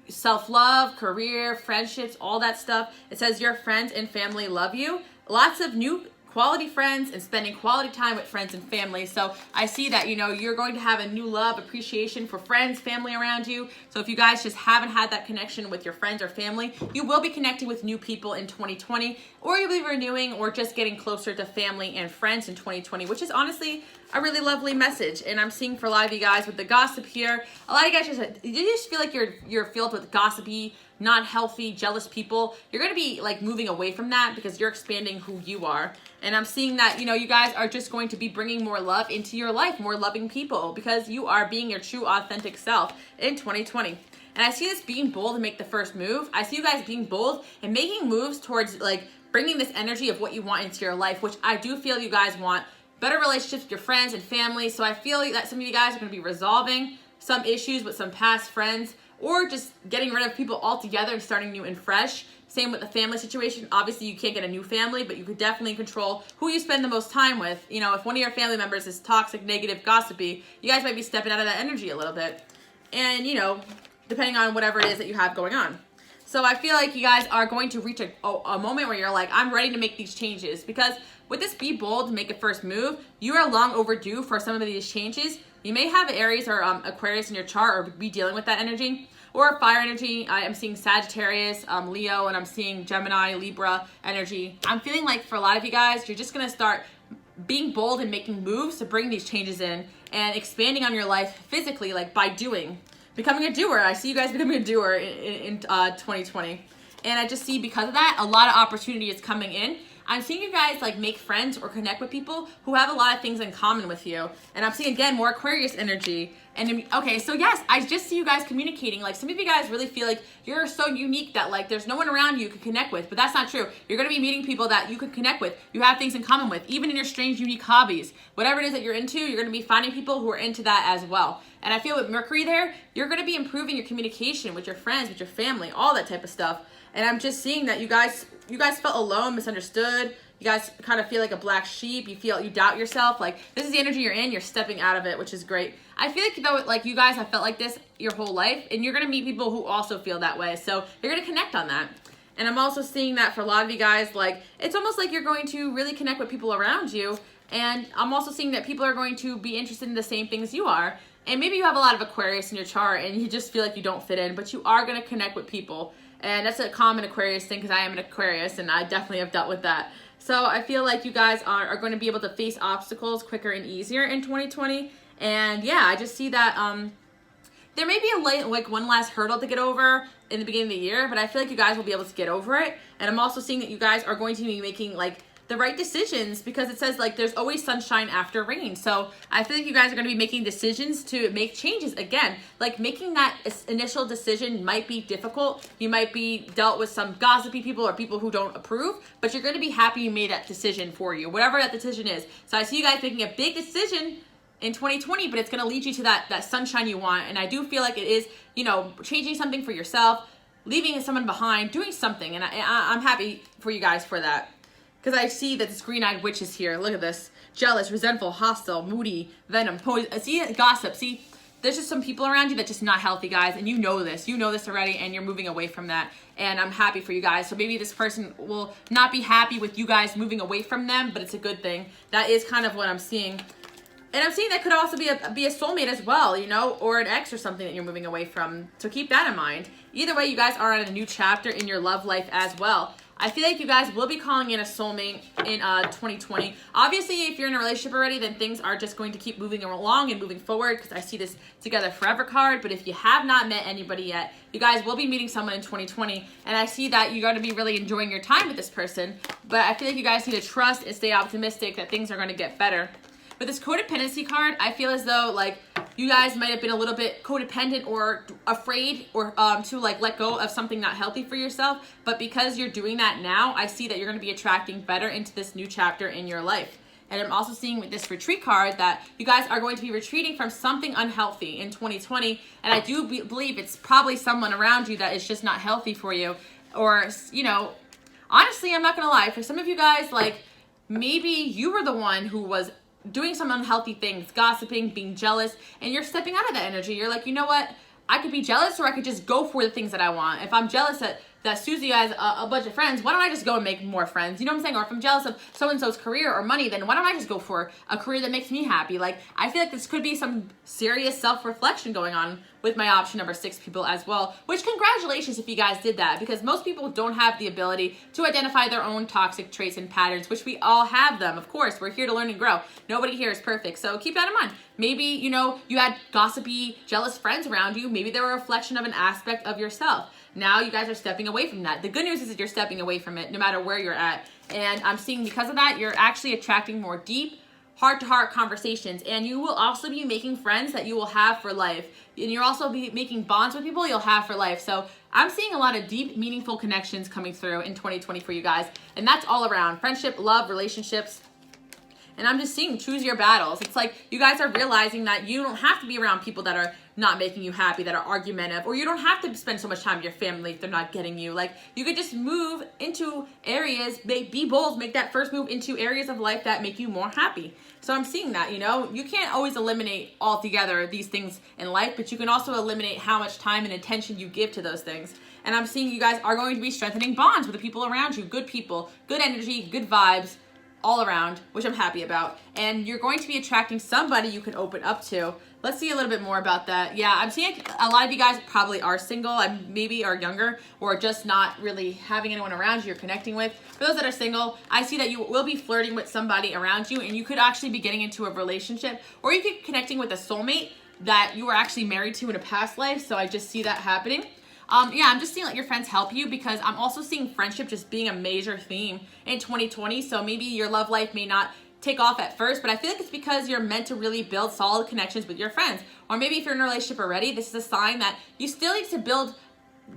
Self-love, career, friendships, all that stuff. It says your friends and family love you. Lots of new quality friends and spending quality time with friends and family. So I see that, you know, you're going to have a new love, appreciation for friends, family around you. So if you guys just haven't had that connection with your friends or family, you will be connecting with new people in 2020, or you'll be renewing or just getting closer to family and friends in 2020, which is honestly a really lovely message. And I'm seeing for a lot of you guys with the gossip here, a lot of you guys just feel like you're filled with gossipy, not healthy, jealous people. You're going to be like moving away from that, because you're expanding who you are. And I'm seeing that, you know, you guys are just going to be bringing more love into your life, more loving people, because you are being your true authentic self in 2020. And I see this being bold to make the first move. I see you guys being bold and making moves towards like bringing this energy of what you want into your life, which I do feel you guys want. Better relationships with your friends and family. So I feel that some of you guys are going to be resolving some issues with some past friends, or just getting rid of people altogether and starting new and fresh. Same with the family situation. Obviously, you can't get a new family, but you could definitely control who you spend the most time with. You know, if one of your family members is toxic, negative, gossipy, you guys might be stepping out of that energy a little bit. And, you know, depending on whatever it is that you have going on. So I feel like you guys are going to reach a moment where you're like, I'm ready to make these changes. Because with this be bold to make a first move, you are long overdue for some of these changes. You may have Aries or Aquarius in your chart, or be dealing with that energy. Or fire energy. I am seeing Sagittarius, Leo, and I'm seeing Gemini, Libra energy. I'm feeling like for a lot of you guys, you're just going to start being bold and making moves to bring these changes in and expanding on your life physically, like by doing. Becoming a doer. I see you guys becoming a doer in 2020. And I just see, because of that, a lot of opportunity is coming in. I'm seeing you guys like make friends or connect with people who have a lot of things in common with you. And I'm seeing again more Aquarius energy. And okay, so yes, I just see you guys communicating. Like some of you guys really feel like you're so unique that like there's no one around you could connect with, but that's not true. You're gonna be meeting people that you could connect with. You have things in common with, even in your strange, unique hobbies. Whatever it is that you're into, you're gonna be finding people who are into that as well. And I feel with Mercury there, you're gonna be improving your communication with your friends, with your family, all that type of stuff. And I'm just seeing that you guys felt alone, misunderstood. You guys kind of feel like a black sheep. You doubt yourself. Like this is the energy you're in. You're stepping out of it, which is great. I feel like though, like you guys have felt like this your whole life, and you're gonna meet people who also feel that way. So you're gonna connect on that. And I'm also seeing that for a lot of you guys, like it's almost like you're going to really connect with people around you. And I'm also seeing that people are going to be interested in the same things you are. And maybe you have a lot of Aquarius in your chart, and you just feel like you don't fit in, but you are gonna connect with people. And that's a common Aquarius thing because I am an Aquarius and I definitely have dealt with that. So I feel like you guys are going to be able to face obstacles quicker and easier in 2020. And yeah, I just see that there may be one last hurdle to get over in the beginning of the year, but I feel like you guys will be able to get over it. And I'm also seeing that you guys are going to be making like the right decisions because it says like there's always sunshine after rain. So I feel like you guys are going to be making decisions to make changes again. Like making that initial decision might be difficult. You might be dealt with some gossipy people or people who don't approve, but you're going to be happy you made that decision for you, whatever that decision is. So I see you guys making a big decision in 2020, but it's going to lead you to that sunshine you want. And I do feel like it is, you know, changing something for yourself, leaving someone behind, doing something. And I'm happy for you guys for that. Because I see that this green-eyed witch is here. Look at this. Jealous, resentful, hostile, moody, venom, poison. See, gossip. See, there's just some people around you that just not healthy, guys. And you know this. You know this already, and you're moving away from that. And I'm happy for you guys. So maybe this person will not be happy with you guys moving away from them, but it's a good thing. That is kind of what I'm seeing. And I'm seeing that could also be a soulmate as well, you know, or an ex or something that you're moving away from. So keep that in mind. Either way, you guys are on a new chapter in your love life as well. I feel like you guys will be calling in a soulmate in 2020. Obviously, if you're in a relationship already, then things are just going to keep moving along and moving forward because I see this Together Forever card. But if you have not met anybody yet, you guys will be meeting someone in 2020. And I see that you're going to be really enjoying your time with this person. But I feel like you guys need to trust and stay optimistic that things are going to get better. With this codependency card, I feel as though like you guys might have been a little bit codependent or afraid or to like let go of something not healthy for yourself. But because you're doing that now, I see that you're going to be attracting better into this new chapter in your life. And I'm also seeing with this retreat card that you guys are going to be retreating from something unhealthy in 2020. And I do believe it's probably someone around you that is just not healthy for you. Or, you know, honestly, I'm not going to lie. For some of you guys, like maybe you were the one who was doing some unhealthy things, gossiping, being jealous, and you're stepping out of that energy. You're like, you know what? I could be jealous or I could just go for the things that I want. If I'm jealous that Susie has a bunch of friends, why don't I just go and make more friends? You know what I'm saying? Or if I'm jealous of so-and-so's career or money, then why don't I just go for a career that makes me happy? Like, I feel like this could be some serious self-reflection going on with my option number 6 people as well, which congratulations if you guys did that, because most people don't have the ability to identify their own toxic traits and patterns, which we all have them. Of course, we're here to learn and grow. Nobody here is perfect, so keep that in mind. Maybe, you know, you had gossipy, jealous friends around you. Maybe they were a reflection of an aspect of yourself. Now you guys are stepping away from that. The good news is that you're stepping away from it no matter where you're at. And I'm seeing because of that, you're actually attracting more deep, heart-to-heart conversations. And you will also be making friends that you will have for life. And you'll also be making bonds with people you'll have for life. So I'm seeing a lot of deep, meaningful connections coming through in 2020 for you guys. And that's all around friendship, love, relationships. And I'm just seeing choose your battles. It's like you guys are realizing that you don't have to be around people that are not making you happy, that are argumentative, or you don't have to spend so much time with your family if they're not getting you. Like, you could just move into areas, be bold, make that first move into areas of life that make you more happy. So I'm seeing that, you know, you can't always eliminate altogether these things in life, but you can also eliminate how much time and attention you give to those things. And I'm seeing you guys are going to be strengthening bonds with the people around you, good people, good energy, good vibes, all around, which I'm happy about. And you're going to be attracting somebody you can open up to. Let's see a little bit more about that. Yeah, I'm seeing a lot of you guys probably are single, maybe are younger, or just not really having anyone around you you're connecting with. For those that are single, I see that you will be flirting with somebody around you, and you could actually be getting into a relationship, or you could be connecting with a soulmate that you were actually married to in a past life. So I just see that happening. Yeah, I'm just seeing let your friends help you, because I'm also seeing friendship just being a major theme in 2020. So maybe your love life may not take off at first, but I feel like it's because you're meant to really build solid connections with your friends. Or maybe if you're in a relationship already, this is a sign that you still need to build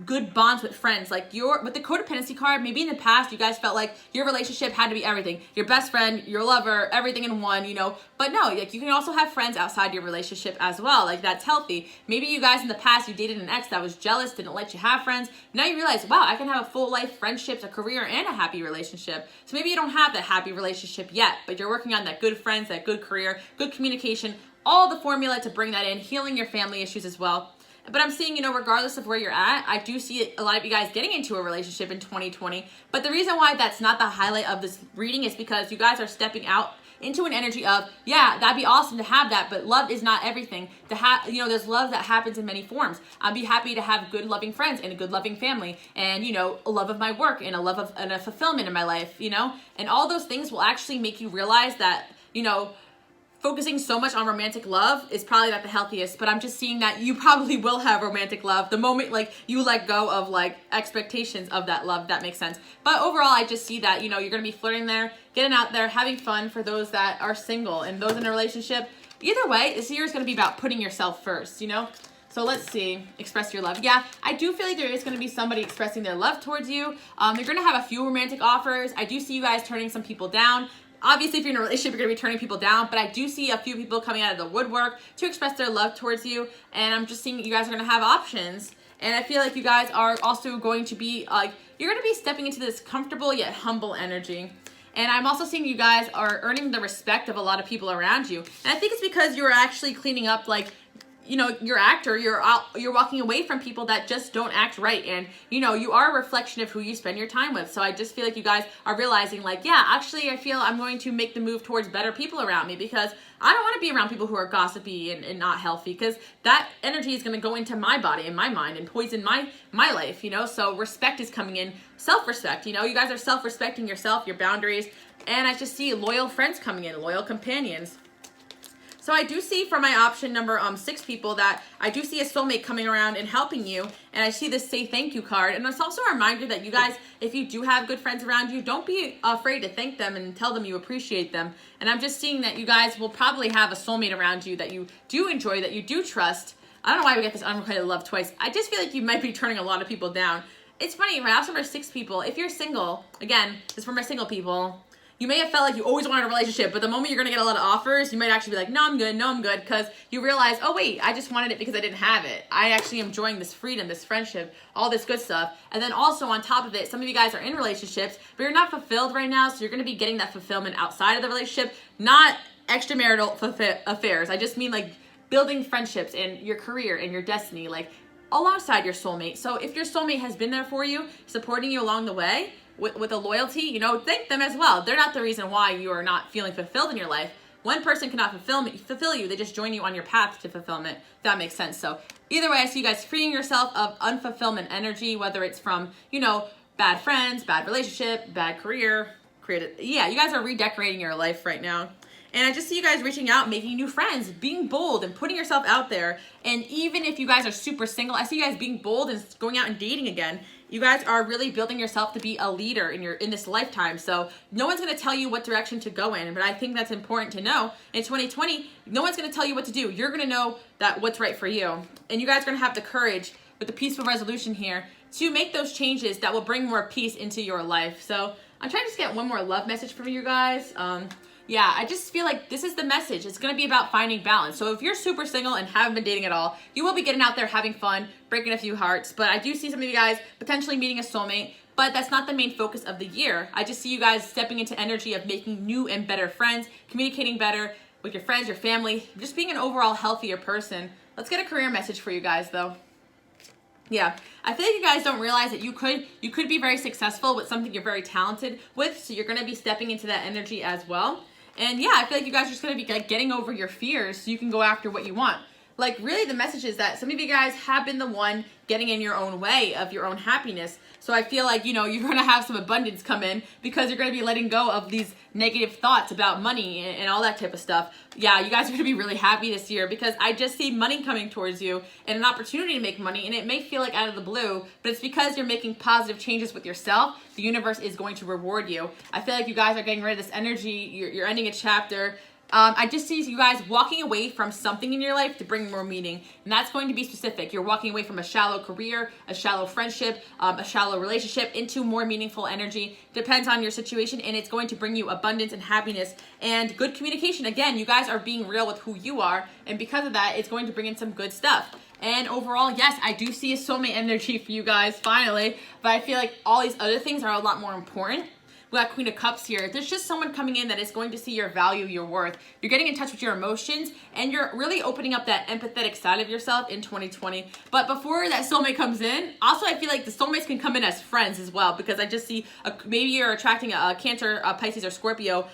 good bonds with friends. Like with the codependency card, maybe in the past you guys felt like your relationship had to be everything, your best friend, your lover, everything in one, but no, like you can also have friends outside your relationship as well. Like that's healthy. Maybe you guys in the past, you dated an ex that was jealous, didn't let you have friends. Now you realize, wow, I can have a full life friendships, a career, and a happy relationship. So maybe you don't have that happy relationship yet, but you're working on that good friends, that good career, good communication, all the formula to bring that in, healing your family issues as well. But I'm seeing, regardless of where you're at, I do see a lot of you guys getting into a relationship in 2020. But the reason why that's not the highlight of this reading is because you guys are stepping out into an energy of, yeah, that'd be awesome to have that, but love is not everything. There's love that happens in many forms. I'd be happy to have good, loving friends and a good, loving family, and a love of my work and a fulfillment in my life, and all those things will actually make you realize that, focusing so much on romantic love is probably not the healthiest, but I'm just seeing that you probably will have romantic love the moment you let go of expectations of that love, if that makes sense. But overall, I just see that, you're going to be flirting there, getting out there, having fun for those that are single and those in a relationship. Either way, this year is going to be about putting yourself first, So let's see, express your love. Yeah, I do feel like there is going to be somebody expressing their love towards you. You're going to have a few romantic offers. I do see you guys turning some people down. Obviously, if you're in a relationship, you're going to be turning people down, but I do see a few people coming out of the woodwork to express their love towards you, and I'm just seeing you guys are going to have options, and I feel like you guys are also going to be, you're going to be stepping into this comfortable yet humble energy. And I'm also seeing you guys are earning the respect of a lot of people around you, and I think it's because you're actually cleaning up, your act, or you're walking away from people that just don't act right, and you are a reflection of who you spend your time with. So I just feel like you guys are realizing, yeah, actually I feel I'm going to make the move towards better people around me, because I don't want to be around people who are gossipy and not healthy, because that energy is going to go into my body and my mind and poison my life, so respect is coming in, self-respect, you guys are self-respecting yourself, your boundaries, and I just see loyal friends coming in, loyal companions. So I do see from my option number 6 people that I do see a soulmate coming around and helping you, and I see this say thank you card, and it's also a reminder that you guys, if you do have good friends around you, don't be afraid to thank them and tell them you appreciate them. And I'm just seeing that you guys will probably have a soulmate around you that you do enjoy, that you do trust. I don't know why we get this unrequited love twice. I just feel like you might be turning a lot of people down. It's funny, my option number 6 people, if you're single, again, this is for my single people, you may have felt like you always wanted a relationship, but the moment you're going to get a lot of offers, you might actually be like, no, I'm good, because you realize, oh, wait, I just wanted it because I didn't have it. I actually am enjoying this freedom, this friendship, all this good stuff. And then also on top of it, some of you guys are in relationships, but you're not fulfilled right now, so you're going to be getting that fulfillment outside of the relationship, not extramarital affairs. I just mean building friendships and your career and your destiny, alongside your soulmate. So if your soulmate has been there for you, supporting you along the way, with a loyalty, thank them as well. They're not the reason why you are not feeling fulfilled in your life. One person cannot fulfill you. They just join you on your path to fulfillment, if that makes sense. So either way, I see you guys freeing yourself of unfulfillment energy, whether it's from, bad friends, bad relationship, bad career, yeah, you guys are redecorating your life right now. And I just see you guys reaching out, making new friends, being bold and putting yourself out there. And even if you guys are super single, I see you guys being bold and going out and dating again. You guys are really building yourself to be a leader in this lifetime. So no one's going to tell you what direction to go in, but I think that's important to know. In 2020, no one's going to tell you what to do. You're going to know that what's right for you. And you guys are going to have the courage with the peaceful resolution here to make those changes that will bring more peace into your life. So I'm trying to just get one more love message from you guys. Yeah, I just feel like this is the message. It's going to be about finding balance. So if you're super single and haven't been dating at all, you will be getting out there having fun, breaking a few hearts. But I do see some of you guys potentially meeting a soulmate, but that's not the main focus of the year. I just see you guys stepping into energy of making new and better friends, communicating better with your friends, your family, just being an overall healthier person. Let's get a career message for you guys, though. Yeah, I feel like you guys don't realize that you could be very successful with something you're very talented with, so you're going to be stepping into that energy as well. And yeah, I feel like you guys are just going to be getting over your fears so you can go after what you want. like really the message is that some of you guys have been the one getting in your own way of your own happiness. So I feel like, you know, you're going to have some abundance come in because you're going to be letting go of these negative thoughts about money and all that type of stuff. Yeah, you guys are going to be really happy this year because I just see money coming towards you and an opportunity to make money. And it may feel like out of the blue, but it's because you're making positive changes with yourself. The universe is going to reward you. I feel like you guys are getting rid of this energy. You're ending a chapter. I just see you guys walking away from something in your life to bring more meaning. And that's going to be specific. You're walking away from a shallow career, a shallow friendship, a shallow relationship into more meaningful energy. Depends on your situation, and it's going to bring you abundance and happiness and good communication. Again, you guys are being real with who you are, and because of that, it's going to bring in some good stuff. And overall, yes, I do see a soulmate energy for you guys, finally. But I feel like all these other things are a lot more important. We got Queen of Cups here. There's just someone coming in that is going to see your value, your worth. You're getting in touch with your emotions, and you're really opening up that empathetic side of yourself in 2020. But before that soulmate comes in, also I feel like the soulmates can come in as friends as well, because I just see maybe you're attracting a Cancer, a Pisces, or Scorpio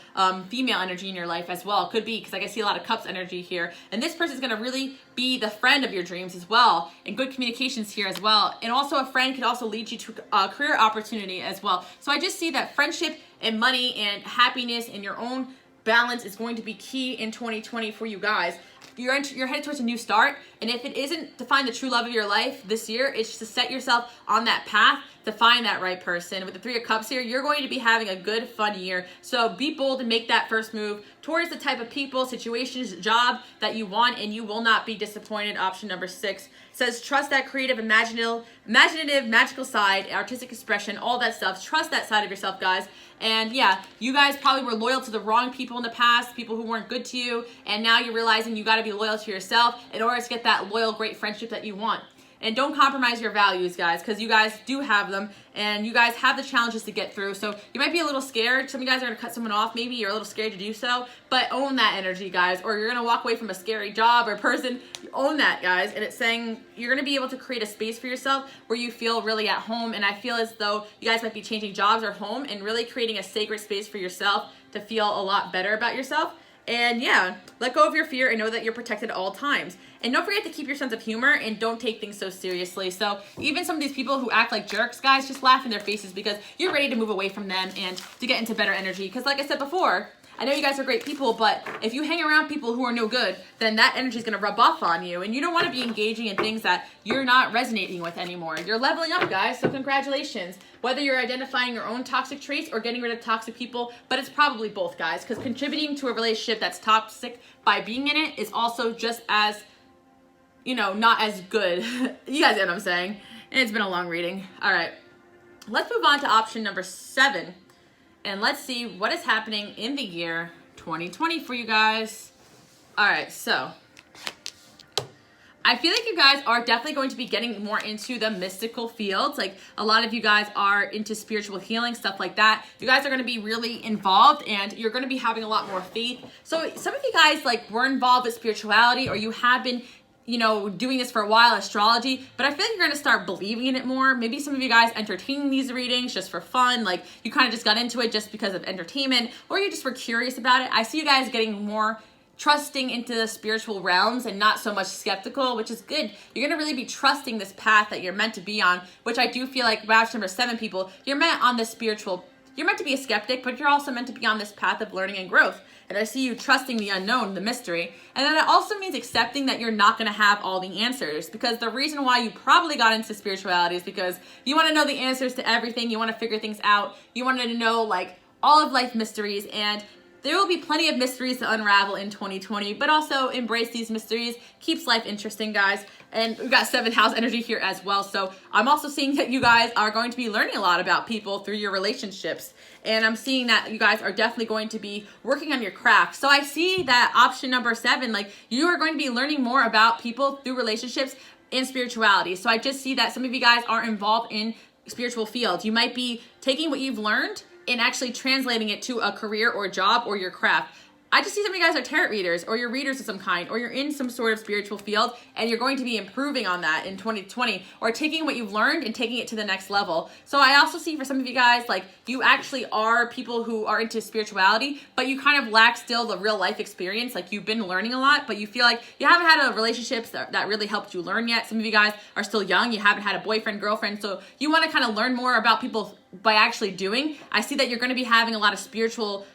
female energy in your life as well. Could be, because I see a lot of Cups energy here. And this person is going to really be the friend of your dreams as well, and good communications here as well. And also a friend could also lead you to a career opportunity as well. So I just see that friendship and money and happiness and your own balance is going to be key in 2020 for you guys. You're headed towards a new start, and if it isn't to find the true love of your life this year, it's to set yourself on that path to find that right person. With the Three of Cups here, you're going to be having a good, fun year. So be bold and make that first move towards the type of people, situations, job that you want, and you will not be disappointed. Option number 6 says trust that creative, imaginative, magical side, artistic expression, all that stuff. Trust that side of yourself, guys. And yeah, you guys probably were loyal to the wrong people in the past, people who weren't good to you, and now you're realizing you got to be loyal to yourself in order to get that loyal, great friendship that you want. And don't compromise your values, guys, because you guys do have them, and you guys have the challenges to get through. So you might be a little scared. Some of you guys are going to cut someone off. Maybe you're a little scared to do so, but own that energy, guys, or you're going to walk away from a scary job or person. Own that, guys. And it's saying you're going to be able to create a space for yourself where you feel really at home. And I feel as though you guys might be changing jobs or home and really creating a sacred space for yourself to feel a lot better about yourself. And yeah, let go of your fear and know that you're protected at all times. And don't forget to keep your sense of humor and don't take things so seriously. So even some of these people who act like jerks, guys, just laugh in their faces because you're ready to move away from them and to get into better energy. Because like I said before, I know you guys are great people, but if you hang around people who are no good, then that energy is going to rub off on you. And you don't want to be engaging in things that you're not resonating with anymore. You're leveling up, guys, so congratulations. Whether you're identifying your own toxic traits or getting rid of toxic people, but it's probably both, guys, because contributing to a relationship that's toxic by being in it is also just as, you know, not as good. You guys get what I'm saying. And it's been a long reading. All right, let's move on to option number 7. And let's see what is happening in the year 2020 for you guys. All right, so I feel like you guys are definitely going to be getting more into the mystical fields. Like a lot of you guys are into spiritual healing, stuff like that. You guys are going to be really involved and you're going to be having a lot more faith. So some of you guys like were involved with spirituality, or you have been, you know, doing this for a while, astrology, but I feel like you're going to start believing in it more. Maybe some of you guys entertaining these readings just for fun, like you kind of just got into it just because of entertainment, or you just were curious about it. I see you guys getting more trusting into the spiritual realms and not so much skeptical, which is good. You're going to really be trusting this path that you're meant to be on, which I do feel like match number 7 people, you're meant on this spiritual, you're meant to be a skeptic, but you're also meant to be on this path of learning and growth. And I see you trusting the unknown, the mystery. And then it also means accepting that you're not going to have all the answers, because the reason why you probably got into spirituality is because you want to know the answers to everything. You want to figure things out. You wanted to know like all of life mysteries, and there will be plenty of mysteries to unravel in 2020, but also embrace these mysteries. Keeps life interesting, guys. And we've got 7th house energy here as well. So I'm also seeing that you guys are going to be learning a lot about people through your relationships. And I'm seeing that you guys are definitely going to be working on your craft. So I see that option number 7, like you are going to be learning more about people through relationships and spirituality. So I just see that some of you guys are involved in spiritual fields. You might be taking what you've learned and actually translating it to a career or job or your craft. I just see some of you guys are tarot readers, or you're readers of some kind, or you're in some sort of spiritual field, and you're going to be improving on that in 2020, or taking what you've learned and taking it to the next level. So I also see for some of you guys, like, you actually are people who are into spirituality, but you kind of lack still the real life experience. Like, you've been learning a lot, but you feel like you haven't had a relationships that really helped you learn yet. Some of you guys are still young. You haven't had a boyfriend, girlfriend, so you want to kind of learn more about people by actually doing. I see that you're going to be having a lot of spiritual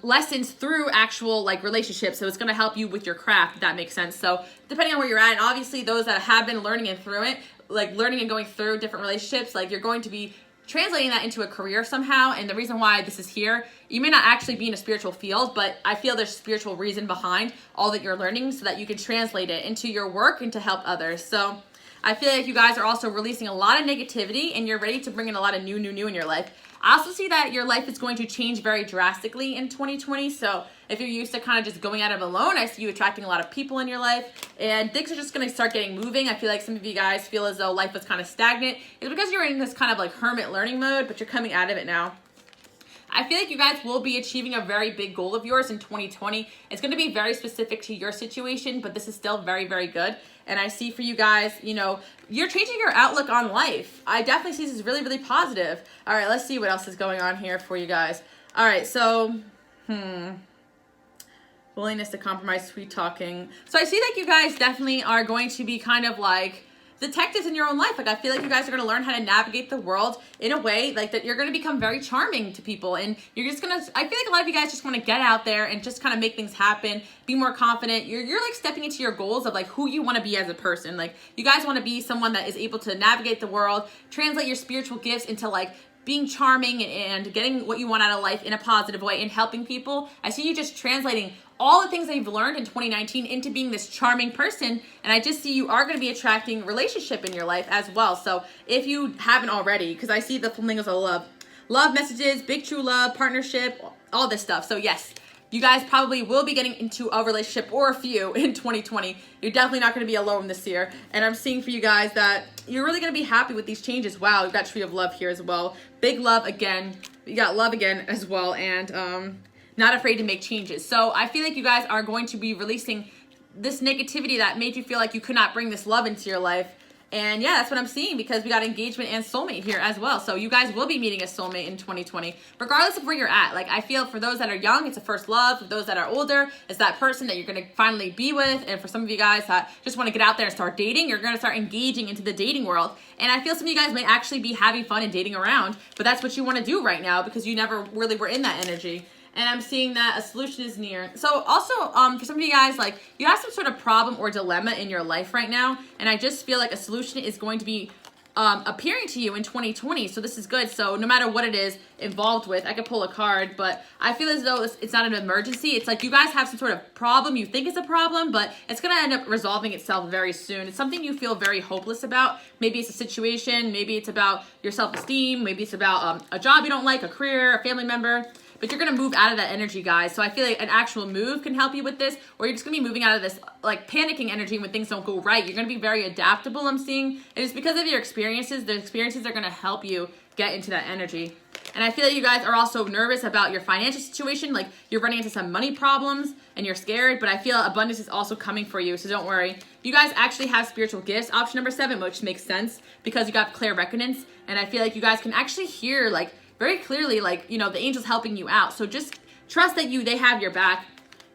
lessons through actual like relationships, so it's going to help you with your craft, if that makes sense. So depending on where you're at, and obviously those that have been learning and through it, like learning and going through different relationships, like you're going to be translating that into a career somehow. And the reason why this is here, you may not actually be in a spiritual field, but I feel there's spiritual reason behind all that you're learning so that you can translate it into your work and to help others. So I feel like you guys are also releasing a lot of negativity, and you're ready to bring in a lot of new in your life. I also see that your life is going to change very drastically in 2020. So if you're used to kind of just going at it alone, I see you attracting a lot of people in your life, and things are just going to start getting moving. I feel like some of you guys feel as though life was kind of stagnant. It's because you're in this kind of like hermit learning mode, but you're coming out of it now. I feel like you guys will be achieving a very big goal of yours in 2020. It's going to be very specific to your situation, but this is still very, very good. And I see for you guys, you know, you're changing your outlook on life. I definitely see this as really, really positive. All right, let's see what else is going on here for you guys. All right, so, willingness to compromise, sweet talking. So I see that you guys definitely are going to be kind of like detectives in your own life. Like, I feel like you guys are going to learn how to navigate the world in a way like that you're going to become very charming to people, and you're just going to, I feel like a lot of you guys just want to get out there and just kind of make things happen, be more confident. You're like stepping into your goals of like who you want to be as a person. Like, you guys want to be someone that is able to navigate the world, translate your spiritual gifts into like being charming and getting what you want out of life in a positive way and helping people. I see you just translating all the things that you've learned in 2019 into being this charming person. And I just see you are going to be attracting relationship in your life as well. So if you haven't already, because I see the flamingos of love messages, big true love, partnership, all this stuff. So yes, you guys probably will be getting into a relationship or a few in 2020. You're definitely not going to be alone this year. And I'm seeing for you guys that you're really going to be happy with these changes. Wow, we've got Tree of Love here as well. Big love again. We got love again as well. And not afraid to make changes. So I feel like you guys are going to be releasing this negativity that made you feel like you could not bring this love into your life. And yeah, that's what I'm seeing, because we got engagement and soulmate here as well. So you guys will be meeting a soulmate in 2020, regardless of where you're at. Like, I feel for those that are young, it's a first love. For those that are older, it's that person that you're going to finally be with. And for some of you guys that just want to get out there and start dating, you're going to start engaging into the dating world. And I feel some of you guys may actually be having fun and dating around, but that's what you want to do right now because you never really were in that energy. And I'm seeing that a solution is near. So also, for some of you guys, like, you have some sort of problem or dilemma in your life right now. And I just feel like a solution is going to be appearing to you in 2020. So this is good. So no matter what it is involved with, I could pull a card, but I feel as though it's not an emergency. It's like you guys have some sort of problem. You think it's a problem, but it's going to end up resolving itself very soon. It's something you feel very hopeless about. Maybe it's a situation. Maybe it's about your self-esteem. Maybe it's about a job you don't like, a career, a family member. But you're going to move out of that energy, guys. So I feel like an actual move can help you with this, or you're just going to be moving out of this like panicking energy when things don't go right. You're going to be very adaptable, I'm seeing. And it's because of your experiences. The experiences are going to help you get into that energy. And I feel like you guys are also nervous about your financial situation. Like, you're running into some money problems and you're scared, but I feel abundance is also coming for you. So don't worry. You guys actually have spiritual gifts. Option number 7, which makes sense because you got clairvoyance. And I feel like you guys can actually hear like very clearly, like, you know, the angels helping you out. So just trust that they have your back.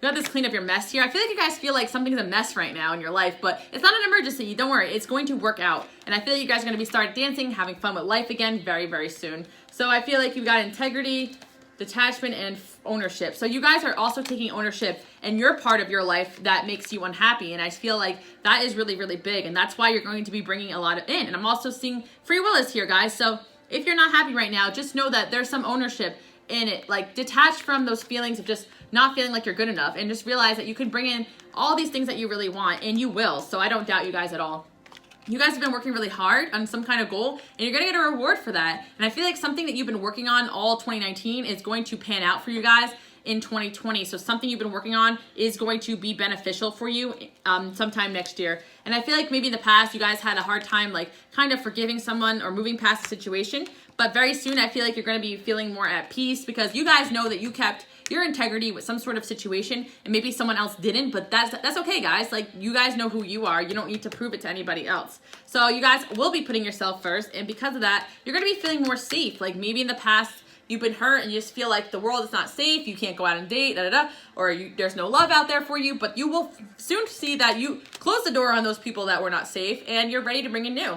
You got this clean up your mess here. I feel like you guys feel like something's a mess right now in your life, but it's not an emergency. Don't worry. It's going to work out. And I feel like you guys are going to be starting dancing, having fun with life again very, very soon. So I feel like you've got integrity, detachment, and ownership. So you guys are also taking ownership in your part of your life that makes you unhappy. And I feel like that is really, really big. And that's why you're going to be bringing a lot in. And I'm also seeing free will is here, guys. So if you're not happy right now, just know that there's some ownership in it. Like, detach from those feelings of just not feeling like you're good enough, and just realize that you can bring in all these things that you really want, and you will. So I don't doubt you guys at all. You guys have been working really hard on some kind of goal, and you're going to get a reward for that. And I feel like something that you've been working on all 2019 is going to pan out for you guys in 2020. So something you've been working on is going to be beneficial for you sometime next year. And I feel like maybe in the past you guys had a hard time like kind of forgiving someone or moving past the situation, But very soon, I feel like you're going to be feeling more at peace because you guys know that you kept your integrity with some sort of situation and maybe someone else didn't, but that's okay, guys. Like, you guys know who you are. You don't need to prove it to anybody else. So you guys will be putting yourself first, and because of that, you're going to be feeling more safe. Like, maybe in the past, you've been hurt and you just feel like the world is not safe, you can't go out and date, or there's no love out there for you, but you will soon see that you close the door on those people that were not safe and you're ready to bring in new.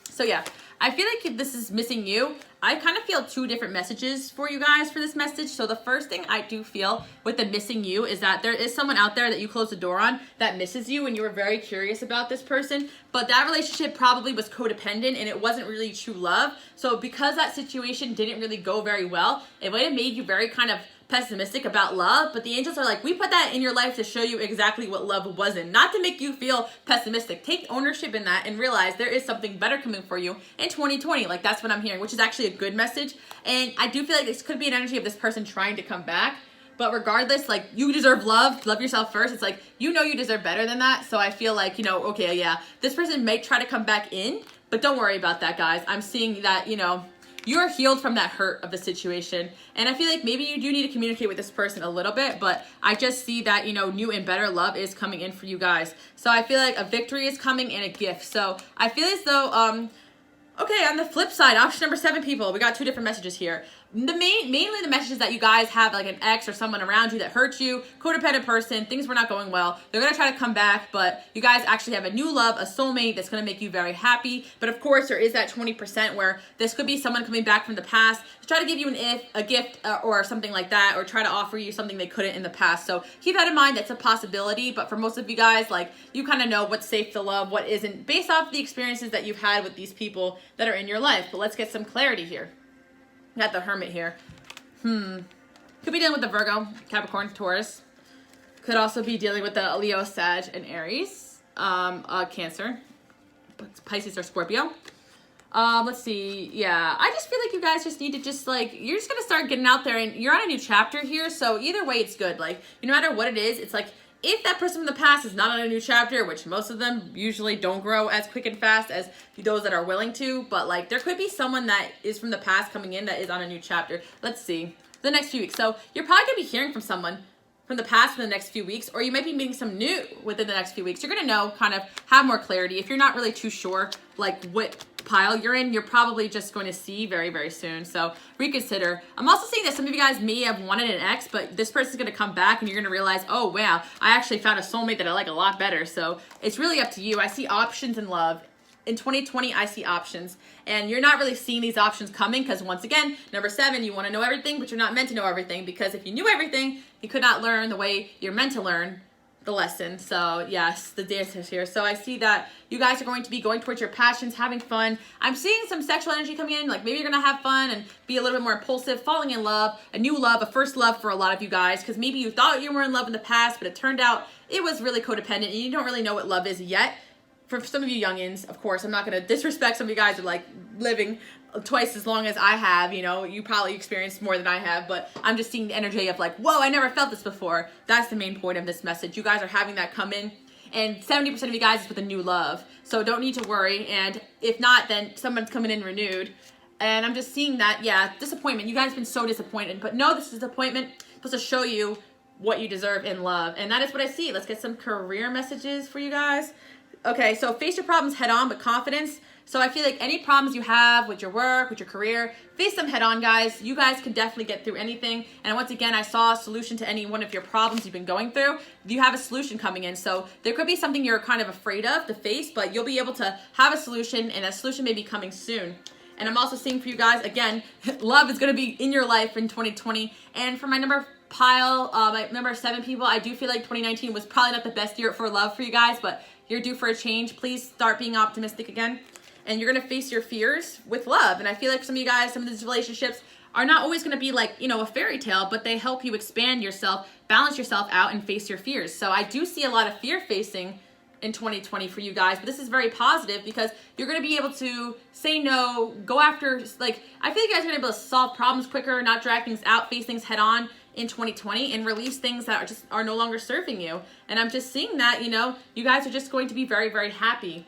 So yeah, I feel like if this is missing you, I kind of feel two different messages for you guys for this message. So the first thing I do feel with the missing you is that there is someone out there that you closed the door on that misses you and you were very curious about this person, but that relationship probably was codependent and it wasn't really true love. So because that situation didn't really go very well, it might have made you very kind of pessimistic about love, but the angels are like, we put that in your life to show you exactly what love wasn't, not to make you feel pessimistic. Take ownership in that and realize there is something better coming for you in 2020. Like, that's what I'm hearing, which is actually a good message. And I do feel like this could be an energy of this person trying to come back, but regardless, like, you deserve love yourself first. It's like, you know, you deserve better than that. So I feel like, you know, okay, yeah, this person may try to come back in, but don't worry about that, guys. I'm seeing that, you know, you're healed from that hurt of the situation. And I feel like maybe you do need to communicate with this person a little bit, but I just see that, you know, new and better love is coming in for you guys. So I feel like a victory is coming and a gift. So I feel as though, okay, on the flip side, option number 7, people, we got two different messages here. Mainly the messages that you guys have like an ex or someone around you that hurt you, codependent person, things were not going well. They're going to try to come back, but you guys actually have a new love, a soulmate that's going to make you very happy. But of course, there is that 20% where this could be someone coming back from the past to try to give you a gift or something like that, or try to offer you something they couldn't in the past. So keep that in mind. That's a possibility. But for most of you guys, like, you kind of know what's safe to love, what isn't, based off the experiences that you've had with these people that are in your life. But let's get some clarity here. Got the Hermit here. Could be dealing with the Virgo, Capricorn, Taurus. Could also be dealing with the Leo, Sag, and Aries. Cancer, Pisces, or Scorpio. Let's see. Yeah, I just feel like you guys just need to just, like, you're just gonna start getting out there, and you're on a new chapter here. So either way, it's good. Like, no matter what it is, it's like, if that person from the past is not on a new chapter, which most of them usually don't grow as quick and fast as those that are willing to, but like, there could be someone that is from the past coming in that is on a new chapter. Let's see. The next few weeks. So you're probably gonna be hearing from someone from the past in the next few weeks, or you might be meeting some new within the next few weeks. You're gonna know, kind of have more clarity. If you're not really too sure like what pile you're in, you're probably just going to see very, very soon. So reconsider. I'm also seeing that some of you guys may have wanted an ex, but this person's going to come back and you're going to realize, oh wow, I actually found a soulmate that I like a lot better. So it's really up to you. I see options in love. In 2020, I see options, and you're not really seeing these options coming because, once again, number 7, you want to know everything, but you're not meant to know everything, because if you knew everything, you could not learn the way you're meant to learn the lesson. So yes, the dancers here. So I see that you guys are going to be going towards your passions, having fun. I'm seeing some sexual energy coming in, like maybe you're gonna have fun and be a little bit more impulsive, falling in love, a new love, a first love for a lot of you guys, because maybe you thought you were in love in the past, but it turned out it was really codependent and you don't really know what love is yet. For some of you youngins, of course, I'm not going to disrespect some of you guys who are like living twice as long as I have, you know, you probably experienced more than I have, but I'm just seeing the energy of like, whoa, I never felt this before. That's the main point of this message. You guys are having that come in, and 70% of you guys is with a new love. So don't need to worry, and if not, then someone's coming in renewed. And I'm just seeing that, yeah, disappointment. You guys have been so disappointed, but no, this disappointment is supposed to show you what you deserve in love, and that is what I see. Let's get some career messages for you guys. Okay, so face your problems head on with confidence. So I feel like any problems you have with your work, with your career, face them head on, guys. You guys can definitely get through anything. And once again, I saw a solution to any one of your problems you've been going through. You have a solution coming in. So there could be something you're kind of afraid of to face, but you'll be able to have a solution, and that solution may be coming soon. And I'm also seeing for you guys, again, love is going to be in your life in 2020. And for my number 7 people, I do feel like 2019 was probably not the best year for love for you guys, but you're due for a change. Please start being optimistic again. And you're going to face your fears with love. And I feel like some of you guys, some of these relationships are not always going to be like, you know, a fairy tale, but they help you expand yourself, balance yourself out, and face your fears. So I do see a lot of fear facing in 2020 for you guys, but this is very positive because you're going to be able to say no, go after, like, I feel like you guys are going to be able to solve problems quicker, not drag things out, face things head on in 2020, and release things that are no longer serving you. And I'm just seeing that, you know, you guys are just going to be very, very happy.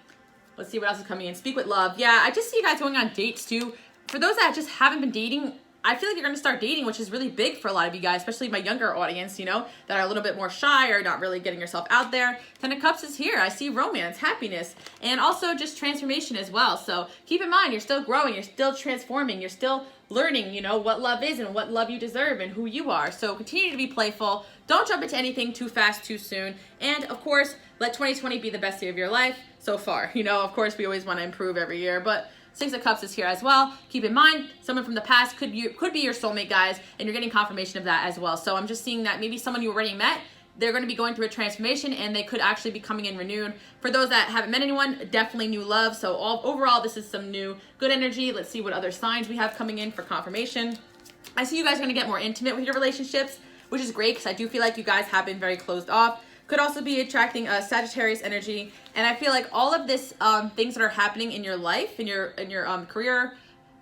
Let's see what else is coming in. Speak with love. Yeah, I just see you guys going on dates too. for those that just haven't been dating, I feel like you're going to start dating, which is really big for a lot of you guys, especially my younger audience, you know, that are a little bit more shy or not really getting yourself out there. Ten of Cups is here. I see romance, happiness, and also just transformation as well. So keep in mind, you're still growing, you're still transforming, you're still learning, you know, what love is and what love you deserve and who you are. So continue to be playful. Don't jump into anything too fast, too soon. And of course, let 2020 be the best year of your life so far. You know, of course, we always want to improve every year, but Six of Cups is here as well. Keep in mind, someone from the past could be your soulmate, guys, and you're getting confirmation of that as well. So I'm just seeing that maybe someone you already met, they're going to be going through a transformation and they could actually be coming in renewed. For those that haven't met anyone, definitely new love. So overall, this is some new good energy. Let's see what other signs we have coming in for confirmation. I see you guys are going to get more intimate with your relationships, which is great because I do feel like you guys have been very closed off. Could also be attracting a Sagittarius energy, and I feel like all of this things that are happening in your life, in your career,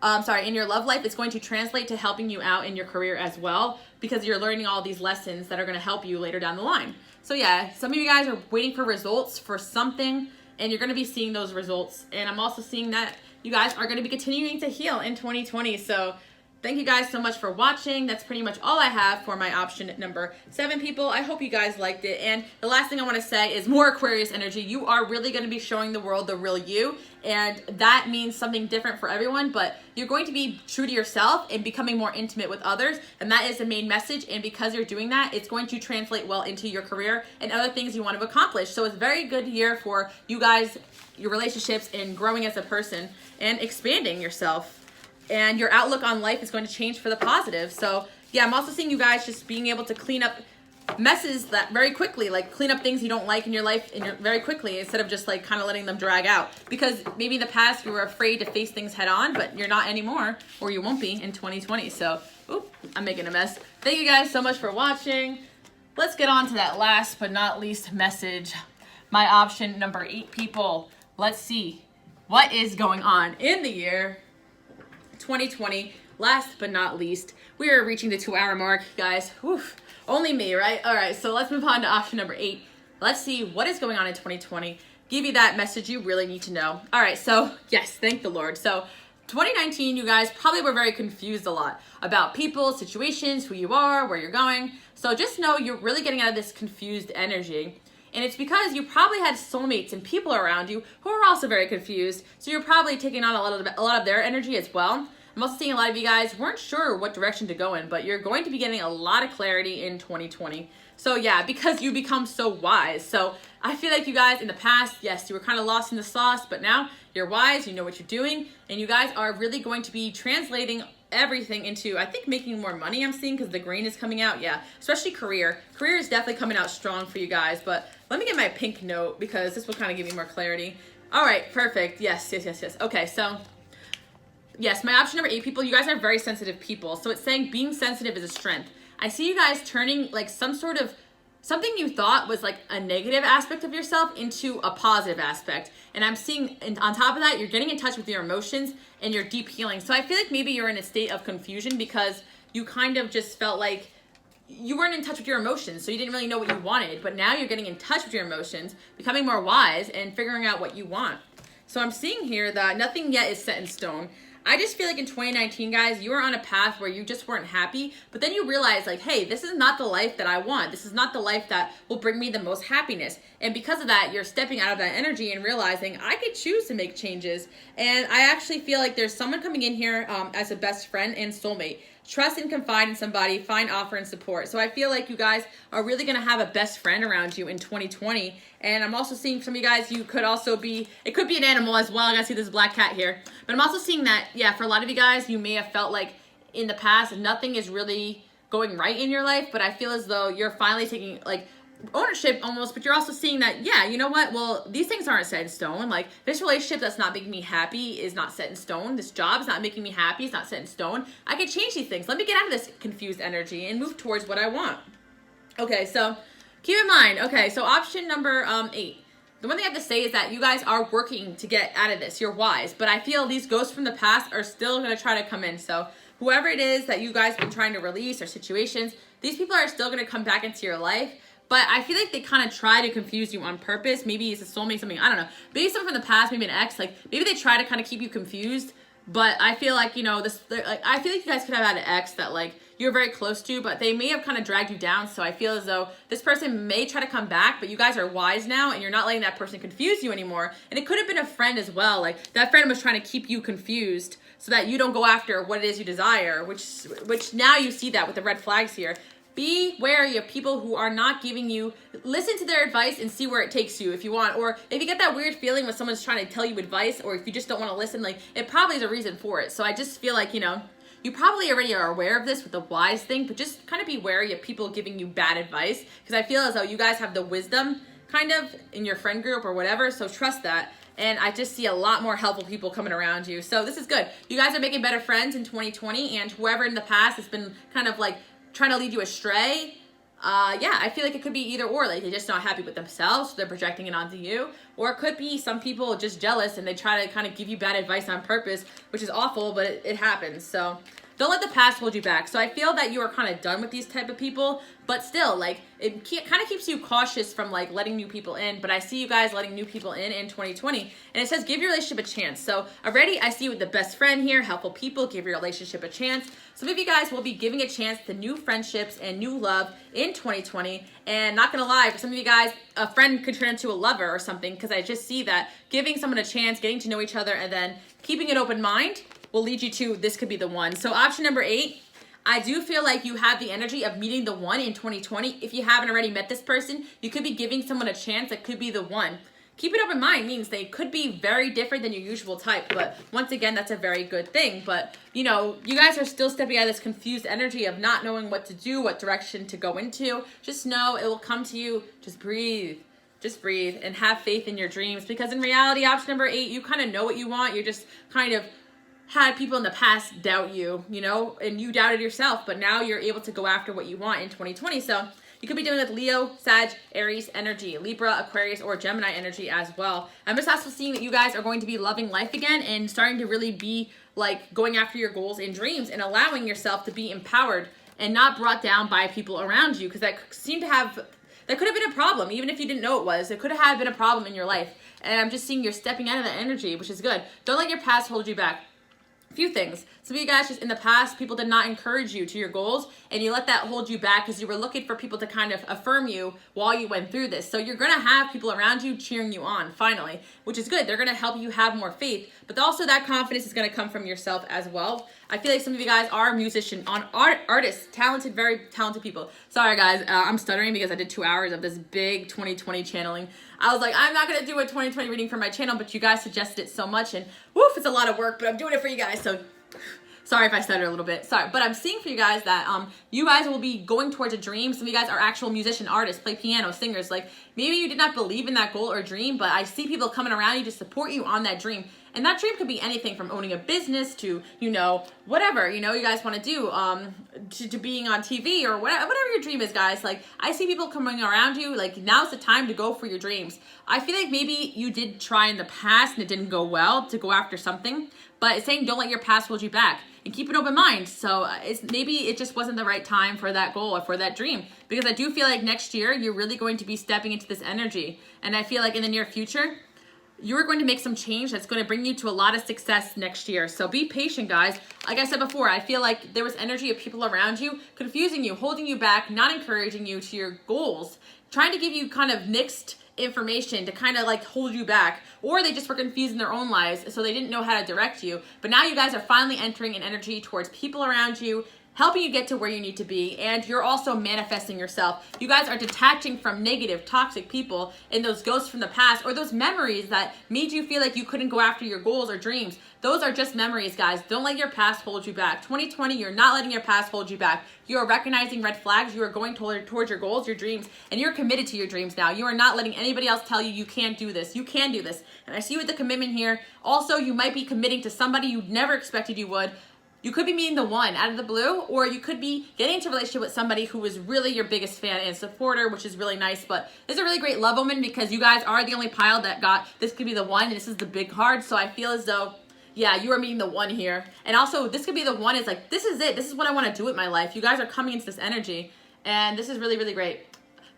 in your love life, it's going to translate to helping you out in your career as well, because you're learning all these lessons that are going to help you later down the line. So yeah, some of you guys are waiting for results for something, and you're going to be seeing those results. And I'm also seeing that you guys are going to be continuing to heal in 2020. So thank you guys so much for watching. That's pretty much all I have for my option number 7, people. I hope you guys liked it. And the last thing I want to say is more Aquarius energy. You are really going to be showing the world the real you. And that means something different for everyone. But you're going to be true to yourself and becoming more intimate with others. And that is the main message. And because you're doing that, it's going to translate well into your career and other things you want to accomplish. So it's a very good year for you guys, your relationships, and growing as a person and expanding yourself. And your outlook on life is going to change for the positive. So yeah, I'm also seeing you guys just being able to clean up messes that very quickly, like clean up things you don't like in your life very quickly, instead of just like kind of letting them drag out. Because maybe in the past you were afraid to face things head on, but you're not anymore, or you won't be in 2020. So, I'm making a mess. Thank you guys so much for watching. Let's get on to that last but not least message. My option number 8, people. Let's see what is going on in the year 2020. Last but not least, we are reaching the 2-hour mark, guys. Oof, only me, right? All right, so let's move on to option number 8. Let's see what is going on in 2020. Give you that message you really need to know. All right, so yes, thank the Lord. So 2019, you guys probably were very confused a lot about people, situations, who you are, where you're going. So just know you're really getting out of this confused energy. And it's because you probably had soulmates and people around you who are also very confused. So you're probably taking on a lot of their energy as well. I'm also seeing a lot of you guys weren't sure what direction to go in, but you're going to be getting a lot of clarity in 2020. So yeah, because you become so wise. So I feel like you guys in the past, yes, you were kind of lost in the sauce, but now you're wise, you know what you're doing, and you guys are really going to be translating everything into, I think, making more money. I'm seeing, because the green is coming out. Yeah, especially career. Career is definitely coming out strong for you guys, but let me get my pink note because this will kind of give you more clarity. All right, perfect. Yes. Okay, so yes, my option number 8, people, you guys are very sensitive people. So it's saying being sensitive is a strength. I see you guys turning like something you thought was like a negative aspect of yourself into a positive aspect. And I'm seeing, and on top of that, you're getting in touch with your emotions and your deep healing. So I feel like maybe you're in a state of confusion because you kind of just felt like you weren't in touch with your emotions, so you didn't really know what you wanted. But now you're getting in touch with your emotions, becoming more wise, and figuring out what you want. So I'm seeing here that nothing yet is set in stone. I just feel like in 2019, guys, you were on a path where you just weren't happy, but then you realize like, hey, this is not the life that I want. This is not the life that will bring me the most happiness. And because of that, you're stepping out of that energy and realizing I could choose to make changes. And I actually feel like there's someone coming in here as a best friend and soulmate. Trust and confide in somebody, find, offer, and support. So I feel like you guys are really going to have a best friend around you in 2020. And I'm also seeing some of you guys, you could also be, it could be an animal as well. I gotta see this black cat here. But I'm also seeing that, yeah, for a lot of you guys, you may have felt like in the past, nothing is really going right in your life. But I feel as though you're finally taking like ownership almost, but you're also seeing that, yeah, you know what, well, these things aren't set in stone. Like this relationship that's not making me happy is not set in stone. This job is not making me happy, it's not set in stone. I can change these things. Let me get out of this confused energy and move towards what I want. Okay, so keep in mind, okay, so option number 8. The one thing I have to say is that you guys are working to get out of this. You're wise, but I feel these ghosts from the past are still going to try to come in. So whoever it is that you guys have been trying to release or situations, these people are still going to come back into your life. But I feel like they kind of try to confuse you on purpose. Maybe it's a soulmate, something, I don't know. Maybe someone from the past, maybe an ex, like maybe they try to kind of keep you confused But I feel like, you know, I feel like you guys could have had an ex that like you're very close to, but they may have kind of dragged you down. So I feel as though this person may try to come back, but you guys are wise now and you're not letting that person confuse you anymore. And it could have been a friend as well. Like that friend was trying to keep you confused so that you don't go after what it is you desire, which now you see that with the red flags here. Be wary of people who are not giving you, listen to their advice and see where it takes you if you want. Or if you get that weird feeling when someone's trying to tell you advice, or if you just don't want to listen, like it probably is a reason for it. So I just feel like, you know, you probably already are aware of this with the wise thing, but just kind of be wary of people giving you bad advice, because I feel as though you guys have the wisdom kind of in your friend group or whatever. So trust that. And I just see a lot more helpful people coming around you. So this is good. You guys are making better friends in 2020, and whoever in the past has been kind of like trying to lead you astray, yeah, I feel like it could be either or. Like they're just not happy with themselves, so they're projecting it onto you. Or it could be some people just jealous and they try to kind of give you bad advice on purpose, which is awful, but it happens. So don't let the past hold you back. So I feel that you are kind of done with these type of people, but still, like, it kind of keeps you cautious from, like, letting new people in. But I see you guys letting new people in 2020. And it says, give your relationship a chance. So already I see you with the best friend here, helpful people, give your relationship a chance. Some of you guys will be giving a chance to new friendships and new love in 2020. And not going to lie, for some of you guys, a friend could turn into a lover or something, because I just see that giving someone a chance, getting to know each other, and then keeping an open mind will lead you to this could be the one. So option number 8, I do feel like you have the energy of meeting the one in 2020. If you haven't already met this person, you could be giving someone a chance that could be the one. Keep an open mind means they could be very different than your usual type, but once again, that's a very good thing. But, you know, you guys are still stepping out of this confused energy of not knowing what to do, what direction to go into. Just know it will come to you. Just breathe. Just breathe and have faith in your dreams, because in reality, option number 8, you kind of know what you want. You're just kind of had people in the past doubt you, you know, and you doubted yourself, but now you're able to go after what you want in 2020. So you could be dealing with Leo, Sag, Aries energy, Libra, Aquarius, or Gemini energy as well. I'm just also seeing that you guys are going to be loving life again and starting to really be like going after your goals and dreams and allowing yourself to be empowered and not brought down by people around you, because that could have been a problem. Even if you didn't know it was, it could have been a problem in your life. And I'm just seeing you're stepping out of that energy, which is good. Don't let your past hold you back. A few things. Some of you guys, just in the past, people did not encourage you to your goals, and you let that hold you back because you were looking for people to kind of affirm you while you went through this. So you're going to have people around you cheering you on, finally, which is good. They're going to help you have more faith, but also that confidence is going to come from yourself as well. I feel like some of you guys are artists, talented, very talented people. Sorry, guys, I'm stuttering because I did 2 hours of this big 2020 channeling. I was like, I'm not going to do a 2020 reading for my channel, but you guys suggested it so much, and woof, it's a lot of work, but I'm doing it for you guys, so sorry if I stutter a little bit. Sorry, but I'm seeing for you guys that you guys will be going towards a dream. Some of you guys are actual musician, artists, play piano, singers. Like, maybe you did not believe in that goal or dream, but I see people coming around you to support you on that dream. And that dream could be anything from owning a business to, you know, whatever, you know, you guys want to do, to being on TV or whatever your dream is, guys. Like, I see people coming around you, like, now's the time to go for your dreams. I feel like maybe you did try in the past and it didn't go well to go after something, but it's saying don't let your past hold you back and keep an open mind. So maybe it just wasn't the right time for that goal or for that dream, because I do feel like next year you're really going to be stepping into this energy. And I feel like in the near future, you're going to make some change that's going to bring you to a lot of success next year. So be patient, guys. Like I said before, I feel like there was energy of people around you confusing you, holding you back, not encouraging you to your goals, trying to give you kind of mixed information to kind of like hold you back, or they just were confused in their own lives, so they didn't know how to direct you. But now you guys are finally entering an energy towards people around you, helping you get to where you need to be, and you're also manifesting yourself. You guys are detaching from negative, toxic people and those ghosts from the past, or those memories that made you feel like you couldn't go after your goals or dreams. Those are just memories, guys. Don't let your past hold you back. 2020, you're not letting your past hold you back. You are recognizing red flags. You are going towards your goals, your dreams, and you're committed to your dreams now. You are not letting anybody else tell you you can't do this. You can do this. And I see you with the commitment here. Also, you might be committing to somebody you never expected you would. You could be meeting the one out of the blue, or you could be getting into a relationship with somebody who is really your biggest fan and supporter, which is really nice. But this is a really great love omen, because you guys are the only pile that got this could be the one, and this is the big card. So I feel as though, yeah, you are meeting the one here. And also, this could be the one is like, this is it. This is what I want to do with my life. You guys are coming into this energy, and this is really, really great.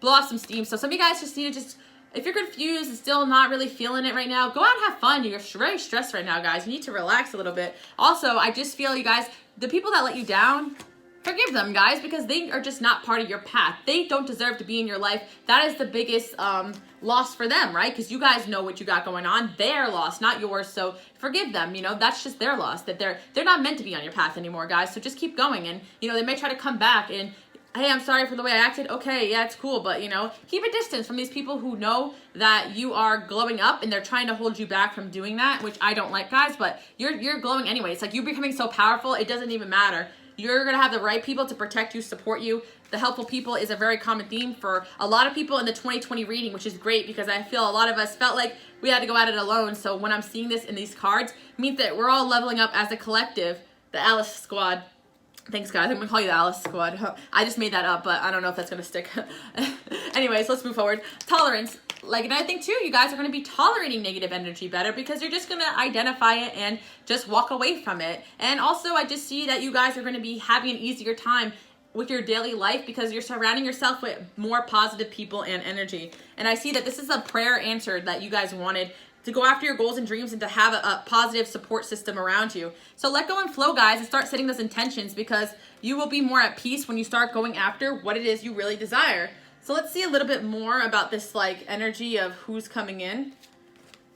Blow off some steam. So some of you guys just need to if you're confused and still not really feeling it right now, go out and have fun. You're very stressed right now, guys. You need to relax a little bit. Also, I just feel, you guys, the people that let you down, forgive them, guys, because they are just not part of your path. They don't deserve to be in your life. That is the biggest loss for them, right? Because you guys know what you got going on. Their loss, not yours. So forgive them. You know, that's just their loss. That they're not meant to be on your path anymore, guys. So just keep going. And you know, they may try to come back and, hey, I'm sorry for the way I acted. Okay, yeah, it's cool, but you know, keep a distance from these people who know that you are glowing up and they're trying to hold you back from doing that, which I don't like, guys. But you're glowing anyway. It's like you're becoming so powerful. It doesn't even matter. You're going to have the right people to protect you, support you. The helpful people is a very common theme for a lot of people in the 2020 reading, which is great because I feel a lot of us felt like we had to go at it alone. So when I'm seeing this in these cards, it means that we're all leveling up as a collective, the Alice Squad. Thanks, guys. I'm going to call you the Alice Squad. I just made that up, but I don't know if that's going to stick. Anyways, let's move forward. Tolerance. Like another thing, too, you guys are going to be tolerating negative energy better because you're just going to identify it and just walk away from it. And also, I just see that you guys are going to be having an easier time with your daily life because you're surrounding yourself with more positive people and energy. And I see that this is a prayer answered that you guys wanted, to go after your goals and dreams and to have a positive support system around you. So let go and flow, guys, and start setting those intentions because you will be more at peace when you start going after what it is you really desire. So let's see a little bit more about this like energy of who's coming in.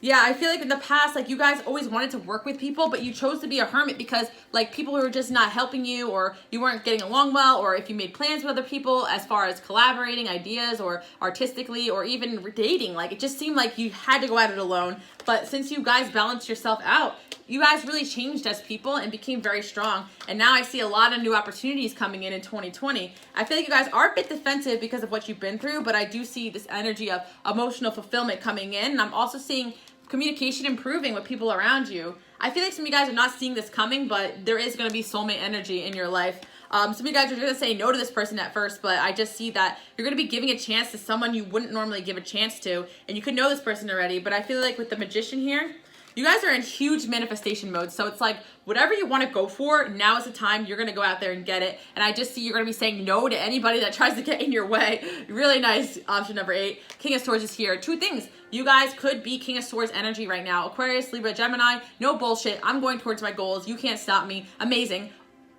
Yeah, I feel like in the past, like you guys always wanted to work with people, but you chose to be a hermit because like people who were just not helping you, or you weren't getting along well, or if you made plans with other people as far as collaborating ideas or artistically or even dating, like it just seemed like you had to go at it alone. But since you guys balanced yourself out, you guys really changed as people and became very strong. And now I see a lot of new opportunities coming in 2020. I feel like you guys are a bit defensive because of what you've been through, but I do see this energy of emotional fulfillment coming in. And I'm also seeing communication improving with people around you. I feel like some of you guys are not seeing this coming, but there is going to be soulmate energy in your life. Some of you guys are going to say no to this person at first, but I just see that you're going to be giving a chance to someone you wouldn't normally give a chance to, and you could know this person already, but I feel like with the Magician here, you guys are in huge manifestation mode. So it's like whatever you want to go for, now is the time you're going to go out there and get it. And I just see you're going to be saying no to anybody that tries to get in your way. Really nice. Option number 8. King of Swords is here. 2 things. You guys could be King of Swords energy right now. Aquarius, Libra, Gemini. No bullshit. I'm going towards my goals. You can't stop me. Amazing.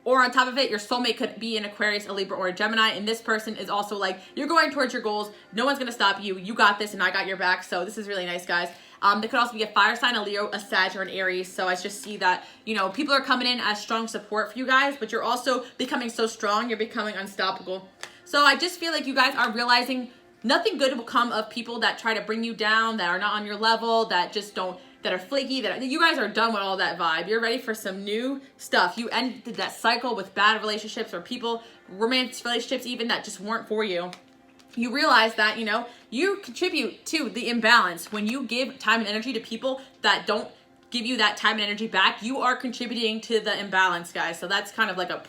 Or on top of it, your soulmate could be an Aquarius, a Libra, or a Gemini. And this person is also like, you're going towards your goals. No one's going to stop you. You got this and I got your back. So this is really nice, guys. There could also be a fire sign, a Leo, a Sag, or an Aries. So I just see that, you know, people are coming in as strong support for you guys, but you're also becoming so strong, you're becoming unstoppable. So I just feel like you guys are realizing nothing good will come of people that try to bring you down, that are not on your level, that just don't, that are flaky, that you guys are done with all that vibe. You're ready for some new stuff. You ended that cycle with bad relationships or people, romantic relationships even, that just weren't for you. You realize that, you know, you contribute to the imbalance. When you give time and energy to people that don't give you that time and energy back, you are contributing to the imbalance, guys. So that's kind of like a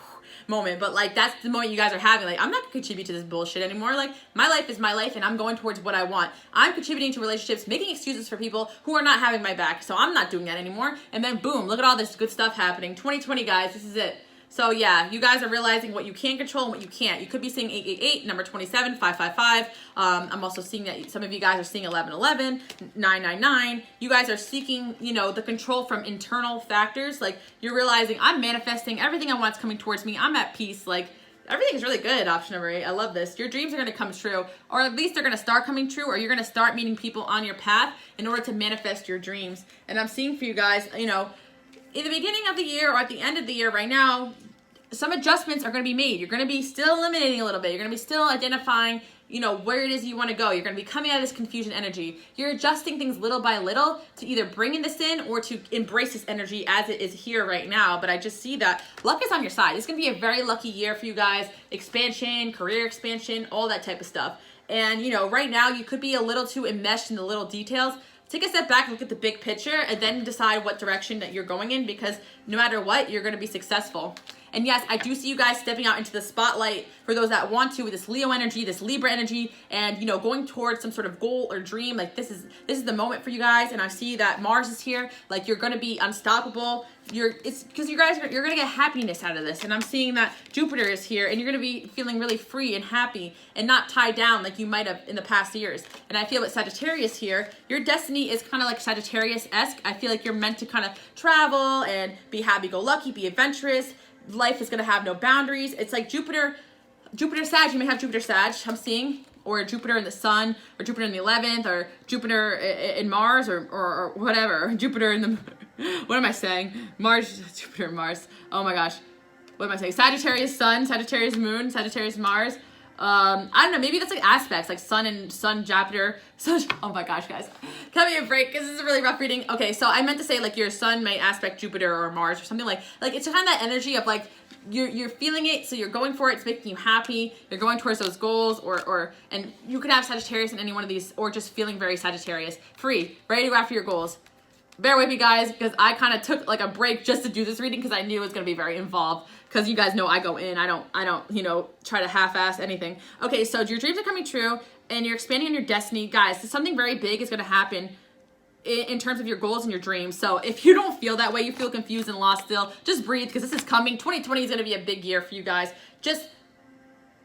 moment, but like that's the moment you guys are having. Like, I'm not gonna contribute to this bullshit anymore. Like, my life is my life and I'm going towards what I want. I'm contributing to relationships, making excuses for people who are not having my back. So I'm not doing that anymore. And then boom, look at all this good stuff happening. 2020, guys, this is it. So yeah, you guys are realizing what you can control and what you can't. You could be seeing 888, number 27, 555. I'm also seeing that some of you guys are seeing 1111, 999. You guys are seeking, you know, the control from internal factors. Like, you're realizing I'm manifesting everything I want is coming towards me. I'm at peace. Like, everything's really good. Option number 8. I love this. Your dreams are going to come true, or at least they're going to start coming true, or you're going to start meeting people on your path in order to manifest your dreams. And I'm seeing for you guys, you know, in the beginning of the year or at the end of the year right now, some adjustments are going to be made. You're going to be still eliminating a little bit. You're going to be still identifying, you know, where it is you want to go. You're going to be coming out of this confusion energy. You're adjusting things little by little to either bring in this in or to embrace this energy as it is here right now. But I just see that luck is on your side. It's going to be a very lucky year for you guys. Expansion, career expansion, all that type of stuff. And, you know, right now you could be a little too enmeshed in the little details. Take a step back, look at the big picture, and then decide what direction that you're going in, because no matter what, you're going to be successful. And yes, I do see you guys stepping out into the spotlight for those that want to with this Leo energy, this Libra energy, and you know, going towards some sort of goal or dream. Like this is the moment for you guys. And I see that Mars is here. Like you're gonna be unstoppable. It's because you guys you're gonna get happiness out of this. And I'm seeing that Jupiter is here, and you're gonna be feeling really free and happy and not tied down like you might have in the past years. And I feel with Sagittarius here, your destiny is kind of like Sagittarius-esque. I feel like you're meant to kind of travel and be happy-go-lucky, be adventurous. Life is gonna have no boundaries. It's like Jupiter Sag. You may have Jupiter Sag, I'm seeing, or Jupiter in the Sun, or Jupiter in the 11th, or Jupiter in Mars, or whatever. Jupiter in the, what am I saying? Mars, Jupiter, Mars. Oh my gosh. What am I saying? Sagittarius Sun, Sagittarius Moon, Sagittarius Mars. I don't know, maybe that's like aspects, like Sun and Sun, Jupiter. Oh my gosh, guys. Cut me a break, because this is a really rough reading. Okay, so I meant to say like your Sun may aspect Jupiter or Mars or something like it's kind of that energy of like, you're feeling it, so you're going for it, it's making you happy, you're going towards those goals, and you could have Sagittarius in any one of these, or just feeling very Sagittarius, free, ready to go after your goals. Bear with me, guys, because I kind of took like a break just to do this reading because I knew it was going to be very involved, because you guys know I go in, I don't, you know, try to half-ass anything. Okay, so your dreams are coming true, and you're expanding on your destiny. Guys, something very big is going to happen in terms of your goals and your dreams. So if you don't feel that way, you feel confused and lost still, just breathe, because this is coming. 2020 is going to be a big year for you guys. Just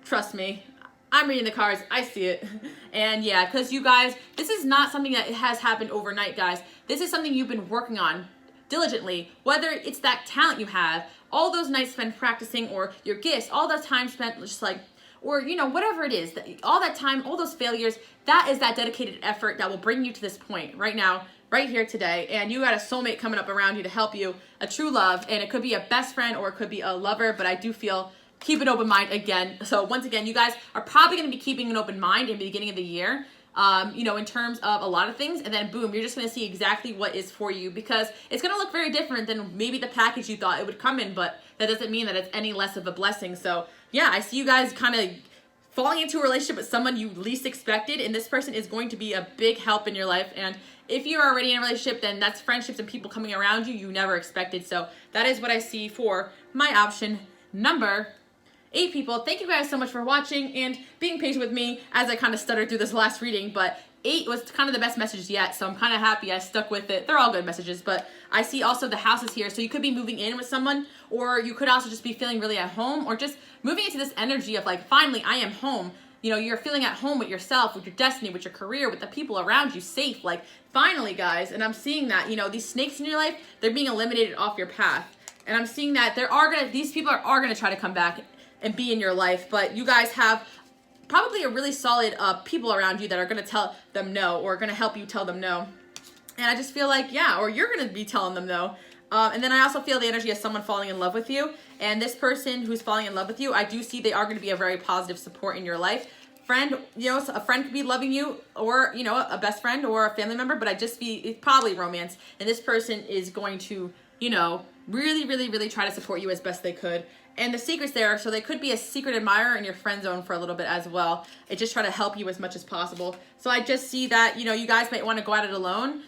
trust me. I'm reading the cards. I see it. And yeah, because you guys, this is not something that has happened overnight, guys. This is something you've been working on diligently, whether it's that talent you have, all those nights spent practicing, or your gifts, all that time spent just like, or, you know, whatever it is, all that time, all those failures, that is that dedicated effort that will bring you to this point right now, right here today. And you got a soulmate coming up around you to help you, a true love, and it could be a best friend or it could be a lover, but I do feel keep an open mind again. So once again, you guys are probably going to be keeping an open mind in the beginning of the year, you know, in terms of a lot of things, and then boom, you're just going to see exactly what is for you, because it's going to look very different than maybe the package you thought it would come in, but that doesn't mean that it's any less of a blessing. So yeah, I see you guys kind of falling into a relationship with someone you least expected, and this person is going to be a big help in your life. And if you're already in a relationship, then that's friendships and people coming around you never expected. So that is what I see for my option number 8, people. Thank you guys so much for watching and being patient with me as I kind of stuttered through this last reading, but 8 was kind of the best message yet, so I'm kind of happy I stuck with it. They're all good messages, but I see also the houses here, so you could be moving in with someone, or you could also just be feeling really at home, or just moving into this energy of like, finally, I am home. You know, you're feeling at home with yourself, with your destiny, with your career, with the people around you, safe. Like, finally, guys, and I'm seeing that, you know, these snakes in your life, they're being eliminated off your path. And I'm seeing that these people are gonna try to come back and be in your life, but you guys have probably a really solid people around you that are going to tell them no, or going to help you tell them no. And I just feel like, yeah, or you're going to be telling them no. And then I also feel the energy of someone falling in love with you. And this person who's falling in love with you, I do see they are going to be a very positive support in your life. Friend, you know, a friend could be loving you, or, you know, a best friend or a family member, but I just see it's probably romance. And this person is going to, you know, really, really, really try to support you as best they could. And the secret's there, so they could be a secret admirer in your friend zone for a little bit as well. It just try to help you as much as possible. So I just see that, you know, you guys might want to go at it alone,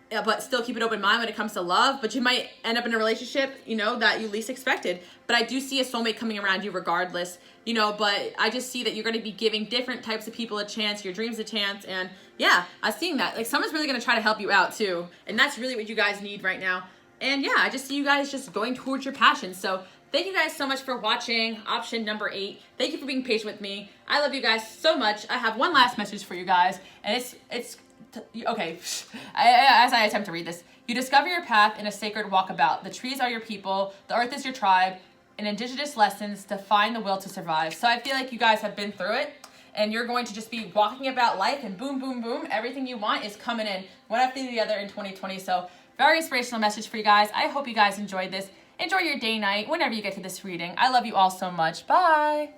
but still keep an open mind when it comes to love. But you might end up in a relationship, you know, that you least expected. But I do see a soulmate coming around you regardless, you know, but I just see that you're going to be giving different types of people a chance, your dreams a chance. And yeah, I'm seeing that. Like, someone's really going to try to help you out too. And that's really what you guys need right now. And yeah, I just see you guys just going towards your passion. So thank you guys so much for watching option number 8. Thank you for being patient with me. I love you guys so much. I have one last message for you guys, and it's okay. As I attempt to read this, you discover your path in a sacred walkabout. The trees are your people, the earth is your tribe, and indigenous lessons to find the will to survive. So I feel like you guys have been through it, and you're going to just be walking about life, and boom, boom, boom, everything you want is coming in one after the other in 2020. So very inspirational message for you guys. I hope you guys enjoyed this. Enjoy your day, night, whenever you get to this reading. I love you all so much. Bye.